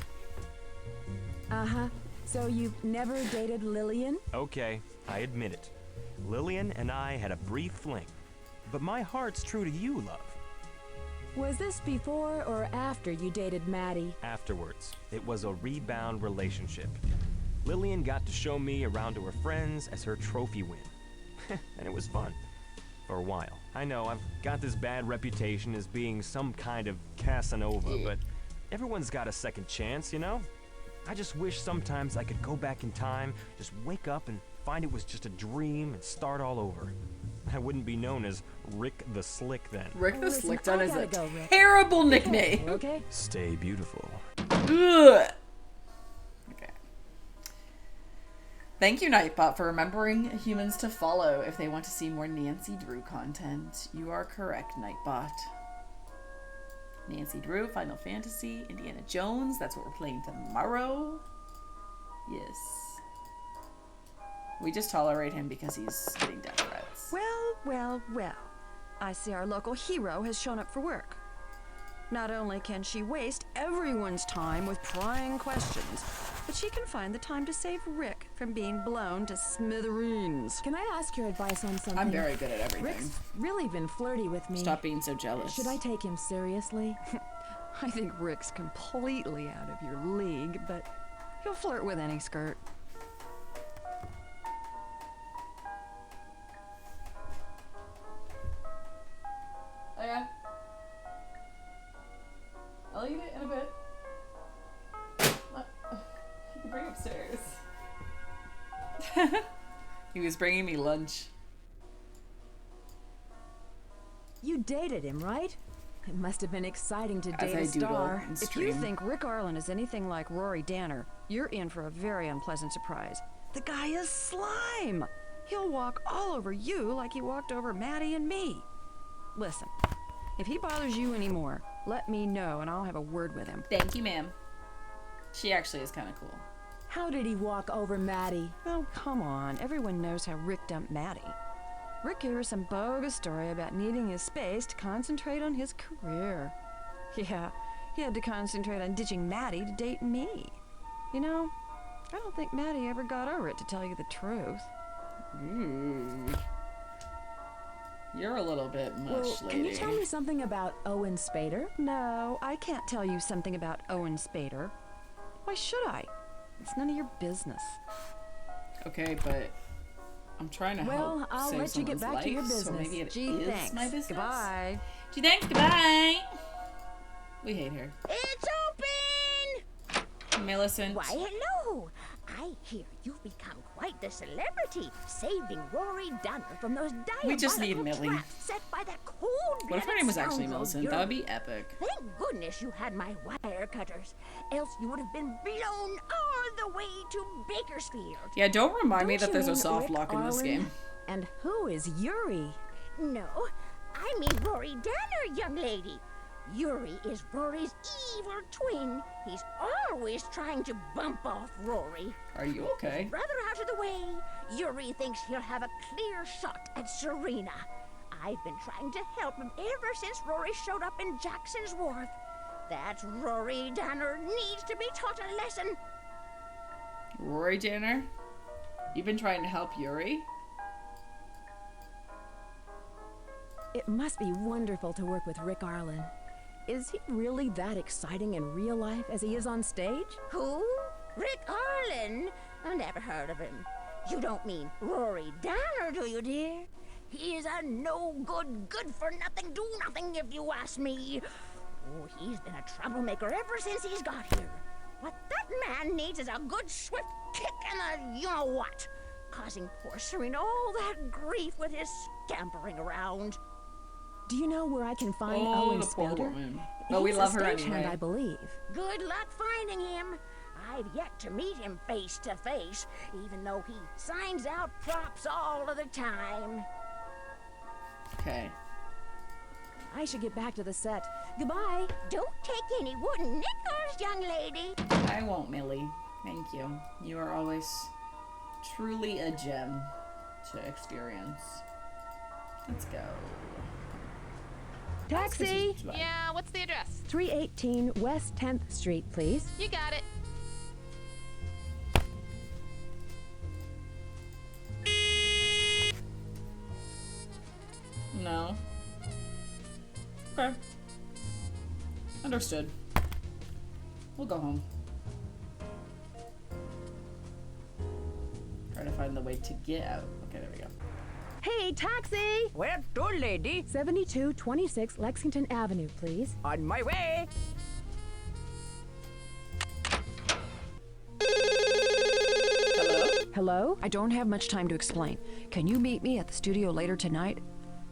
Uh-huh. So you've never dated Lillian? Okay, I admit it. Lillian and I had a brief fling. But my heart's true to you, love. Was this before or after you dated Maddie? Afterwards, it was a rebound relationship. Lillian got to show me around to her friends as her trophy win. And it was fun. For a while. I know, I've got this bad reputation as being some kind of Casanova, but everyone's got a second chance, you know? I just wish sometimes I could go back in time, just wake up and find it was just a dream and start all over. I wouldn't be known as Rick the Slick then. Rick the Slick Done is a terrible nickname. Okay. Stay beautiful. Ugh. Okay. Thank you, Nightbot, for remembering humans to follow if they want to see more Nancy Drew content. You are correct, Nightbot. Nancy Drew, Final Fantasy, Indiana Jones. That's what we're playing tomorrow. Yes. We just tolerate him because he's getting death threats. Well, well, well. I see our local hero has shown up for work. Not only can she waste everyone's time with prying questions, but she can find the time to save Rick from being blown to smithereens. Can I ask your advice on something? I'm very good at everything. Rick's really been flirty with me. Stop being so jealous. Should I take him seriously? I think Rick's completely out of your league, but he'll flirt with any skirt. Okay. I'll eat it in a bit. You can bring it upstairs. He was bringing me lunch. You dated him, right? It must have been exciting to date I a doodle star. and If you stream. think Rick Arlen is anything like Rory Danner, you're in for a very unpleasant surprise. The guy is slime! He'll walk all over you like he walked over Maddie and me. Listen, if he bothers you anymore, let me know and I'll have a word with him. Thank you, ma'am. She actually is kind of cool. How did he walk over Maddie? Oh, come on. Everyone knows how Rick dumped Maddie. Rick gave her some bogus story about needing his space to concentrate on his career. Yeah, he had to concentrate on ditching Maddie to date me. You know, I don't think Maddie ever got over it, to tell you the truth. You're a little bit much, Well, lady. can you tell me something about Owen Spader? No, I can't tell you something about Owen Spader. Why should I? It's none of your business. Okay, but I'm trying to help Well, I'll save let you get someone's back to your life, business. So maybe it Gee, is thanks. my business. Goodbye. Gee, thanks. Goodbye. We hate her. It's open! Millicent. Why, hello! I hear you've become quite the celebrity, saving Rory Danner from those We just need diabolical Millie. traps set by that cold-blooded What if her name was actually scoundrel Millicent? Yuri. That would be epic. Thank goodness you had my wire cutters, else you would have been blown all the way to Bakersfield. Yeah, don't remind me Don't that you there's a mean soft Rick lock in this Arlen? game. And who is Yuri? No, I mean Rory Danner, young lady. Yuri is Rory's evil twin. He's always trying to bump off Rory. Are you okay? Rather out of the way, Yuri thinks he'll have a clear shot at Serena. I've been trying to help him ever since Rory showed up in Jackson's Wharf. That Rory Danner needs to be taught a lesson. Rory Danner? You've been trying to help Yuri? It must be wonderful to work with Rick Arlen. Is he really that exciting in real life as he is on stage? Who? Rick Arlen? I never heard of him. You don't mean Rory Danner, do you, dear? He is a no-good, good-for-nothing, do-nothing, if you ask me. Oh, he's been a troublemaker ever since he's got here. What that man needs is a good, swift kick and a you-know-what, causing poor Serena all that grief with his scampering around. Do you know where I can find Oh, Owen the poor Spader? woman. But we He's love a her stagehand, anyway. I believe. Good luck finding him. I've yet to meet him face to face, even though he signs out props all of the time. Okay. I should get back to the set. Goodbye. Don't take any wooden nickels, young lady. I won't, Millie. Thank you. You are always truly a gem to experience. Let's go. Taxi! Yeah, what's the address? 318 West 10th Street, please. You got it. No. Okay. Understood. We'll go home. Trying to find the way to get out. Okay, there we go. Hey, taxi! Where to, lady? 7226 Lexington Avenue, please. On my way. Hello? I don't have much time to explain. Can you meet me at the studio later tonight?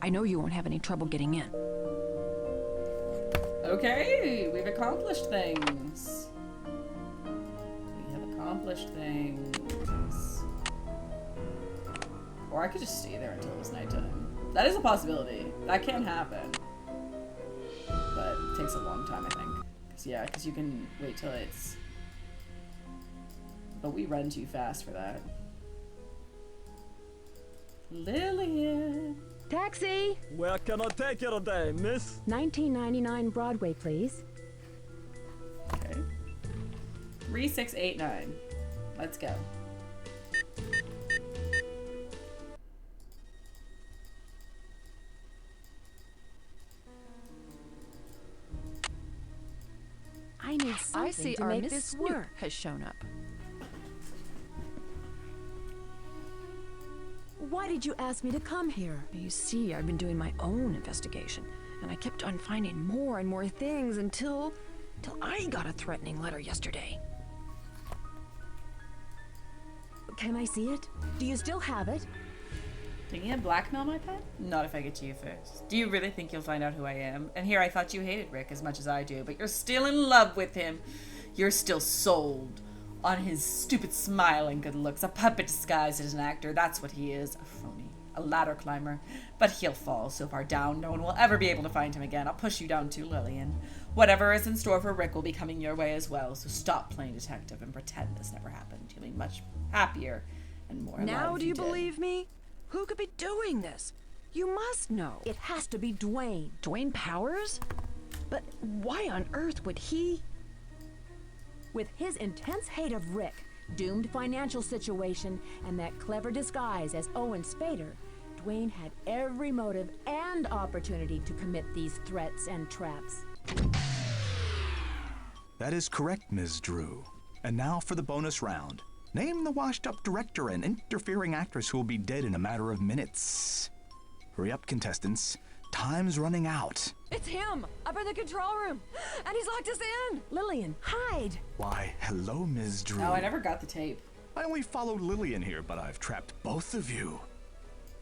I know you won't have any trouble getting in. Okay, we've accomplished things. We have accomplished things. Or I could just stay there until it was nighttime. That is a possibility. That can happen. But it takes a long time, I think. Because you can wait till it's... But we run too fast for that. Lillian! Taxi! Where can I take you today, miss? 1999 Broadway, please. Okay. 3689. Let's go. I need something I see to our make Miss this Snoop work. has shown up. Why did you ask me to come here? You see, I've been doing my own investigation, and I kept on finding more and more things until I got a threatening letter yesterday. Can I see it? Do you still have it? Thinking of blackmail my pet? Not if I get to you first. Do you really think you'll find out who I am? And here I thought you hated Rick as much as I do, but you're still in love with him. You're still sold on his stupid smile and good looks. A puppet disguised as an actor. That's what he is. A phony. A ladder climber. But he'll fall so far down, no one will ever be able to find him again. I'll push you down too, Lillian. Whatever is in store for Rick will be coming your way as well, so stop playing detective and pretend this never happened. You'll be much happier and more alive Now if do you did. believe me? Who could be doing this? You must know. It has to be Dwayne. Dwayne Powers? But why on earth would he? With his intense hate of Rick, doomed financial situation, and that clever disguise as Owen Spader, Dwayne had every motive and opportunity to commit these threats and traps. That is correct, Ms. Drew. And now for the bonus round. Name the washed-up director and interfering actress who will be dead in a matter of minutes. Hurry up, contestants. Time's running out. It's him! Up in the control room! And he's locked us in! Lillian, hide! Why, hello, Ms. Drew. Oh, I never got the tape. I only followed Lillian here, but I've trapped both of you.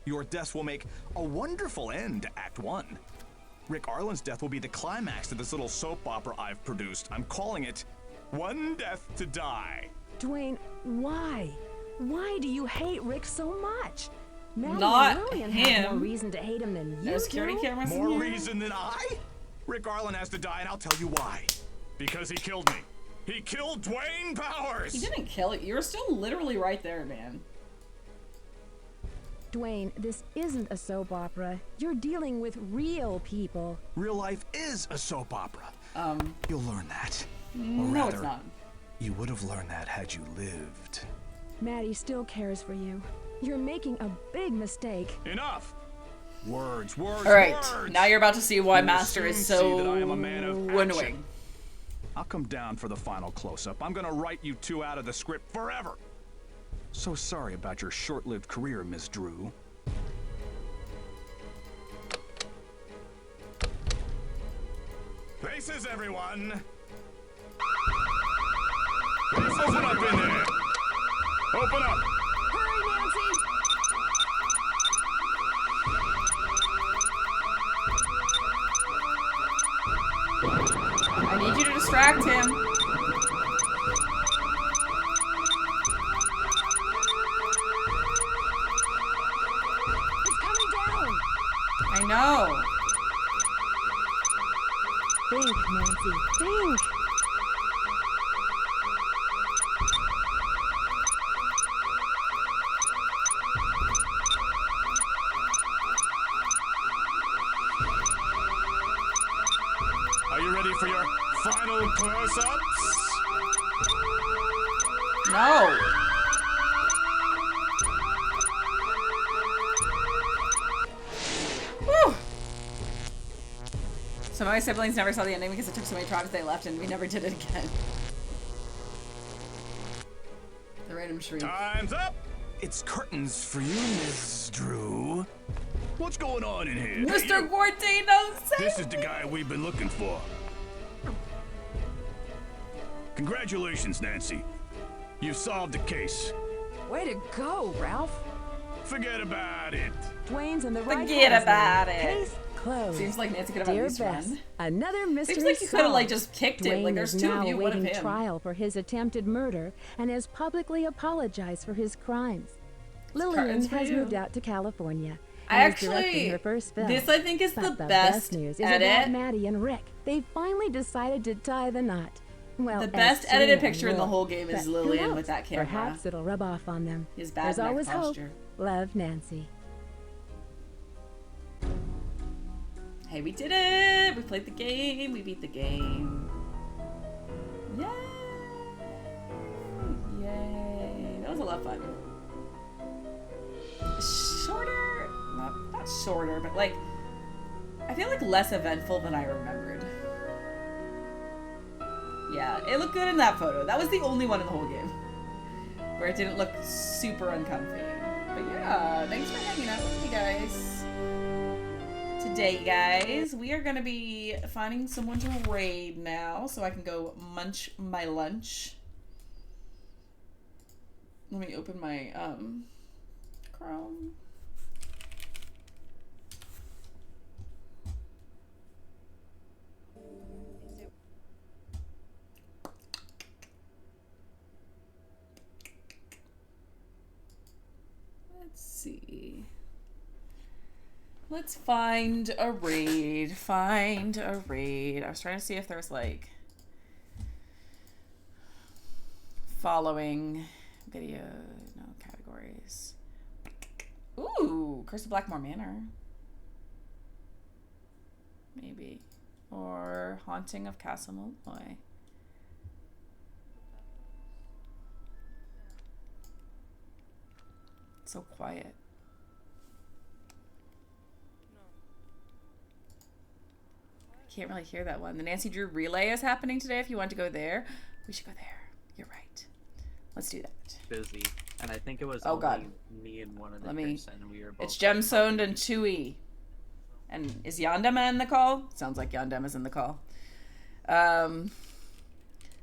Your deaths will make a wonderful end to Act 1. Rick Arlen's death will be the climax to this little soap opera I've produced. I'm calling it One Death to Die. Dwayne, why? Why do you hate Rick so much? Maddie Not and Lillian him. have more reason to hate him than you There's security do. cameras in More here? reason than I? Rick Arlen has to die, and I'll tell you why. Because he killed me. He killed Dwayne Powers! He didn't kill it. You're still literally right there, man. Dwayne, this isn't a soap opera. You're dealing with real people. Real life is a soap opera. You'll learn that. Or No, it's rather, not. you would have learned that had you lived. Maddie still cares for you. You're making a big mistake. Enough! Words, words, All right, words! now you're about to see why You will Master is soon so see that I am a man of annoying. action. I'll come down for the final close-up. I'm gonna write you two out of the script forever. So sorry about your short-lived career, Miss Drew. Faces, everyone! Faces, open up in there! Open up! Hurry, Nancy! I need you to distract him. He's coming down! I know. Think, Nancy, think. Are you ready for your final close-ups? No. Whew. So my siblings never saw the ending because it took so many tries they left and we never did it again. The random shriek. Time's up! It's curtains for you, Ms. Drew. What's going on in here? Mr. Guardino, This is the guy we've been looking for. Congratulations, Nancy. You've solved the case. Way to go, Ralph. Forget about it. Dwayne's in the right Forget hands about now. it. Case closed. Seems like Nancy could have at Dear least Bess, one. another mystery Seems like you could have like solved. just kicked Dwayne it. Like there's is two now of you, one of awaiting him. trial for his attempted murder and has publicly apologized for his crimes. Lillian curtains for has you. moved out to California. I and is directing actually, her first film. this I think is But the the best news is edit. about Maddie and Rick. They finally decided to tie the knot. Well, The as best edited Serena picture in the will. whole game is But who Lillian knows? with that camera. Perhaps it'll rub off on them. His bad There's neck always posture. hope. Love, Nancy. Hey, we did it! We played the game. We beat the game. Yay! Yay! That was a lot of fun. Shorter, not shorter, but like I feel like less eventful than I remembered. Yeah, it looked good in that photo. That was the only one in the whole game where it didn't look super uncomfy. But yeah, thanks for hanging out with me, guys. Today, guys, we are going to be finding someone to raid now so I can go munch my lunch. Let me open my Chrome. Let's see. Let's find a raid. Find a raid. I was trying to see if there's like following video. No categories. Ooh, Curse of Blackmore Manor. Maybe. Or Haunting of Castle Malloy. It's so quiet. Can't really hear that one. The Nancy Drew relay is happening today. If you want to go there, we should go there. You're right. Let's do that. Busy, and I think it was Oh, only God. me and one of the Let me. person. We were both It's Gemsoned and Chewy. And is Yandema in the call? Sounds like Yandema's in the call.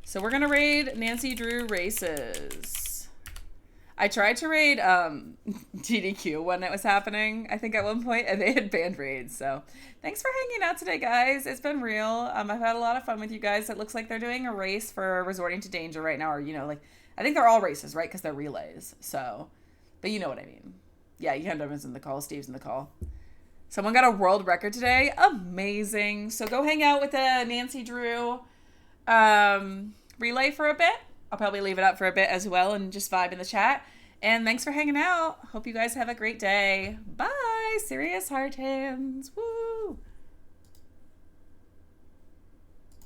So we're gonna raid Nancy Drew races. I tried to raid TDQ when it was happening, I think at one point, and they had banned raids. So thanks for hanging out today, guys. It's been real. I've had a lot of fun with you guys. It looks like they're doing a race for resorting to danger right now, or like I think they're all races, right? Because they're relays. So, but you know what I mean. Yeah, Yandema's in the call. Steve's in the call. Someone got a world record today. Amazing. So go hang out with the Nancy Drew relay for a bit. I'll probably leave it up for a bit as well and just vibe in the chat. And thanks for hanging out. Hope you guys have a great day. Bye. Serious heart hands. Woo.